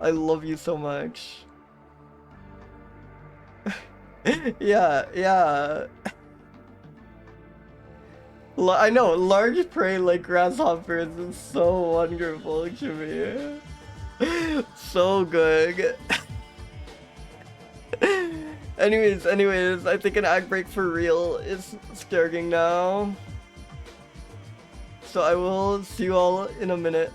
I love you so much. yeah. I know, large prey like grasshoppers is so wonderful to me. So good. Anyways, I think an ag break for real is starting now. So I will see you all in a minute.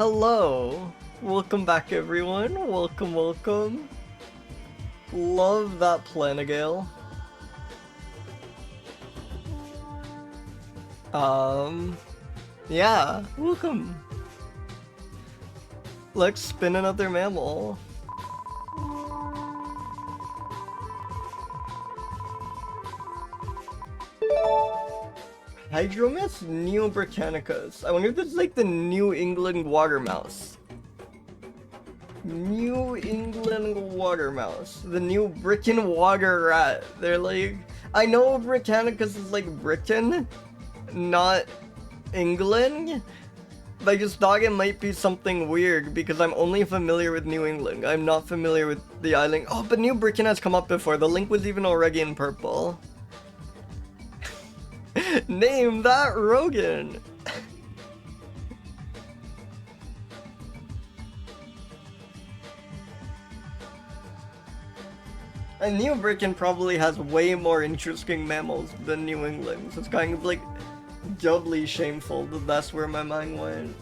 Hello! Welcome back, everyone. Welcome, welcome. Love that Planigale. Yeah, welcome. Let's spin another mammal. Hydromys neobritannicus. I wonder if this is like the New England water mouse. New England water mouse. The new Britain water rat. They're like... I know Britannicus is like Britain, not England. But I just thought it might be something weird because I'm only familiar with New England. I'm not familiar with the island. Oh, but New Britain has come up before. The link was even already in purple. Name that Rogan! And New Britain probably has way more interesting mammals than New England, so it's kind of like doubly shameful that that's where my mind went.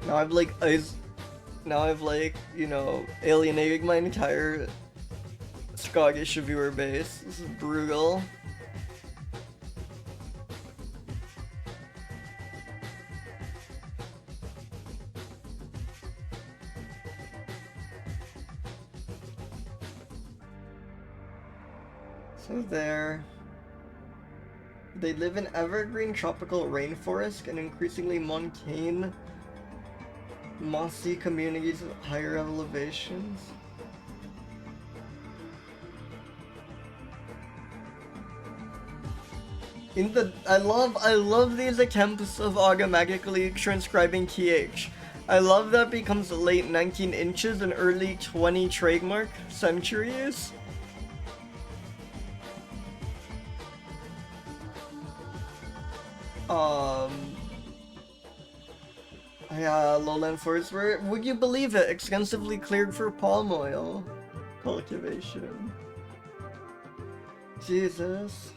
Now I've like, you know, alienated my entire Scottish viewer base. This is brutal. So there. They live in evergreen tropical rainforest and increasingly montane, mossy communities at higher elevations. I love these attempts of automatically transcribing TH. I love that becomes late 19 inches and early 20 trademark centuries. Yeah, lowland forests were, would you believe it, extensively cleared for palm oil cultivation. Jesus.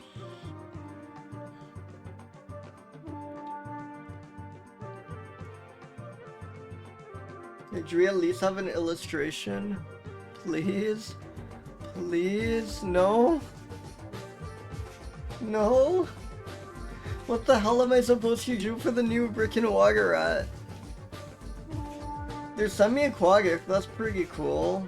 Hey, do we at least have an illustration? Please? Please? No? No? What the hell am I supposed to do for the new Bricken water rat? They're semi-aquatic, that's pretty cool.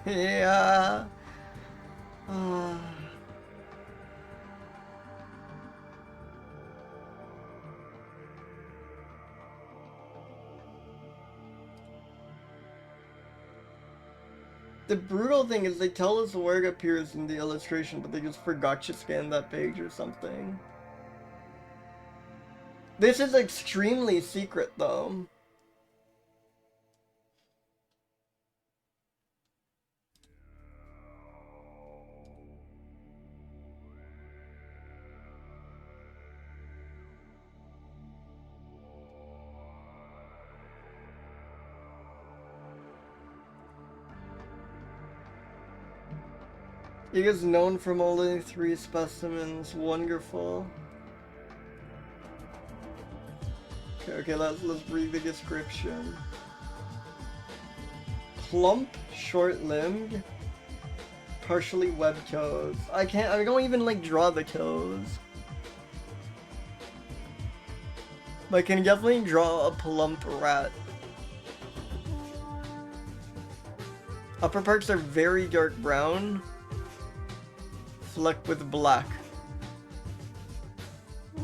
Yeah. The brutal thing is they tell us where it appears in the illustration, but they just forgot to scan that page or something. This is extremely secret, though. It is known from only 3 specimens. Wonderful. Okay, let's read the description. Plump, short-limbed, partially webbed toes. I don't even like draw the toes. But I can definitely draw a plump rat. Upper parts are very dark brown, flecked with black.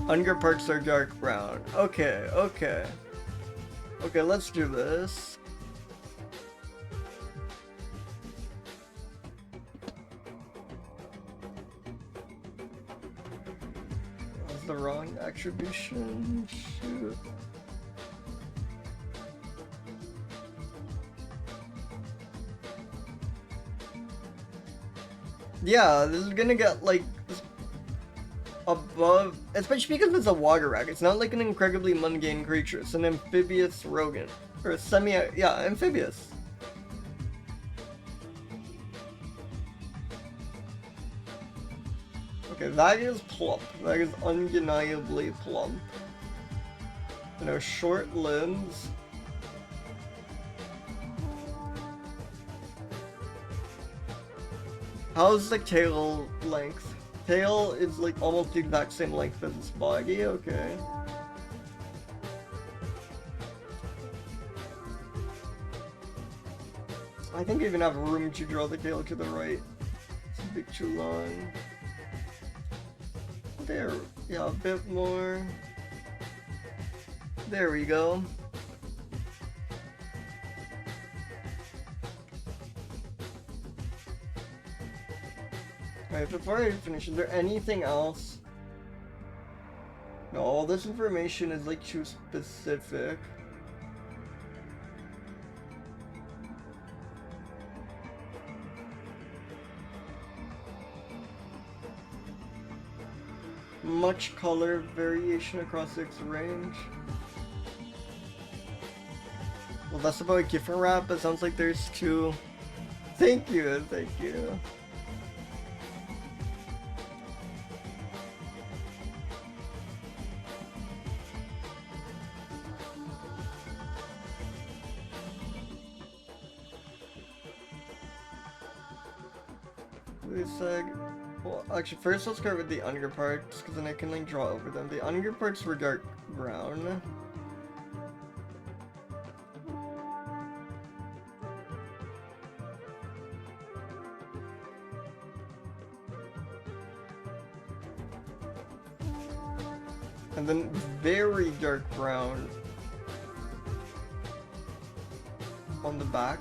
Underparts are dark brown. Okay, okay. Okay, let's do this. That was the wrong attribution. Shoot. Yeah, this is gonna get like above, especially because it's a water rat. It's not like an incredibly mundane creature. It's an amphibious rodent, or amphibious. Okay, that is plump. That is undeniably plump. You know, short limbs. How's the tail length? Tail is like almost the exact same length as its body, okay. I think I even have room to draw the tail to the right. It's a bit too long. There, yeah, a bit more. There we go. Alright, before I finish, is there anything else? No, all this information is like too specific. Much color variation across its range. Well, that's about a different wrap, but it sounds like there's two. Thank you, thank you. Well, actually, first let's start with the underparts, because then I can like draw over them. The underparts were dark brown. And then very dark brown on the back.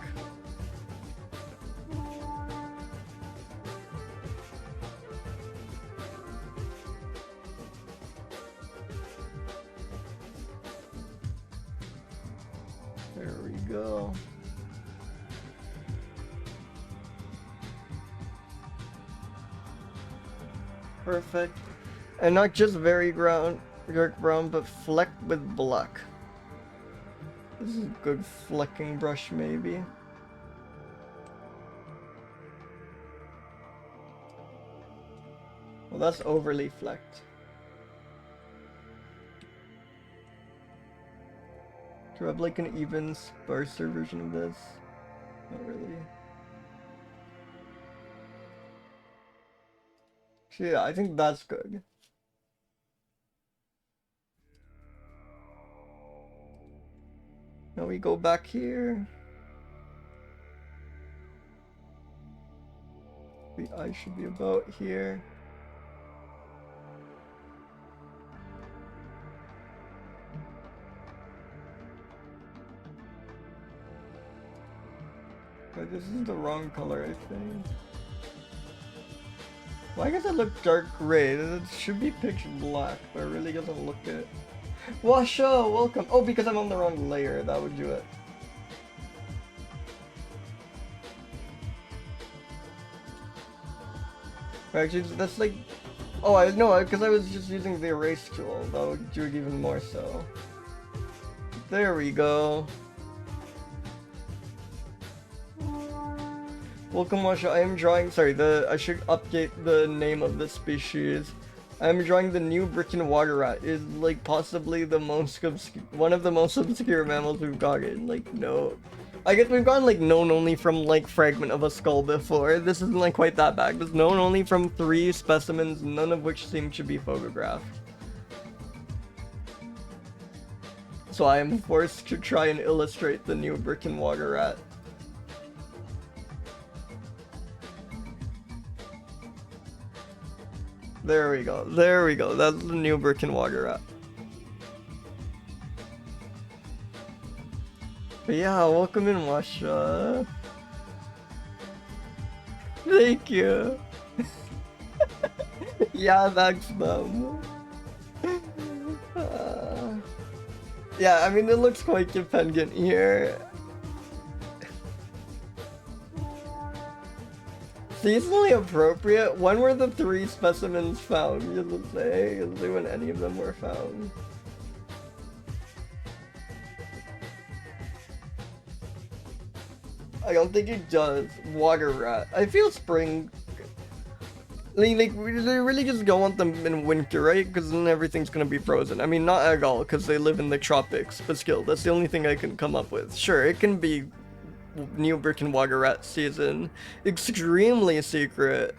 There we go. Perfect. And not just very dark brown, but flecked with black. This is a good flecking brush, maybe. Well, that's overly flecked. Do I have like an even sparser version of this? Not really. So yeah, I think that's good. Now we go back here. The eye should be about here. But this is the wrong color, I think. Why does it look dark gray? It should be pitch black, but it really doesn't look it. Washo, welcome! Oh, because I'm on the wrong layer, that would do it. Actually, that's like... Oh, I know, because I was just using the erase tool. That would do it even more so. There we go. Welcome, Washo. I am drawing... Sorry, I should update the name of the species. I'm drawing the new Britain water rat. Is like possibly the most one of the most obscure mammals we've gotten. Like, no, I guess we've gotten like known only from like fragment of a skull before. This isn't like quite that bad. It's known only from 3 specimens, none of which seem to be photographed. So I am forced to try and illustrate the new Britain water rat. There we go. There we go. That's the new brick and water rat. But yeah, welcome in, Washa. Thank you. Yeah, thanks, Mom. Yeah, I mean, it looks quite dependent here. Seasonally appropriate? When were the 3 specimens found? You doesn't say. Doesn't say when any of them were found. I don't think it does. Water rat. I feel spring. Like, we really just don't want them in winter, right? Because then everything's gonna be frozen. I mean, not at all, because they live in the tropics, but still, that's the only thing I can come up with. Sure, it can be New Britain water rat season. Extremely secret.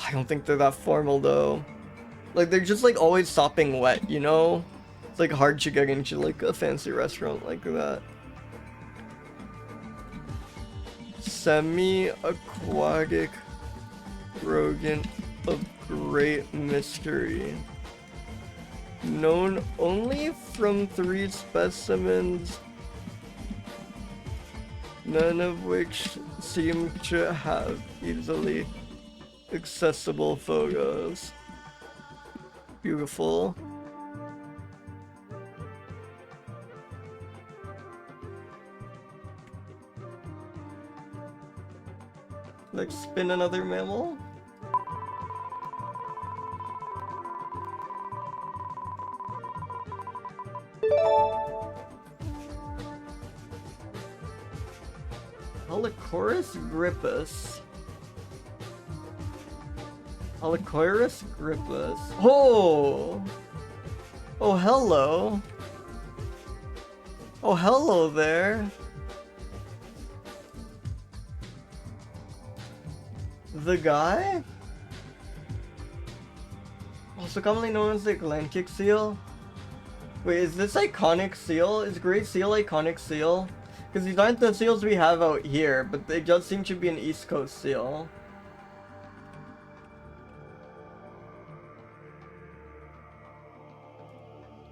I don't think they're that formal, though. Like, they're just, like, always sopping wet, you know? It's, like, hard to get into, like, a fancy restaurant like that. Semi-aquatic rodent of great mystery. Known only from 3 specimens, none of which seem to have easily accessible photos. Beautiful. Like, spin another mammal? Halichoerus grypus. Halichoerus grypus. Oh! Oh, hello. Oh, hello there. The guy? Also commonly known as the Atlantic seal? Wait, is this iconic seal? Is Great Seal iconic seal? Because these aren't the seals we have out here, but they does seem to be an East Coast seal.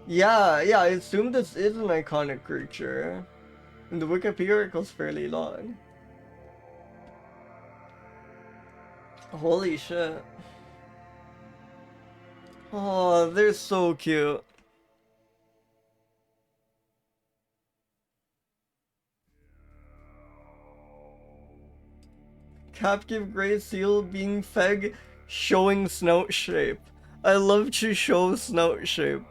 Yeah, I assume this is an iconic creature. And the Wikipedia article's fairly long. Holy shit. Oh, they're so cute. Captive gray seal being fed, showing snout shape. I love to show snout shape.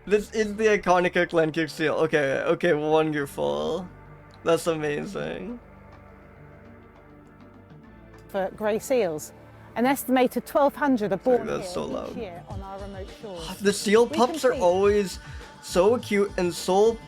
This is the iconic Atlantic seal. Okay, wonderful. That's amazing. For grey seals. An estimated 1,200 are born Sorry, here so each year on our remote shores. The seal We pups are complete- always so cute and so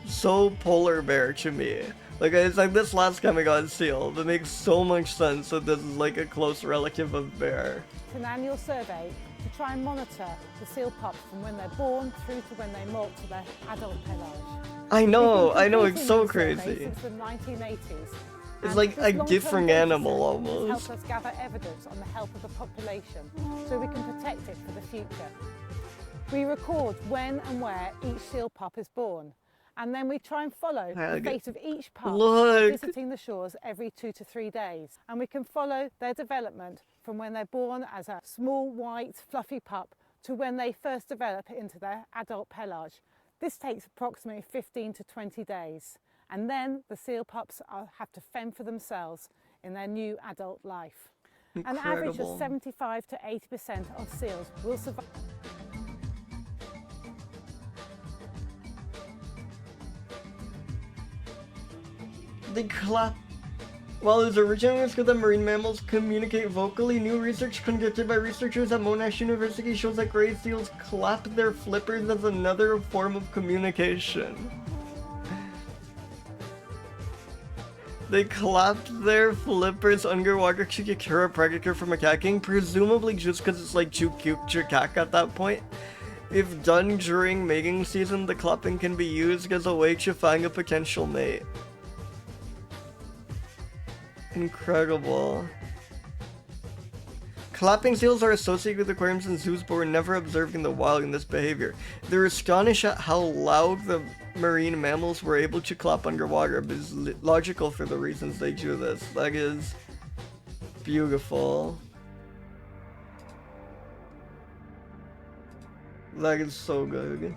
polar bear to me. Like, it's like this last time I got a seal. That makes so much sense that this is like a close relative of bear. An annual survey to try and monitor the seal pups from when they're born through to when they molt to their adult pelage. I know, We've been it's so completing this survey crazy. Since the 1980s. It's And like this a long-term different data animal set almost. has helped us gather evidence on the health of the population so we can protect it for the future. We record when and where each seal pup is born, and then we try and follow the fate of each pup, Look. visiting the shores every 2 to 3 days. And we can follow their development from when they're born as a small, white, fluffy pup to when they first develop into their adult pelage. This takes approximately 15 to 20 days. And then the seal pups have to fend for themselves in their new adult life. An average of 75 to 80% of seals will survive. They clap. While it is originally understood that marine mammals communicate vocally, new research conducted by researchers at Monash University shows that gray seals clap their flippers as another form of communication. They clapped their flippers underwater to deter a predator from attacking, presumably just because it's like too cute to attack at that point. If done during mating season, the clapping can be used as a way to find a potential mate. Incredible. Clapping seals are associated with aquariums and zoos but were never observed in the wild in this behavior. They're astonished at how loud the marine mammals were able to clap underwater, but it's logical for the reasons they do this. That is beautiful. That is so good.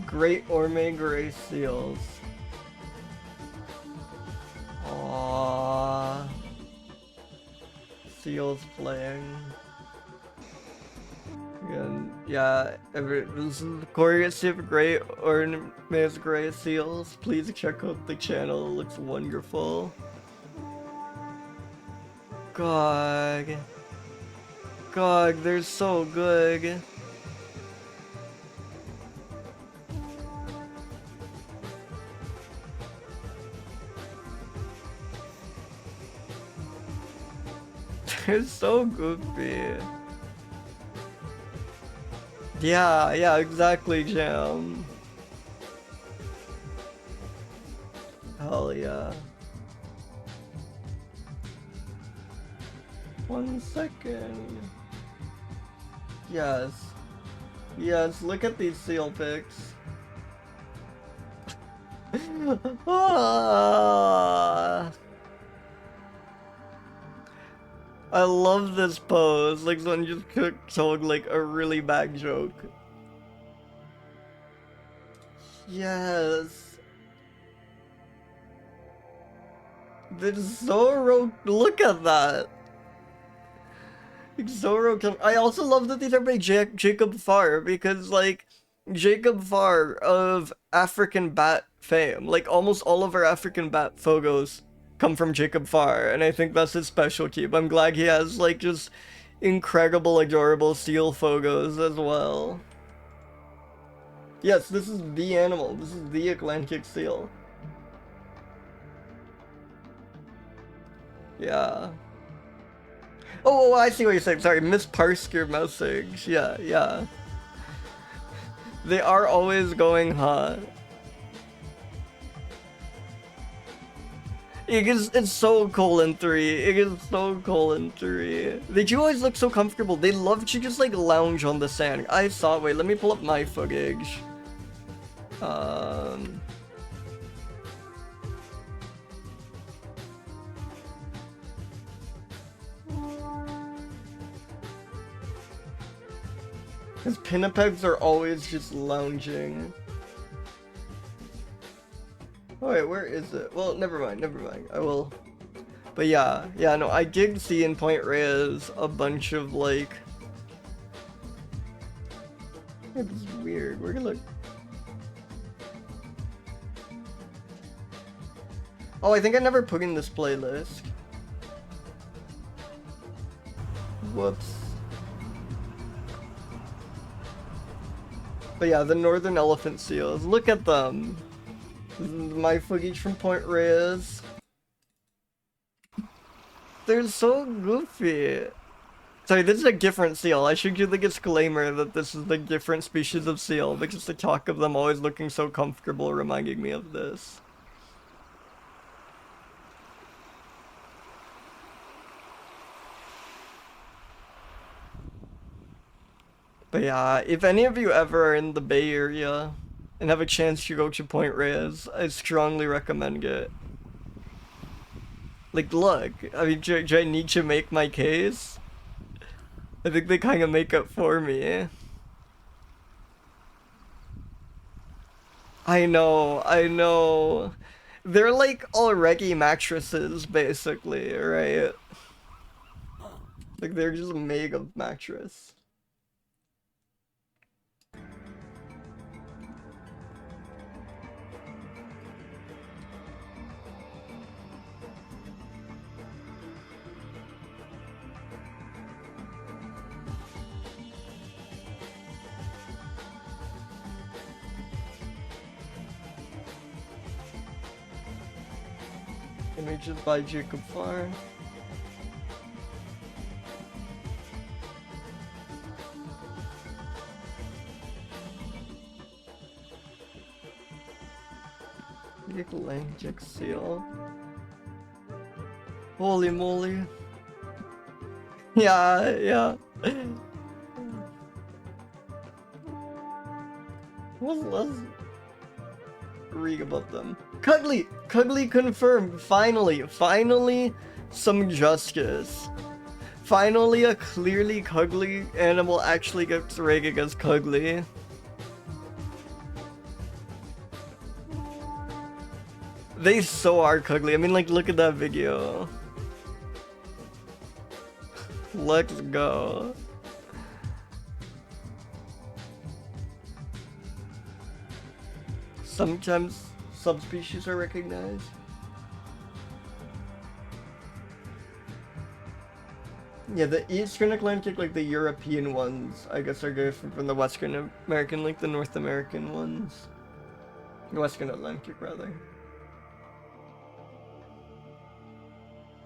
Great Orme gray seals. Aww. Seals playing. Again, yeah, this is the choreography of Great Orme's gray seals. Please check out the channel, it looks wonderful. God. God, they're so good. They're so goofy. Yeah, exactly, Jam. Hell yeah. 1 second. Yes. Yes, look at these seal pics. Ah. I love this pose, like someone just told like a really bad joke. Yes. This is so look at that. Zoro I also love that these are by Jacob Farr, because like Jacob Farr of African bat fame, like almost all of our African bat photos come from Jacob Farr, and I think that's his specialty, but I'm glad he has like just incredible adorable seal photos as well. Yes, this is the animal, this is the Atlantic seal. Yeah. Oh, I see what you're saying. Sorry, misparsed your message. Yeah. They are always going hot. It's so colon 3. It is so colon 3. They do always look so comfortable. They love to just like lounge on the sand. I saw. Wait, let me pull up my footage. His pinnipeds are always just lounging. Oh wait, where is it? Well, never mind. I will. But yeah, no, I did see in Point Reyes a bunch of like... It's weird, we're gonna look... Oh, I think I never put in this playlist. Whoops. But yeah, the northern elephant seals. Look at them. This is my footage from Point Reyes. They're so goofy. Sorry, this is a different seal. I should give the disclaimer that this is a different species of seal, because the talk of them always looking so comfortable reminding me of this. But yeah, if any of you ever are in the Bay Area and have a chance to go to Point Reyes, I strongly recommend it. Like, look, I mean, do I need to make my case? I think they kind of make up for me. I know. They're like already mattresses, basically, right? Like, they're just made of mattress. Images by Jacob Farr. Atlantic seal. Holy moly. Yeah. Let's read about them. Cuddly confirmed. Finally, some justice. Finally, a clearly cuddly animal actually gets rated as cuddly. They so are cuddly. I mean, like, look at that video. Let's go. Sometimes subspecies are recognized. Yeah, the Eastern Atlantic, like the European ones, I guess are different from the Western American, like the North American ones. Western Atlantic, rather.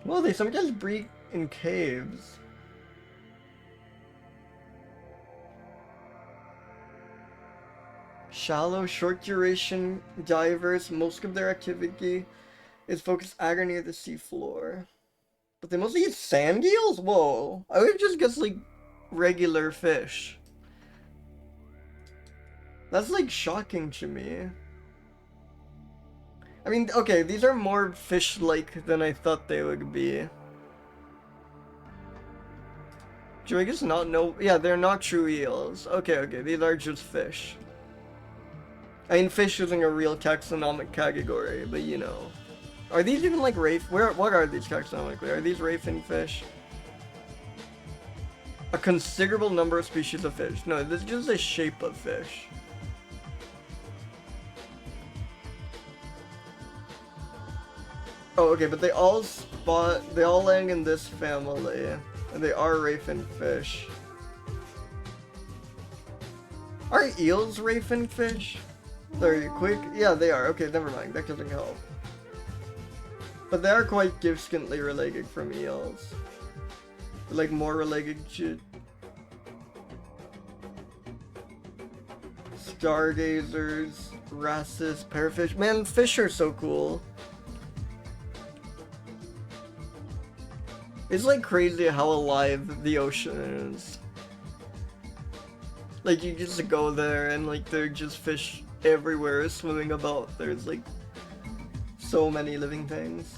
Well, they sometimes breed in caves. Shallow, short duration divers, most of their activity is focused at or near the seafloor. But they mostly eat sand eels? Whoa. I would just guess like regular fish. That's like shocking to me. I mean, okay, these are more fish-like than I thought they would be. Do I guess not know? Yeah, they're not true eels. Okay, these are just fish. I mean, fish isn't a real taxonomic category, but you know. Are these even like what are these taxonomically? Are these rafin fish? A considerable number of species of fish. No, this is just a shape of fish. Oh, okay, but they all land in this family, and they are rafin fish. Are eels rafin fish? Very quick? Yeah, they are. Okay, never mind. That doesn't help. But they are quite differently related from eels. They're, like, more related to stargazers, wrasses, parrotfish. Man, fish are so cool. It's like crazy how alive the ocean is. Like, you just go there and like there are just fish everywhere swimming about. There's like so many living things.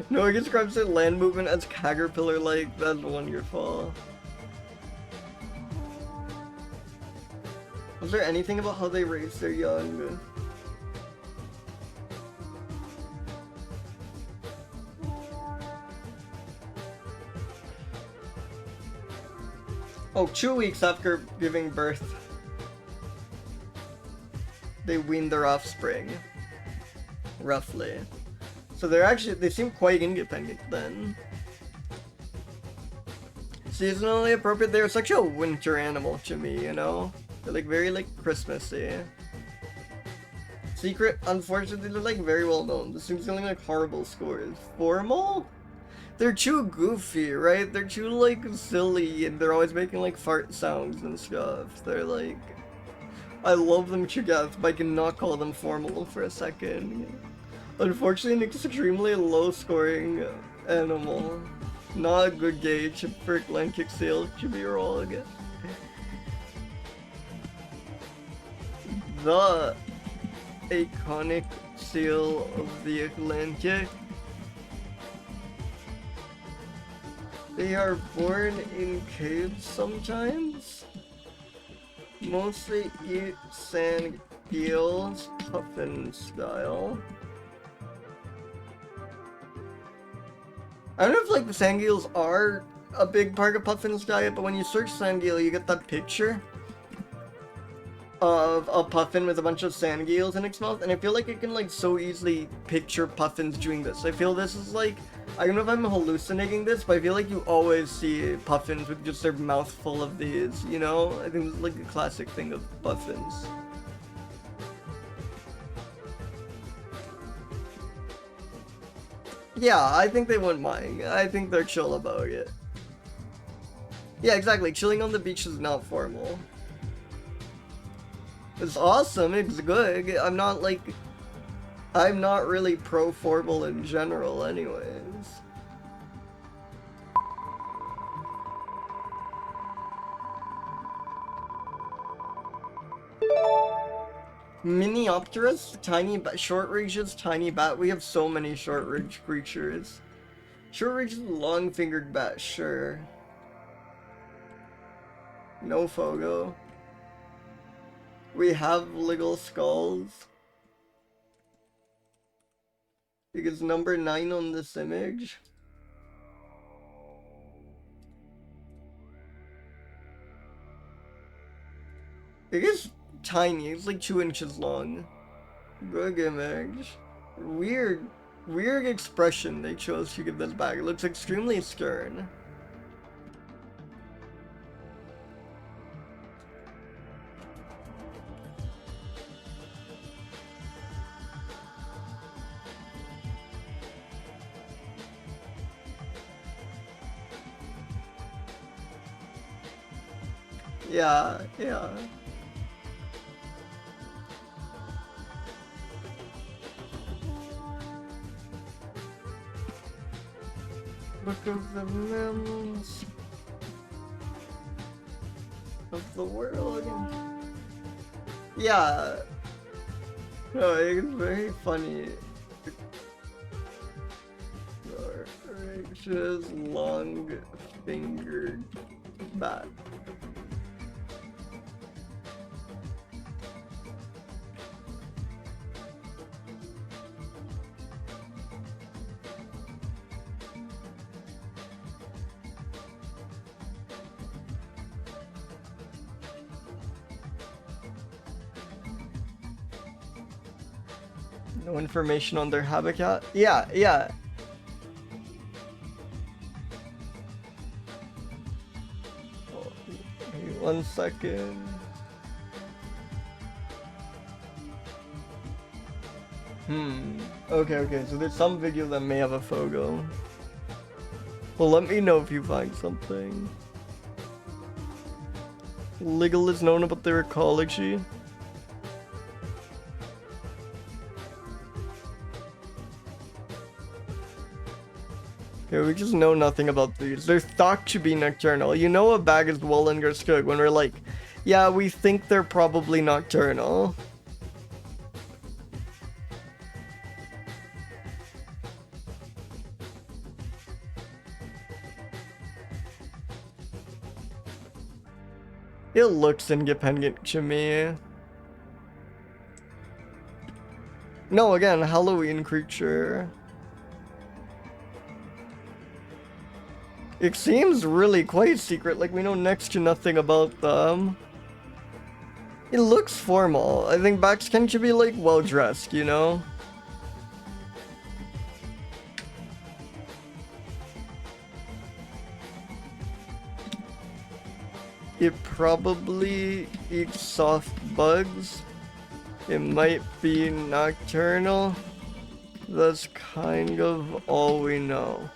No, it describes their land movement as caterpillar-like. That's wonderful. Was there anything about how they raise their young? Oh, 2 weeks after giving birth, they wean their offspring. Roughly. So they seem quite independent then. Seasonally appropriate, they're such a winter animal to me, you know? They're like very like Christmassy. Secret, unfortunately, they're like very well known. This seems getting like horrible scores. Formal? They're too goofy, right? They're too like silly and they're always making like fart sounds and stuff. They're like, I love them to death, but I cannot call them formal for a second. Unfortunately, an extremely low scoring animal. Not a good gauge for Atlantic seal to be wrong. The iconic seal of the Atlantic. They are born in caves sometimes. Mostly eat sand eels, puffin style. I don't know if like the sand eels are a big part of puffin's diet, but when you search sand eel, you get that picture of a puffin with a bunch of sand eels in its mouth, and I feel like you can like so easily picture puffins doing this. I feel this is like, I don't know if I'm hallucinating this, but I feel like you always see puffins with just their mouth full of these, you know? I think it's like a classic thing of puffins. Yeah, I think they wouldn't mind. I think they're chill about it. Yeah, exactly. Chilling on the beach is not formal. It's awesome, it's good. I'm not really pro-formal in general anyways. Miniopterus, tiny short ridges, tiny bat. We have so many short ridge creatures. Shortridgei long-fingered bat, sure. No Fogo. We have legal skulls. Because number 9 on this image. It is tiny, it's like 2 inches long. Good image. Weird expression they chose to give this bag. It looks extremely stern. Yeah. Book of the Mammals of the world. Yeah. No, it's very funny. Just long-fingered bat. No information on their habitat? Yeah. Oh, wait 1 second. Okay, so there's some video that may have a Fogo. Well, let me know if you find something. Little is known about their ecology. Okay, we just know nothing about these. They're thought to be nocturnal. You know a bag is Wallengerskog when we're like, yeah, we think they're probably nocturnal. It looks independent to me. No, again, Halloween creature. It seems really quite secret, like we know next to nothing about them. It looks formal. I think backs tend to be like well dressed, you know? It probably eats soft bugs. It might be nocturnal. That's kind of all we know.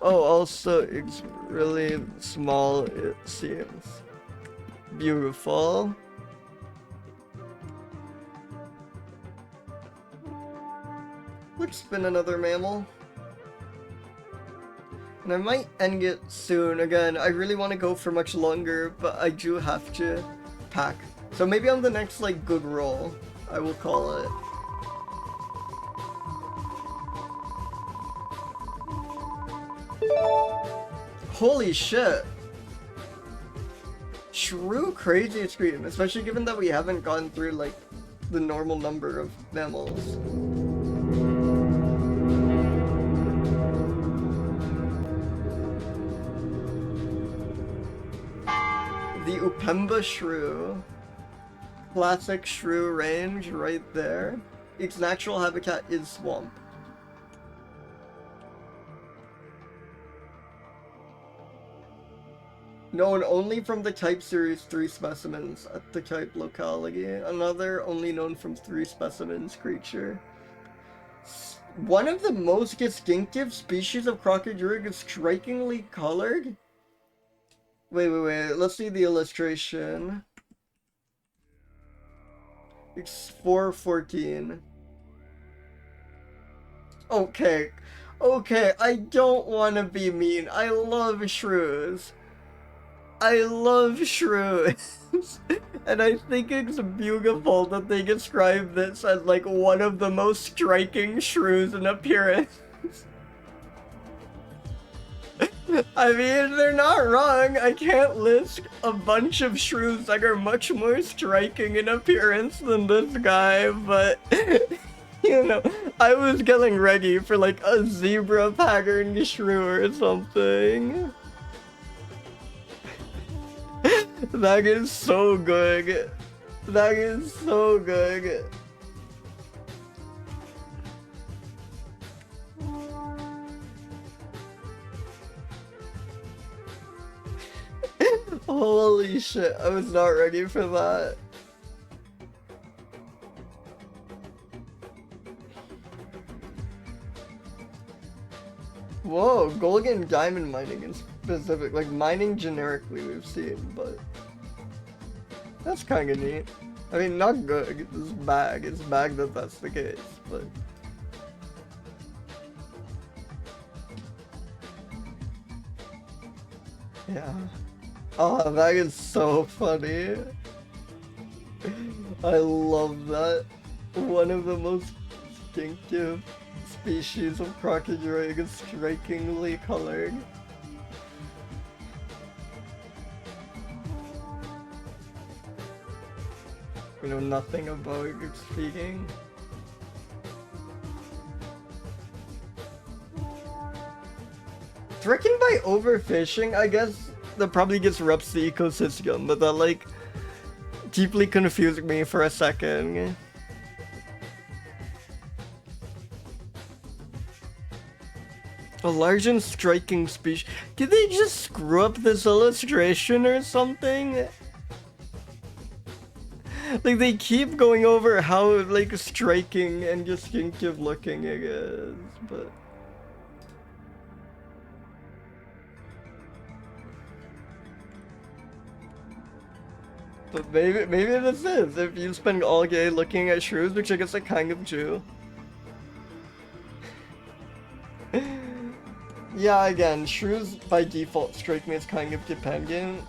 Oh, also, it's really small, it seems. Beautiful. Let's spin another mammal. And I might end it soon. Again, I really want to go for much longer, but I do have to pack. So maybe on the next, like, good roll, I will call it. Holy shit! True crazy scream, especially given that we haven't gone through, like, the normal number of mammals. The Upemba shrew. Classic shrew range right there. Its natural habitat is swamp. Known only from the type series 3 specimens at the type locality. Another only known from 3 specimens creature. One of the most distinctive species of Crocidura is strikingly colored. Wait, let's see the illustration. It's 414. Okay, I don't want to be mean. I love shrews. And I think it's beautiful that they describe this as like one of the most striking shrews in appearance. I mean, they're not wrong. I can't list a bunch of shrews that are much more striking in appearance than this guy, but you know, I was getting ready for like a zebra patterned shrew or something. That is so good. That is so good. Holy shit, I was not ready for that. Whoa, gold and diamond mining in specific, like mining generically we've seen, but that's kind of neat. I mean, not good, it's bad that that's the case, but yeah. Oh, that is so funny. I love that. One of the most distinctive species of Crocidura is strikingly colored. We know nothing about it speaking. Stricken by overfishing, I guess that probably disrupts the ecosystem, but that like deeply confused me for a second. A large and striking species. Did they just screw up this illustration or something? Like they keep going over how like striking and distinctive looking it is, but maybe this is, if you spend all day looking at shrews, which I guess I kind of do. Yeah, again, shrews by default strike me as kind of dependent.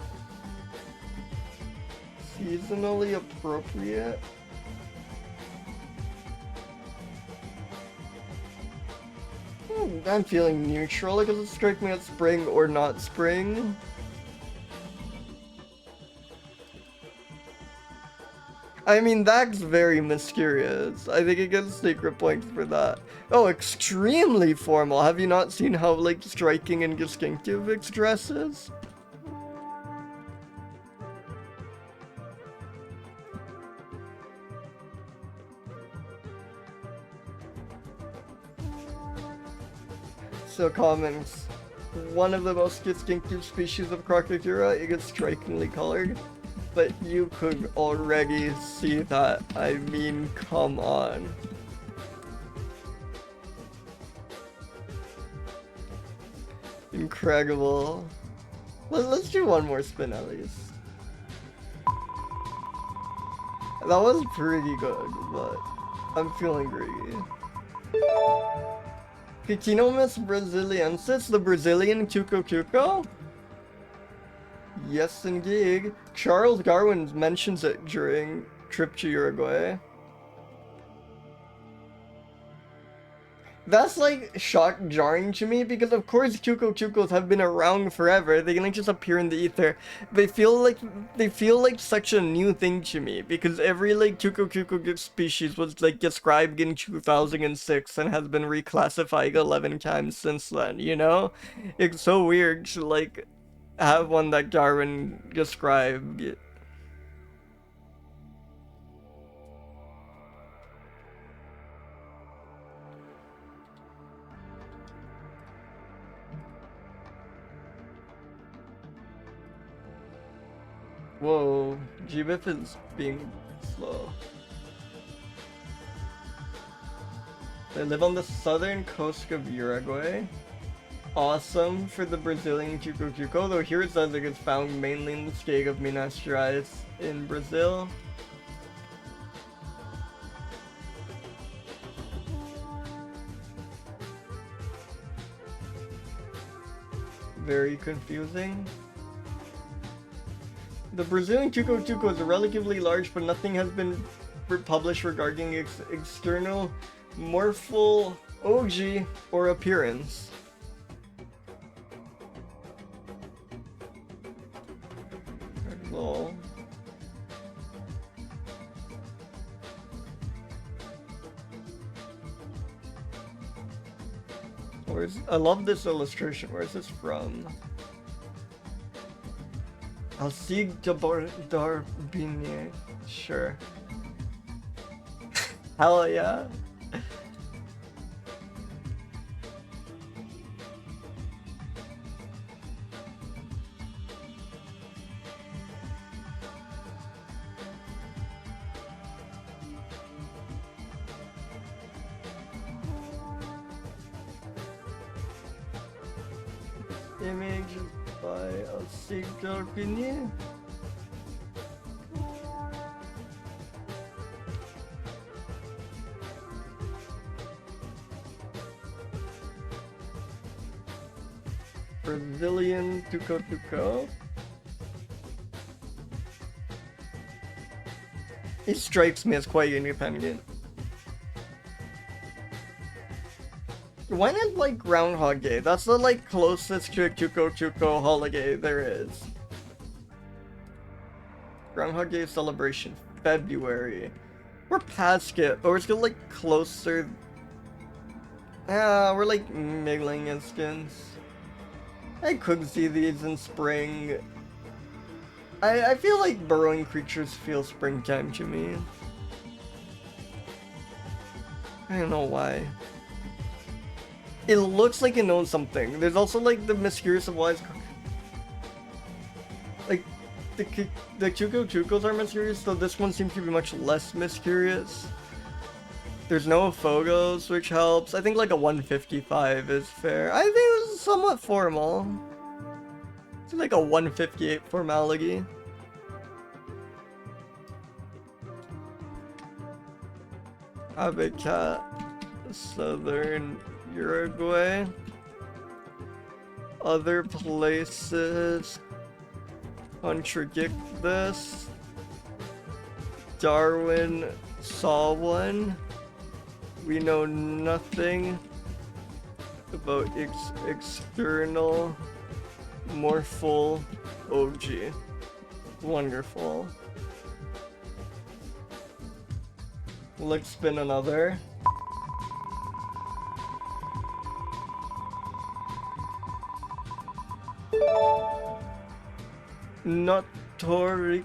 Seasonally appropriate. I'm feeling neutral. Like, does it strike me as spring or not spring? I mean, that's very mysterious. I think it gets secret points for that. Oh, extremely formal. Have you not seen how, like, striking and distinctive its dress is? So comments. One of the most distinctive species of Crocidura, it gets strikingly colored. But you could already see that. I mean, come on. Incredible. Let's do one more spin at least. That was pretty good, but I'm feeling greedy. Ctenomys brasiliensis, the Brazilian cuco. Yes, indeed. Charles Darwin mentions it during trip to Uruguay. That's like jarring to me because of course cucos have been around forever. They can just appear in the ether. They feel like such a new thing to me because every like cuco species was like described in 2006 and has been reclassified 11 times since then, you know? It's so weird to like have one that Darwin described. Whoa, GBIF is being slow. They live on the southern coast of Uruguay. Awesome for the Brazilian cuco, though here it says it is found mainly in the state of Minas Gerais in Brazil. Very confusing. The Brazilian cuco is relatively large, but nothing has been published regarding its external morphology or appearance. though. I love this illustration. Where's this from? Darbinier. Sure. Hell yeah. Image by Darbinier. Brazilian Tuco. He strikes me as quite independent. Why not like Groundhog Day? That's the like closest to a Tuco holiday there is. Groundhog Day celebration, February. We're past it, but we're still like closer. Yeah, we're like middling instance. I could see these in spring. I feel like burrowing creatures feel springtime to me. I don't know why. It looks like it knows something. There's also like the mysterious of wise. Like the Chucos are mysterious, so this one seems to be much less mysterious. There's no Phogos, which helps. I think like a 155 is fair. I think it's somewhat formal. It's like a 158 formality. Habitat, Southern Uruguay. Other places contradict this. Darwin saw one. We know nothing about external morphology. Wonderful. Let's spin another. Notoryctes?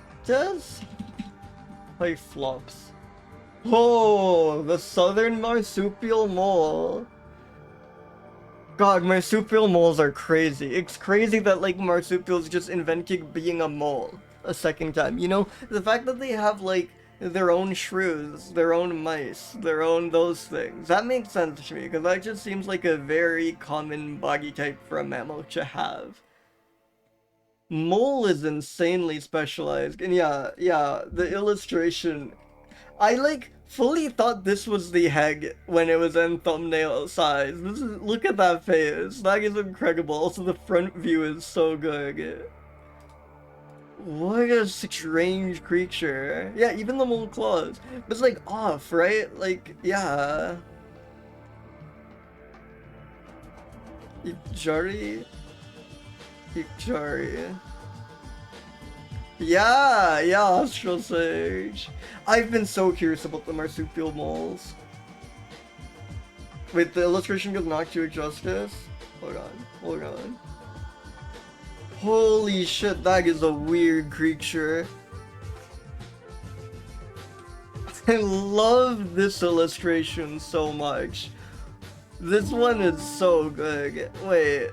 Typhlops. Oh, the southern marsupial mole. God, marsupial moles are crazy. It's crazy that like marsupials just invented being a mole a second time. You know, the fact that they have like their own shrews, their own mice, their own those things. That makes sense to me, because that just seems like a very common body type for a mammal to have. Mole is insanely specialized, and yeah, the illustration, I like fully thought this was the head when it was in thumbnail size. Look at that face, that is incredible. Also the front view is so good. What a strange creature. Yeah, even the mole claws. But it's like off, right? Like, yeah. Ikjari. Yeah, Astral Sage. I've been so curious about the marsupial moles. Wait, the illustration does not do it justice? Hold on. Holy shit, that is a weird creature. I love this illustration so much. This one is so good. Wait,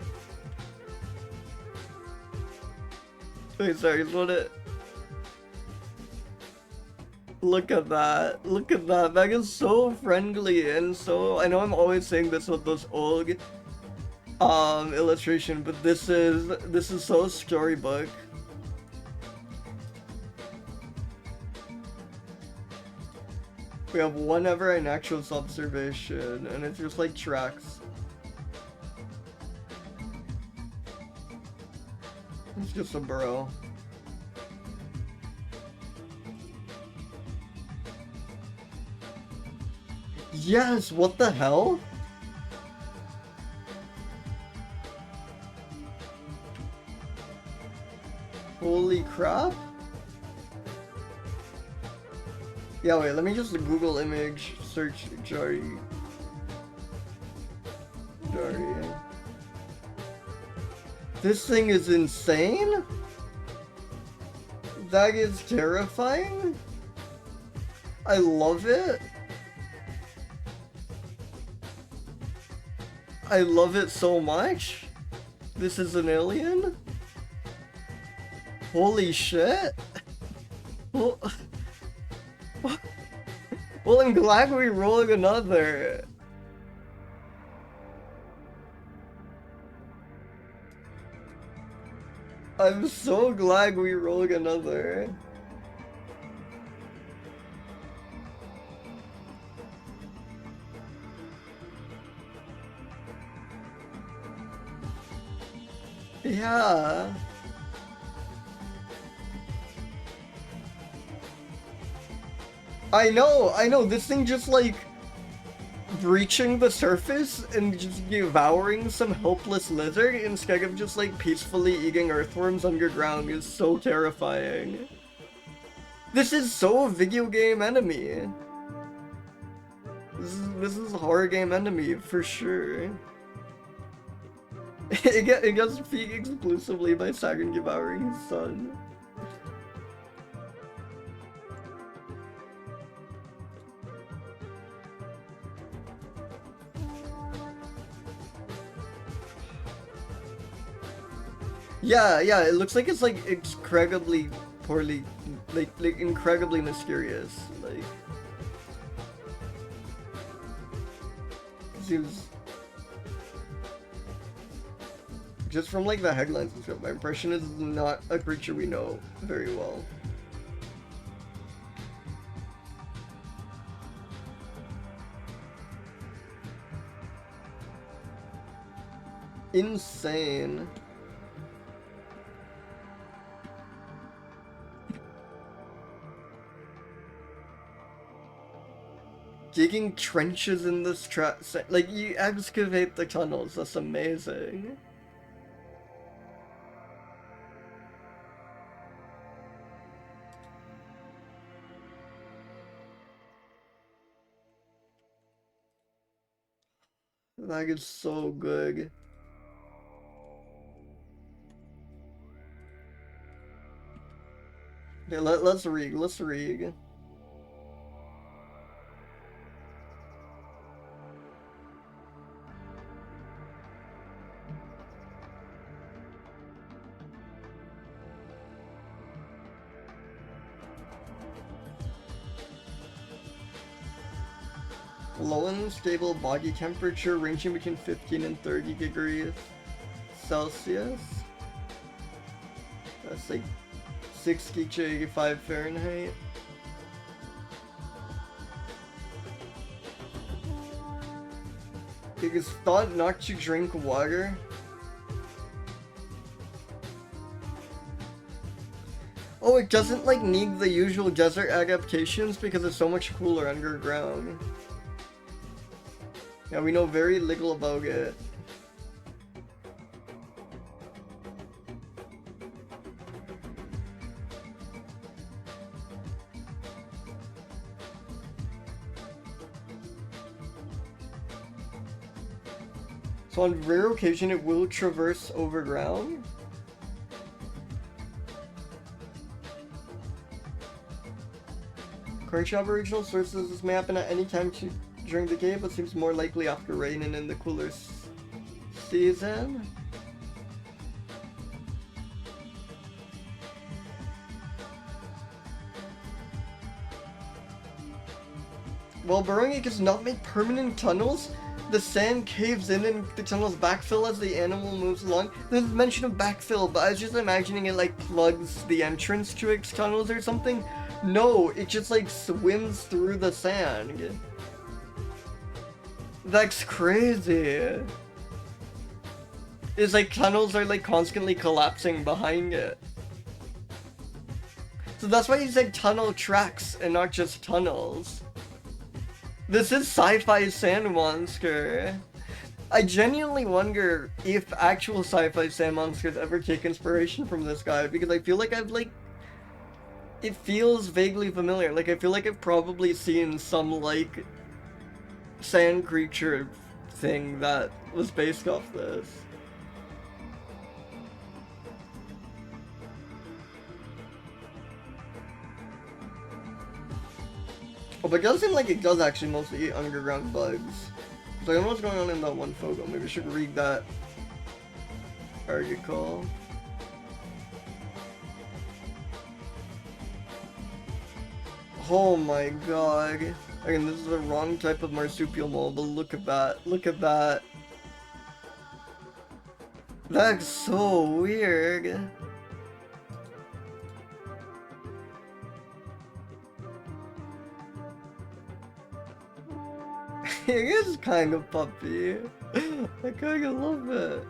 sorry, look at that. That is so friendly and so, I know I'm always saying this with those old illustration, but this is so storybook. We have one ever in actual observation, and it's just like tracks. It's just a burrow. Yes, what the hell? Holy crap. Yeah, wait, let me just Google image search Jari. This thing is insane? That is terrifying? I love it. I love it so much. This is an alien? Holy shit. Well, I'm glad we rolled another. I'm so glad we rolled another. Yeah. I know, this thing just like breaching the surface and just devouring some helpless lizard instead of just like peacefully eating earthworms underground is so terrifying. This is so video game enemy. This is a horror game enemy for sure. It gets feed exclusively by Sagan devouring his son. Yeah, it looks like it's like incredibly poorly, like incredibly mysterious, like. Seems. Just from like the headlines and stuff, my impression is not a creature we know very well. Insane. Digging trenches in this like you excavate the tunnels, that's amazing. That is so good. Okay, let's read. Low and stable body temperature ranging between 15 and 30 degrees Celsius. That's like 60 to 85 Fahrenheit. It is thought not to drink water. Oh, it doesn't like need the usual desert adaptations because it's so much cooler underground. Yeah, we know very little about it. So on rare occasion it will traverse overground. According to Aboriginal sources, this may happen at any time during the day, but seems more likely after rain and in the cooler season. While burrowing, it does not make permanent tunnels. The sand caves in and the tunnels backfill as the animal moves along. There's mention of backfill, but I was just imagining it like plugs the entrance to its tunnels or something. No, it just like swims through the sand. That's crazy. It's like tunnels are like constantly collapsing behind it. So that's why he said tunnel tracks and not just tunnels. This is sci-fi sand monster. I genuinely wonder if actual sci-fi sand monsters ever take inspiration from this guy, because I feel like I've like It feels vaguely familiar. Like, I feel like I've probably seen some, like, sand creature thing that was based off this. Oh, but it does seem like it does actually mostly eat underground bugs. So I don't know what's going on in that one photo. Maybe I should read that article. Oh my god. Again, this is the wrong type of marsupial mole, but look at that. Look at that. That's so weird. It is kind of puppy. I kind of love it.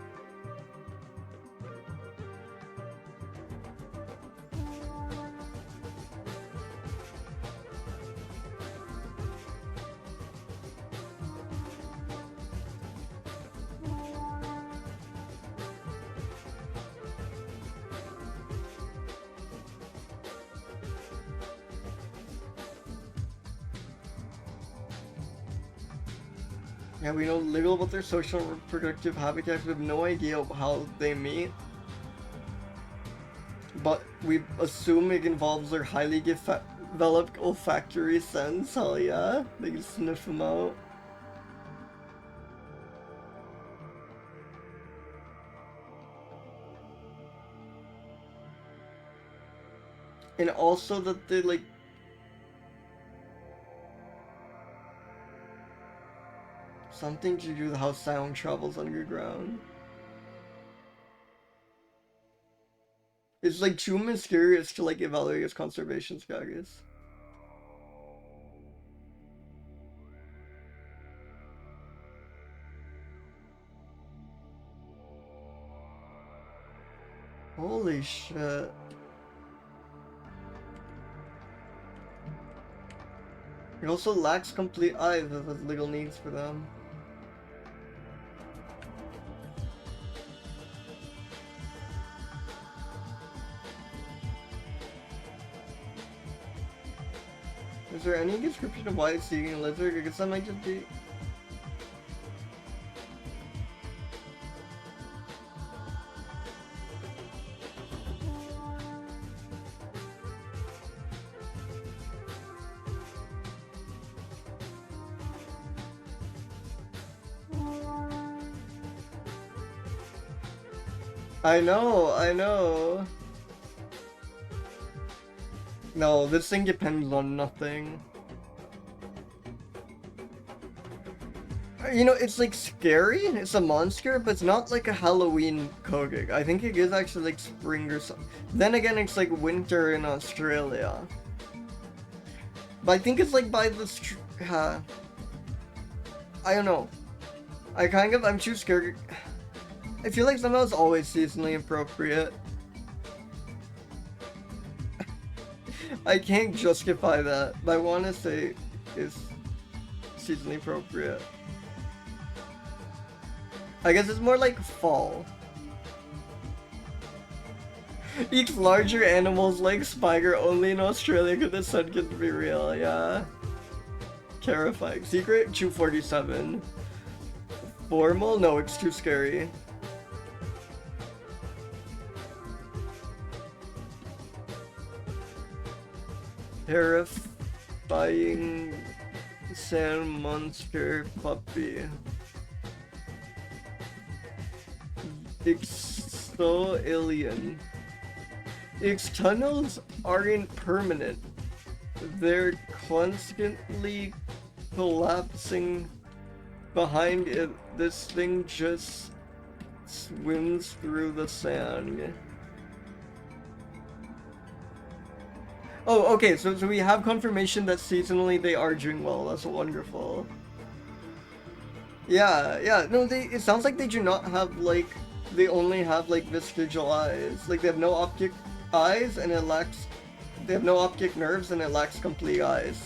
Yeah, we know little about their social and reproductive habitats. We have no idea how they meet. But we assume it involves their highly developed olfactory sense. Hell yeah. They can sniff them out. And also that they like... something to do with how sound travels underground. It's like too mysterious to like evaluate as conservation status. Holy shit. It also lacks complete eyes as has little needs for them. Is there any description of why it's eating a lizard? I guess that might just be... I know. No, this thing depends on nothing. You know, it's like scary, it's a monster, but it's not like a Halloween Kogig. I think it is actually like spring or something. Then again, it's like winter in Australia. But I think it's like by the I don't know. I'm too scared. I feel like somehow it's always seasonally appropriate. I can't justify that, but I want to say it's seasonally appropriate. I guess it's more like fall. Eats larger animals like spider only in Australia because the sun can be real, yeah. Terrifying. Secret 247. Formal? No, it's too scary. Terrifying sand monster puppy. Ixoilian. Its tunnels aren't permanent. They're constantly collapsing behind it. This thing just swims through the sand. Oh, okay, so we have confirmation that seasonally they are doing well. That's wonderful. Yeah, no, it sounds like they do not have, like, they only have, like, vestigial eyes. Like, they have no optic eyes, and they have no optic nerves, and it lacks complete eyes.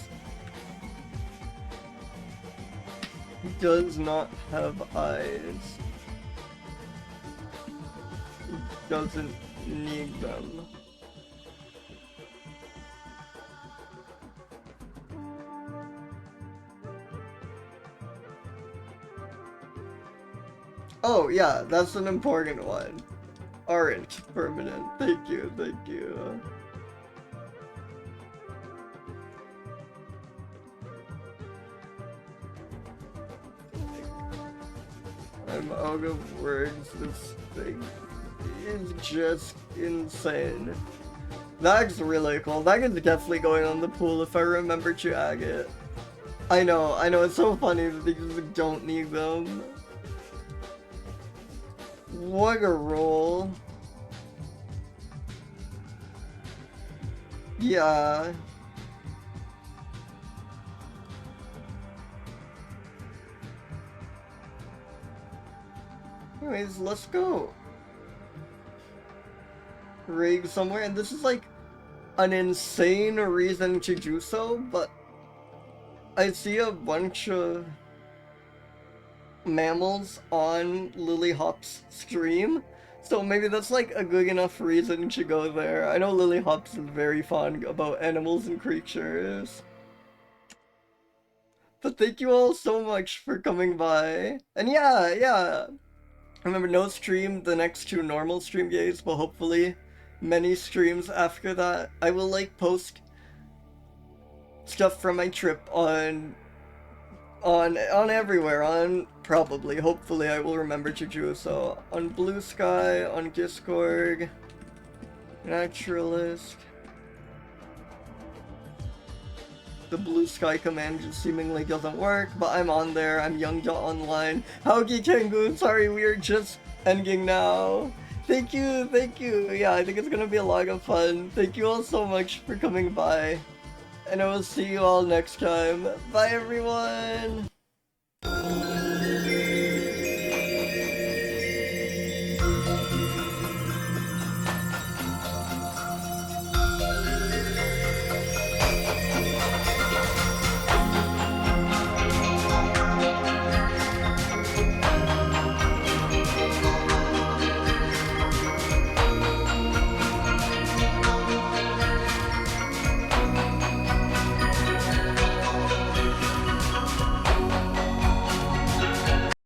It does not have eyes. It doesn't need them. Oh, yeah, that's an important one. Orange, permanent. Thank you, thank you. I'm out of words. This thing is just insane. That's really cool. That is definitely going on the pool if I remember to ag it. I know, it's so funny that they just don't need them. What a roll. Yeah. Anyways, let's go. Rig somewhere, and this is like an insane reason to do so, but I see a bunch of mammals on Lily Hop's stream, so maybe that's like a good enough reason to go there. I know Lily Hops is very fond about animals and creatures. But thank you all so much for coming by. And yeah. Remember, no stream the next 2 normal stream days, but hopefully many streams after that. I will like post stuff from my trip on everywhere, hopefully I will remember to do so. On Blue Sky, on Discord, Naturalist. The Blue Sky command just seemingly doesn't work, but I'm on there. I'm Young.online. Howdy Tengu, sorry, we are just ending now. Thank you. Yeah, I think it's gonna be a lot of fun. Thank you all so much for coming by. And I will see you all next time. Bye everyone!